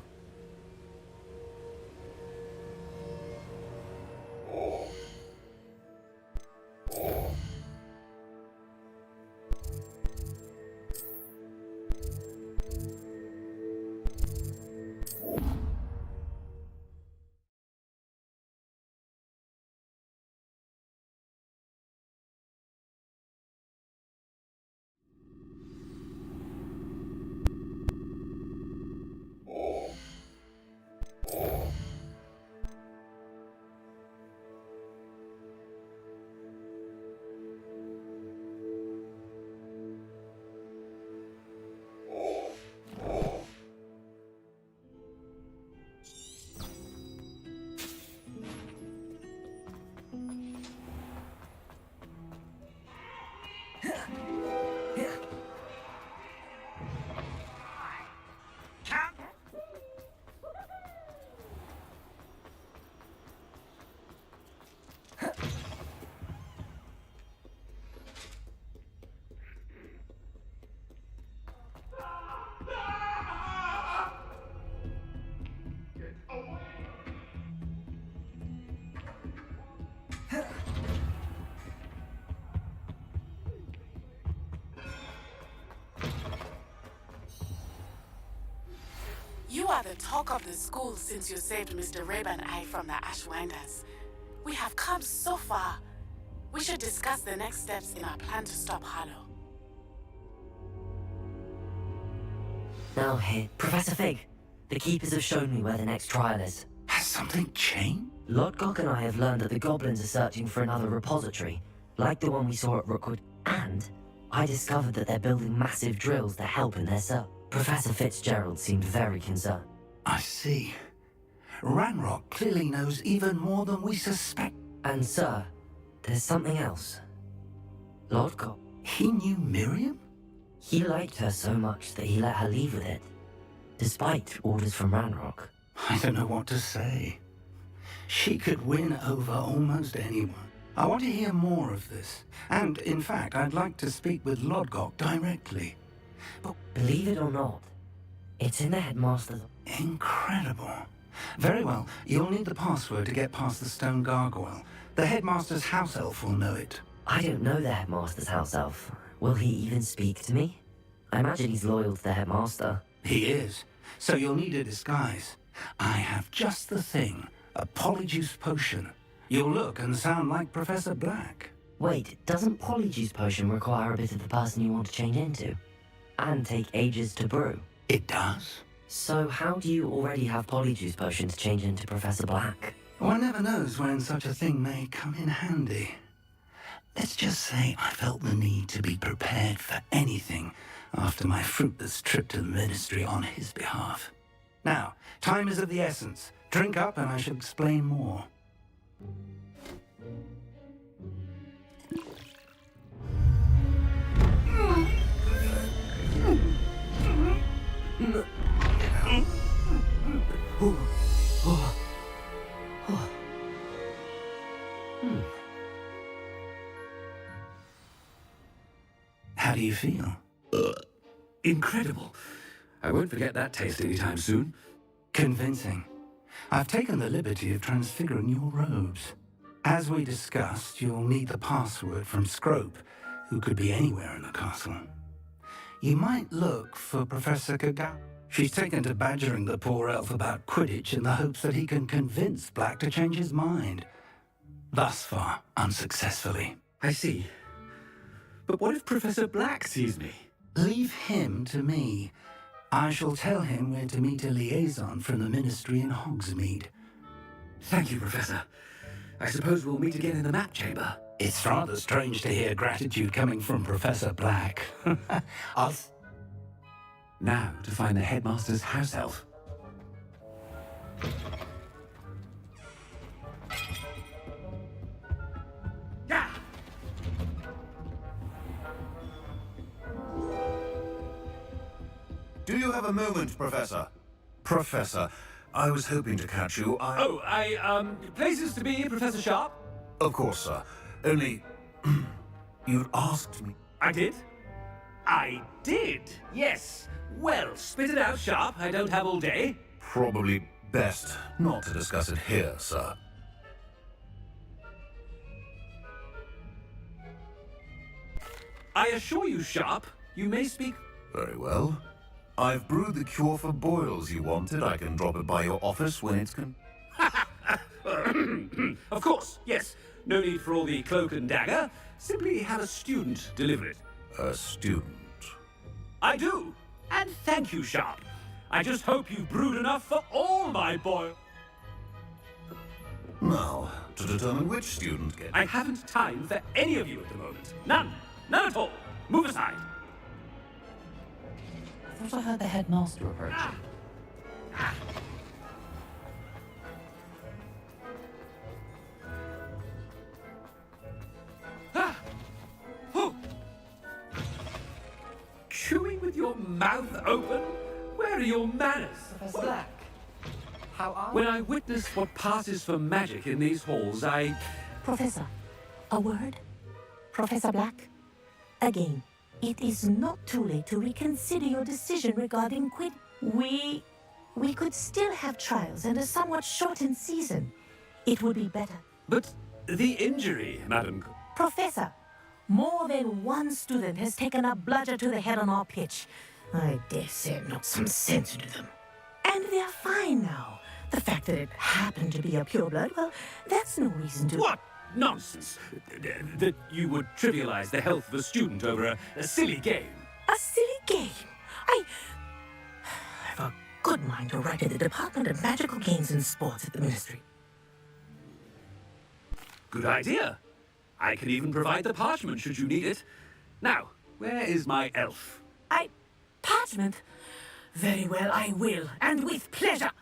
You are the talk of the school since you saved Mr. Rabe and I from the Ashwinders. We have come so far. We should discuss the next steps in our plan to stop Hollow. Now here, Professor Fig. The Keepers have shown me where the next trial is. Has something changed? Lodgok and I have learned that the goblins are searching for another repository, like the one we saw at Rookwood, and I discovered that they're building massive drills to help in their search. Professor Fitzgerald seemed very concerned. I see. Ranrock clearly knows even more than we suspect. And sir, there's something else. Lodgok. He knew Miriam? He liked her so much that he let her leave with it, despite orders from Ranrock. I don't know what to say. She could win over almost anyone. I want to hear more of this. And, in fact, I'd like to speak with Lodgok directly. But believe it or not, it's in the headmaster's... Incredible. Very well, you'll need the password to get past the stone gargoyle. The headmaster's house elf will know it. I don't know the headmaster's house elf. Will he even speak to me? I imagine he's loyal to the headmaster. He is. So you'll need a disguise. I have just the thing. A polyjuice potion. You'll look and sound like Professor Black. Wait, doesn't polyjuice potion require a bit of the person you want to change into? And take ages to brew? It does. So how do you already have polyjuice potion to change into Professor Black? One never knows when such a thing may come in handy. Let's just say I felt the need to be prepared for anything after my fruitless trip to the Ministry on his behalf. Now, time is of the essence. Drink up and I shall explain more. How do you feel? Incredible. I won't forget that taste anytime soon. Convincing. I've taken the liberty of transfiguring your robes. As we discussed, you'll need the password from Scrope, who could be anywhere in the castle. You might look for Professor Kagao. She's taken to badgering the poor elf about Quidditch in the hopes that he can convince Black to change his mind. Thus far, unsuccessfully. I see. But what if Professor Black sees me? Leave him to me. I shall tell him where to meet a liaison from the Ministry in Hogsmeade. Thank you, Professor. I suppose we'll meet again in the map chamber. It's rather strange to hear gratitude coming from Professor Black. Now to find the headmaster's house elf. Yeah! Do you have a moment, Professor? Professor, I was hoping to catch you. Places to be, Professor Sharp? Of course, sir. Only... you'd asked me... I did? I did, yes. Well, spit it out, Sharp. I don't have all day. Probably best not to discuss it here, sir. I assure you, Sharp, you may speak... Very well. I've brewed the cure for boils you wanted. I can drop it by your office when it's Of course, yes. No need for all the cloak and dagger. Simply have a student deliver it. A student? I do. And thank you, Sharp. I just hope you've brewed enough for all my boil. Now, to determine which student gets... I haven't time for any of you at the moment. None. None at all. Move aside. I thought I heard the headmaster approaching. Chewing with your mouth open? Where are your manners? Professor Black, how are When I witness what passes for magic in these halls, I... Professor, a word? Professor Black? Again, it is not too late to reconsider your decision regarding Quid. We could still have trials and a somewhat shortened season. It would be better. But the injury, Madam... Professor, more than one student has taken a bludger to the head on our pitch. I dare say not some sense to them. And they're fine now. The fact that it happened to be a pureblood, well, that's no reason to... What nonsense! That you would trivialize the health of a student over a silly game. A silly game? I have a good mind to write to the Department of Magical Games and Sports at the Ministry. Good idea. I can even provide the parchment should you need it. Now, where is my elf? Parchment? Very well, I will, and with pleasure.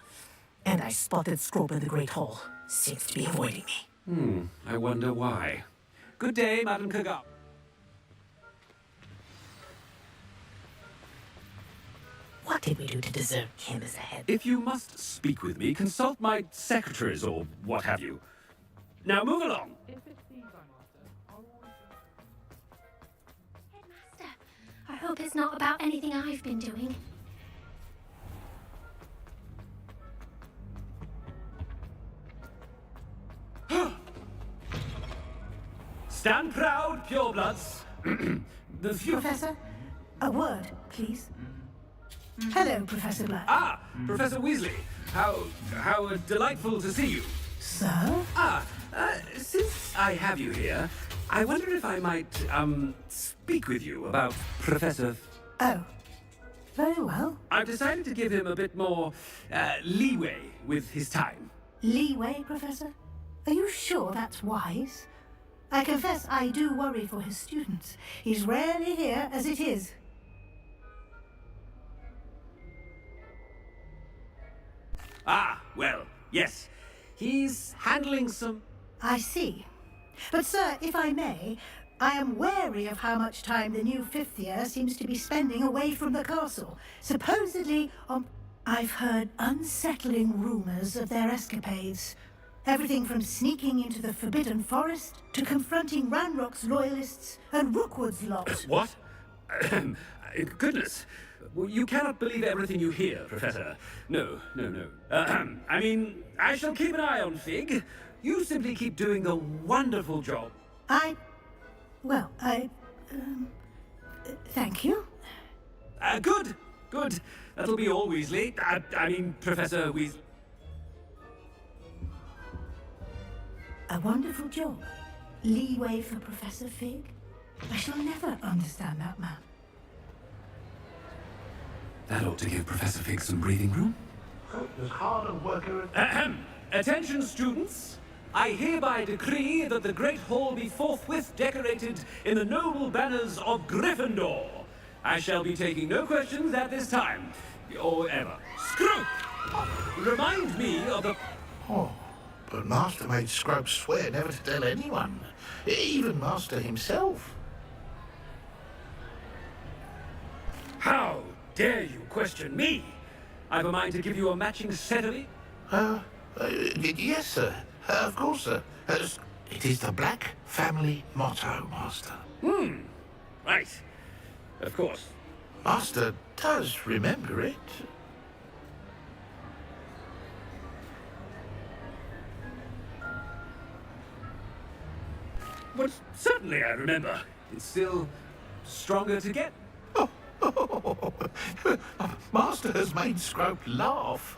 And I spotted Scrope in the Great Hall. Seems to be avoiding me. I wonder why. Good day, Madam Kaga. What did we do to deserve him as a head? If you must speak with me, consult my secretaries or what have you. Now move along. I hope it's not about anything I've been doing. Stand proud, purebloods. The few... Professor, a word, please. Hello, Professor Black. Ah, Professor Weasley. How delightful to see you. Sir? Since I have you here, I wonder if I might, speak with you about Professor... Oh, very well. I've decided to give him a bit more, leeway with his time. Leeway, Professor? Are you sure that's wise? I confess I do worry for his students. He's rarely here as it is. Ah, well, yes. He's handling some... I see. But, sir, if I may, I am wary of how much time the new fifth year seems to be spending away from the castle. Supposedly on... I've heard unsettling rumors of their escapades. Everything from sneaking into the Forbidden Forest to confronting Ranrock's loyalists and Rookwood's lot. What? Goodness. Well, you cannot believe everything you hear, Professor. No. I mean, I shall keep an eye on Fig. You simply keep doing the wonderful job. Thank you. Good. That'll be all, Weasley. I mean, Professor Weasley. A wonderful job. Leeway for Professor Fig? I shall never understand that man. That ought to give Professor Fig some breathing room. As hard a worker... Attention, students. I hereby decree that the Great Hall be forthwith decorated in the noble banners of Gryffindor. I shall be taking no questions at this time, or ever. Scrope! Remind me of the... Oh, but Master made Scrope swear never to tell anyone, even Master himself. How dare you question me? I've a mind to give you a matching set of it. Yes, sir. Of course, sir. It is the Black family motto, Master. Right. Of course. Master does remember it. But certainly I remember. It's still stronger to get. Master has made Scrope laugh.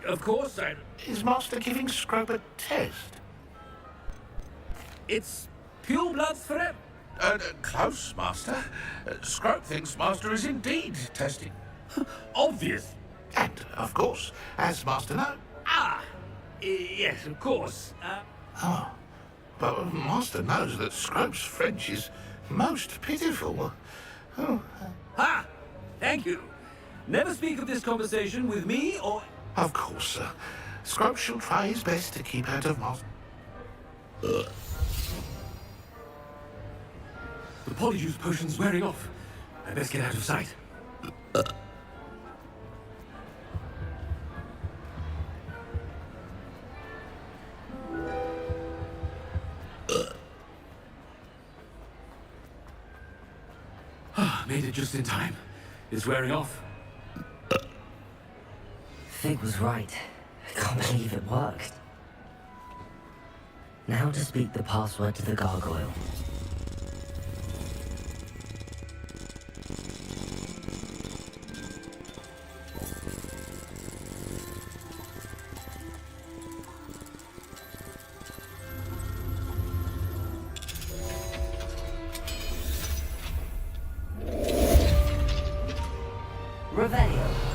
Of course, Is Master giving Scrope a test? It's pure bloods forever. Close, Master. Scrope thinks Master is indeed testing. Obvious. And, of course, as Master knows. Yes, of course. But Master knows that Scrope's French is most pitiful. Thank you. Never speak of this conversation with me or... Of course, sir. Scrope shall try his best to keep out of Master. The polyjuice potion's wearing off. I best get out of sight. Made it just in time. It's wearing off. Fig was right. I can't believe it worked. Now to speak the password to the gargoyle. Revelio.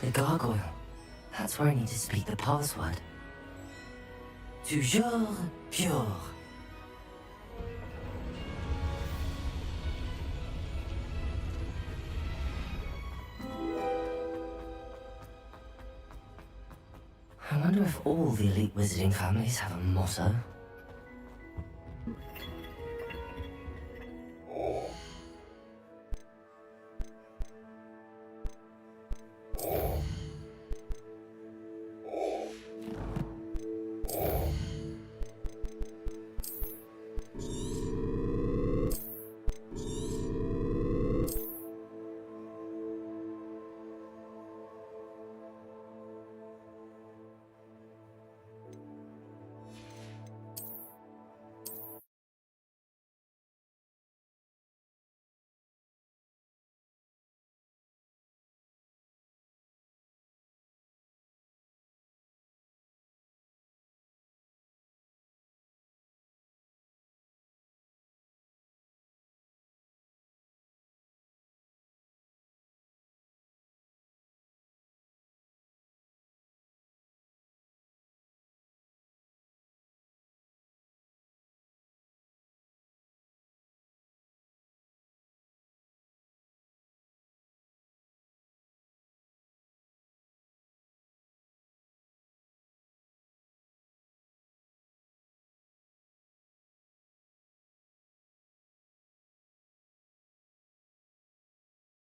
The gargoyle. That's where I need to speak the password. Toujours pure. I wonder if all the elite wizarding families have a motto.